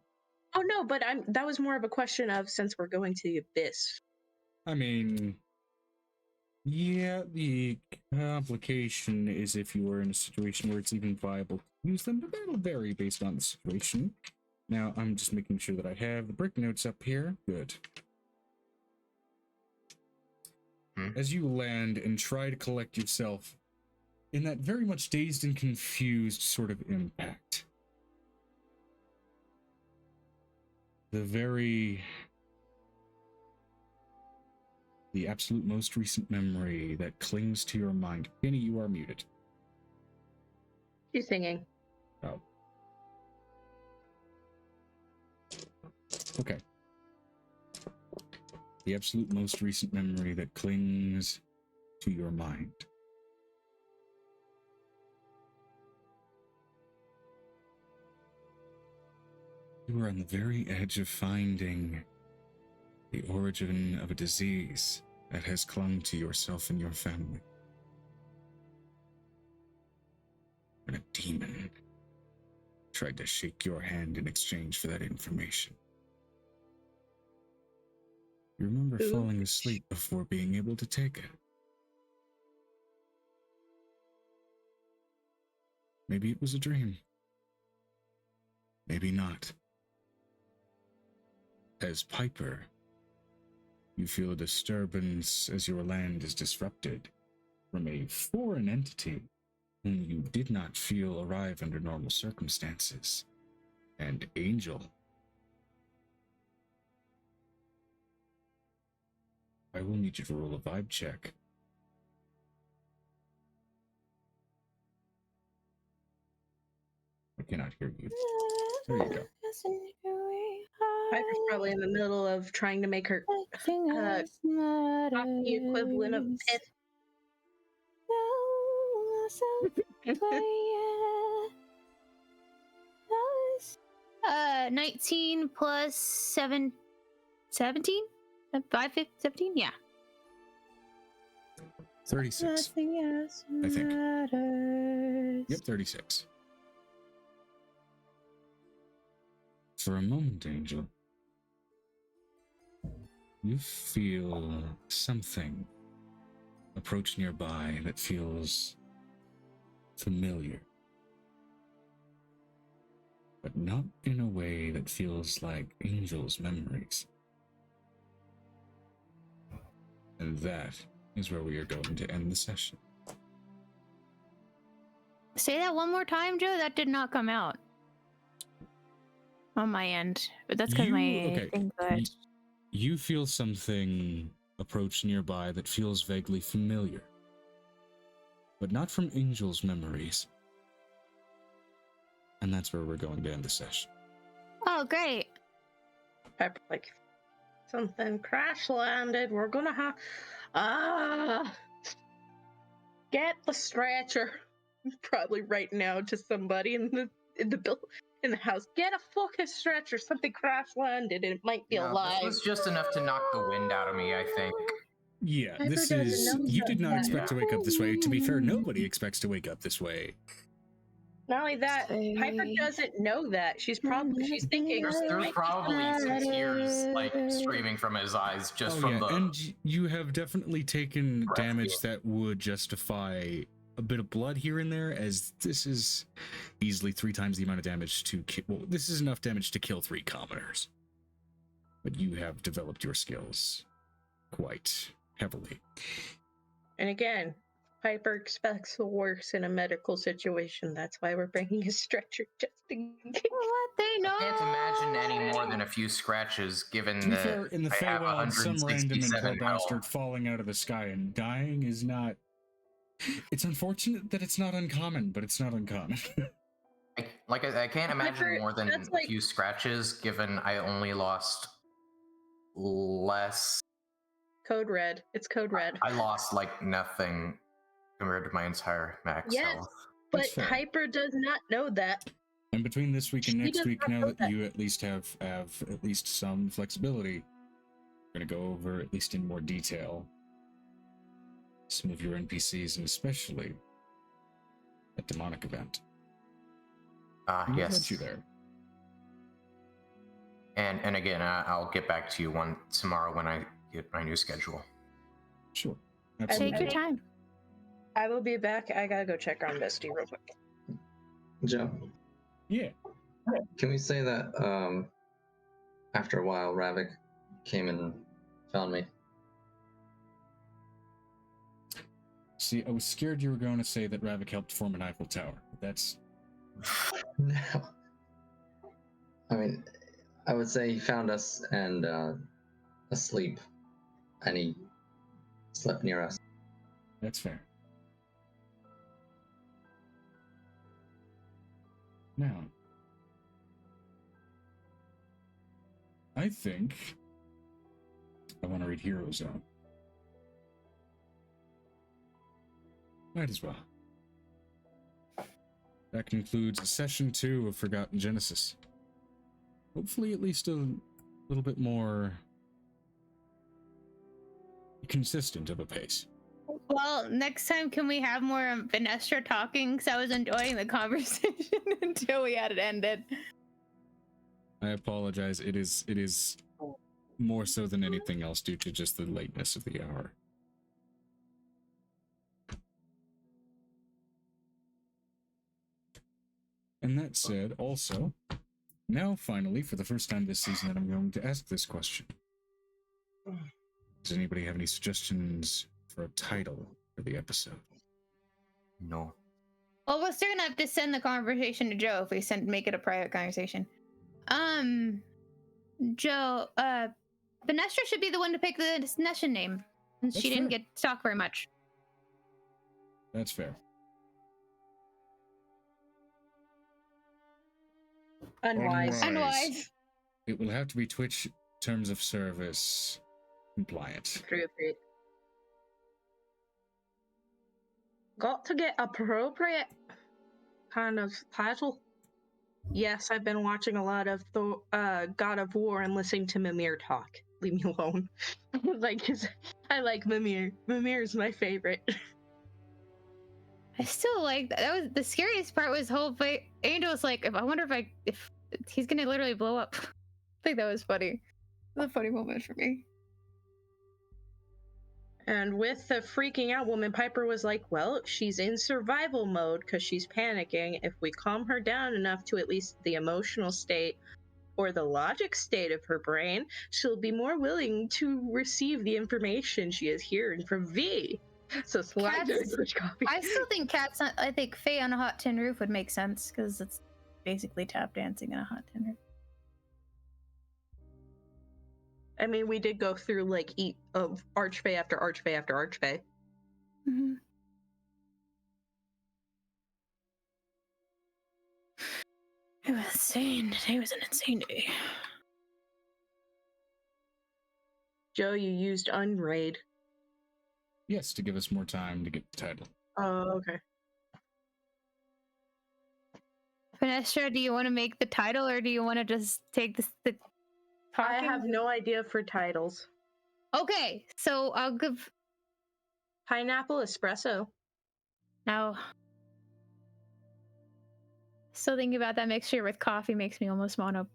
Oh no, but that was more of a question of, since we're going to the abyss. I mean, yeah, the complication is if you are in a situation where it's even viable to use them, but that'll vary based on the situation. Now, I'm just making sure that I have the brick notes up here. Good. As you land and try to collect yourself in that very much dazed and confused sort of impact, the absolute most recent memory that clings to your mind. Penny, you are muted. She's singing. Oh. Okay. The absolute most recent memory that clings to your mind. You are on the very edge of finding the origin of a disease that has clung to yourself and your family. When a demon tried to shake your hand in exchange for that information. You remember falling asleep before being able to take it. Maybe it was a dream. Maybe not. As Piper, you feel a disturbance as your land is disrupted from a foreign entity whom you did not feel arrive under normal circumstances. And Angel. I will need you to roll a vibe check. I cannot hear you. There you go. Piper's probably in the middle of trying to make her Nothing else matters. the equivalent of pith. No, 19 plus 7, 17? 5, 17? Yeah. 36. Nothing else I think. matters. Yep, 36. For a moment, Angel, you feel something approach nearby that feels familiar. But not in a way that feels like Angel's memories. And that is where we are going to end the session. Say that one more time, Joe. That did not come out on my end. But that's because my thing good. You feel something approach nearby that feels vaguely familiar. But not from Angel's memories. And that's where we're going to end the session. Oh, great. Pepper, like, something crash landed. We're gonna have. Get the stretcher. Probably right now to somebody in the house. Get a fucking stretcher. Something crash landed and it might be alive. This was just enough to knock the wind out of me, I think. Yeah, Pepper this doesn't is. know You did not that. expect to wake up this way. To be fair, nobody expects to wake up this way. Not only that, Piper doesn't know that. She's thinking There's probably some tears like streaming from his eyes just from the. And you have definitely taken breath damage here. that would justify a bit of blood here and there, as this is easily 3 times the amount of damage to kill. Well, this is enough damage to kill 3 commoners. But you have developed your skills quite heavily. And again, Piper expects the worst in a medical situation. That's why we're bringing a stretcher just in case. What they know. I can't imagine any more than a few scratches, given To be that fair, in the I have Feywild, some random and 167 poor bastard health. falling out of the sky and dying is not. It's unfortunate that it's not uncommon, but it's not uncommon. I can't imagine Piper, more than that's a like- few scratches, given I only lost less. Code red. It's code red. I lost like nothing compared to my entire max Yes. health. But That's fair. Piper does not know that. And between this week and She next does week, not now know that that. you at least have at least some flexibility, we're going to go over, at least in more detail, some of your NPCs, and especially that demonic event. Who Yes. led you there? And again, I'll get back to you tomorrow when I get my new schedule. Sure. Take Absolutely. your time. I will be back. I gotta go check on Misty real quick. Joe, Yeah. can we say that after a while, Ravik came and found me? See, I was scared you were going to say that Ravik helped form an Eiffel Tower. That's No. I mean, I would say he found us and asleep, and he slept near us. fair. Now, I think I want to read Hero Zone. Might as well. That concludes session 2 of Forgotten Genesis. Hopefully, at least a little bit more consistent of a pace. Well, next time, can we have more Vanessa talking? Because I was enjoying the conversation until we had it ended. I apologize. It is more so than anything else due to just the lateness of the hour. And that said, also, now finally, for the first time this season, that I'm going to ask this question. Does anybody have any suggestions for a title for the episode? No. Well, we're still gonna have to send the conversation to Joe if we make it a private conversation. Joe, Vanessa should be the one to pick the destination name, since That's she didn't fair. get to talk very much. That's fair. Unwise. Unwise. Unwise. It will have to be Twitch terms of service. compliant. Appropriate. Got to get appropriate kind of title. Yes, I've been watching a lot of the God of War and listening to Mimir talk. Leave me alone. I like Mimir. Mimir is my favorite. I still like that. That was the scariest part. Was whole fight. Angel's like, I wonder if he's gonna literally blow up. I think that was funny. It was a funny moment for me. And with the freaking out woman, Piper was like, well, she's in survival mode because she's panicking. If we calm her down enough to at least the emotional state or the logic state of her brain, she'll be more willing to receive the information she is hearing from V. So slide coffee. I still think I think Faye on a hot tin roof would make sense because it's basically tap dancing in a hot tin roof. I mean, we did go through like Archfey after Archfey after Archfey. Mm-hmm. It was insane. Today was an insane day. Joe, you used Unraid. Yes, to give us more time to get the title. Oh, okay. Vanessa, do you want to make the title or do you want to just take the talking? I have no idea for titles. Okay, so I'll give Pineapple Espresso. now. Still thinking about that mixture with coffee makes me almost want to.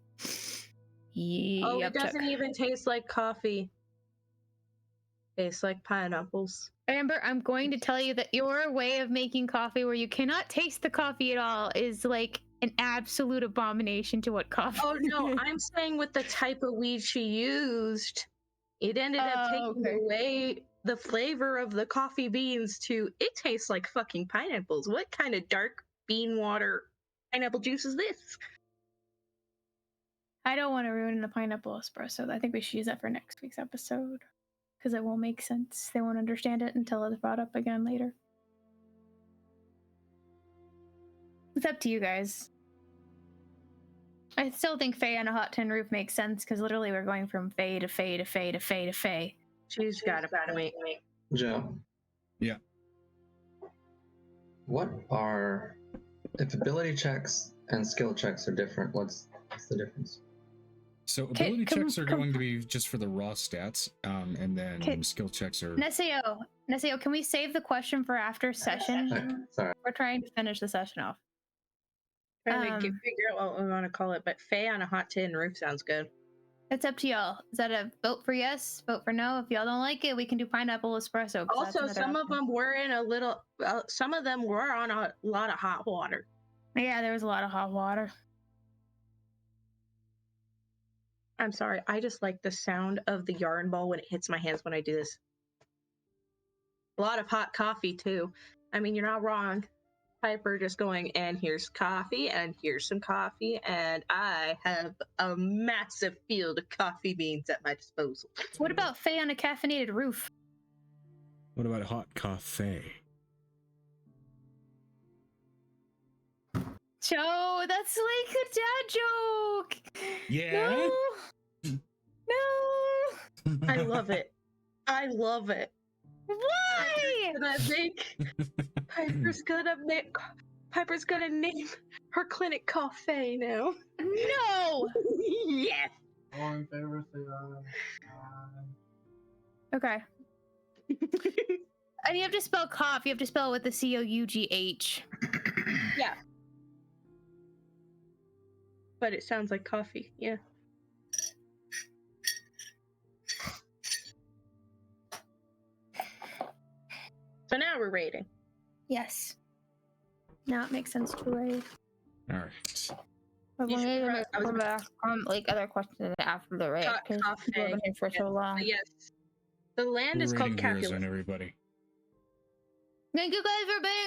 Oh, it doesn't even taste like coffee. Tastes like pineapples. Amber, I'm going to tell you that your way of making coffee where you cannot taste the coffee at all is like an absolute abomination to what coffee Oh no, I'm saying with the type of weed she used, it ended up taking away the flavor of the coffee beans to it tastes like fucking pineapples. What kind of dark bean water pineapple juice is this? I don't want to ruin the pineapple espresso. I think we should use that for next week's episode. Because it won't make sense. They won't understand it until it's brought up again later. It's up to you guys. I still think Faye on a hot tin roof makes sense because literally we're going from Faye to Faye to Faye to Faye to Faye. She's got a point. Joe. Yeah. What are, if ability checks and skill checks are different, what's the difference? So ability checks are going to be just for the raw stats, and then skill checks are... Neseo, can we save the question for after session? Sorry. We're trying to finish the session off. Trying to figure out what we want to call it, but Faye on a hot tin roof sounds good. It's up to y'all. Is that a vote for yes, vote for no? If y'all don't like it, we can do pineapple espresso. Also, some of them were in a little, some of them were on a lot of hot water. Yeah, there was a lot of hot water. I'm sorry, I just like the sound of the yarn ball when it hits my hands when I do this. A lot of hot coffee, too. I mean, you're not wrong. Piper just going, and here's coffee, and here's some coffee, and I have a massive field of coffee beans at my disposal. What about Faye on a caffeinated roof? What about hot Cough-Fey? Joe, that's like a dad joke. Yeah. No. I love it. I love it. Why? Piper's gonna name her clinic Cough-Fey now. No. Yes. All in favor, say aye. Okay. And you have to spell cough. You have to spell it with the COUGH. Yeah. But it sounds like coffee. Yeah. So now we're rating. Yes. Now it makes sense to rate. All right. But we'll need to come back on like other questions after the rate because people have been here for so long. Yes. The land is called Rating here is Capulus. on everybody. Thank you guys for being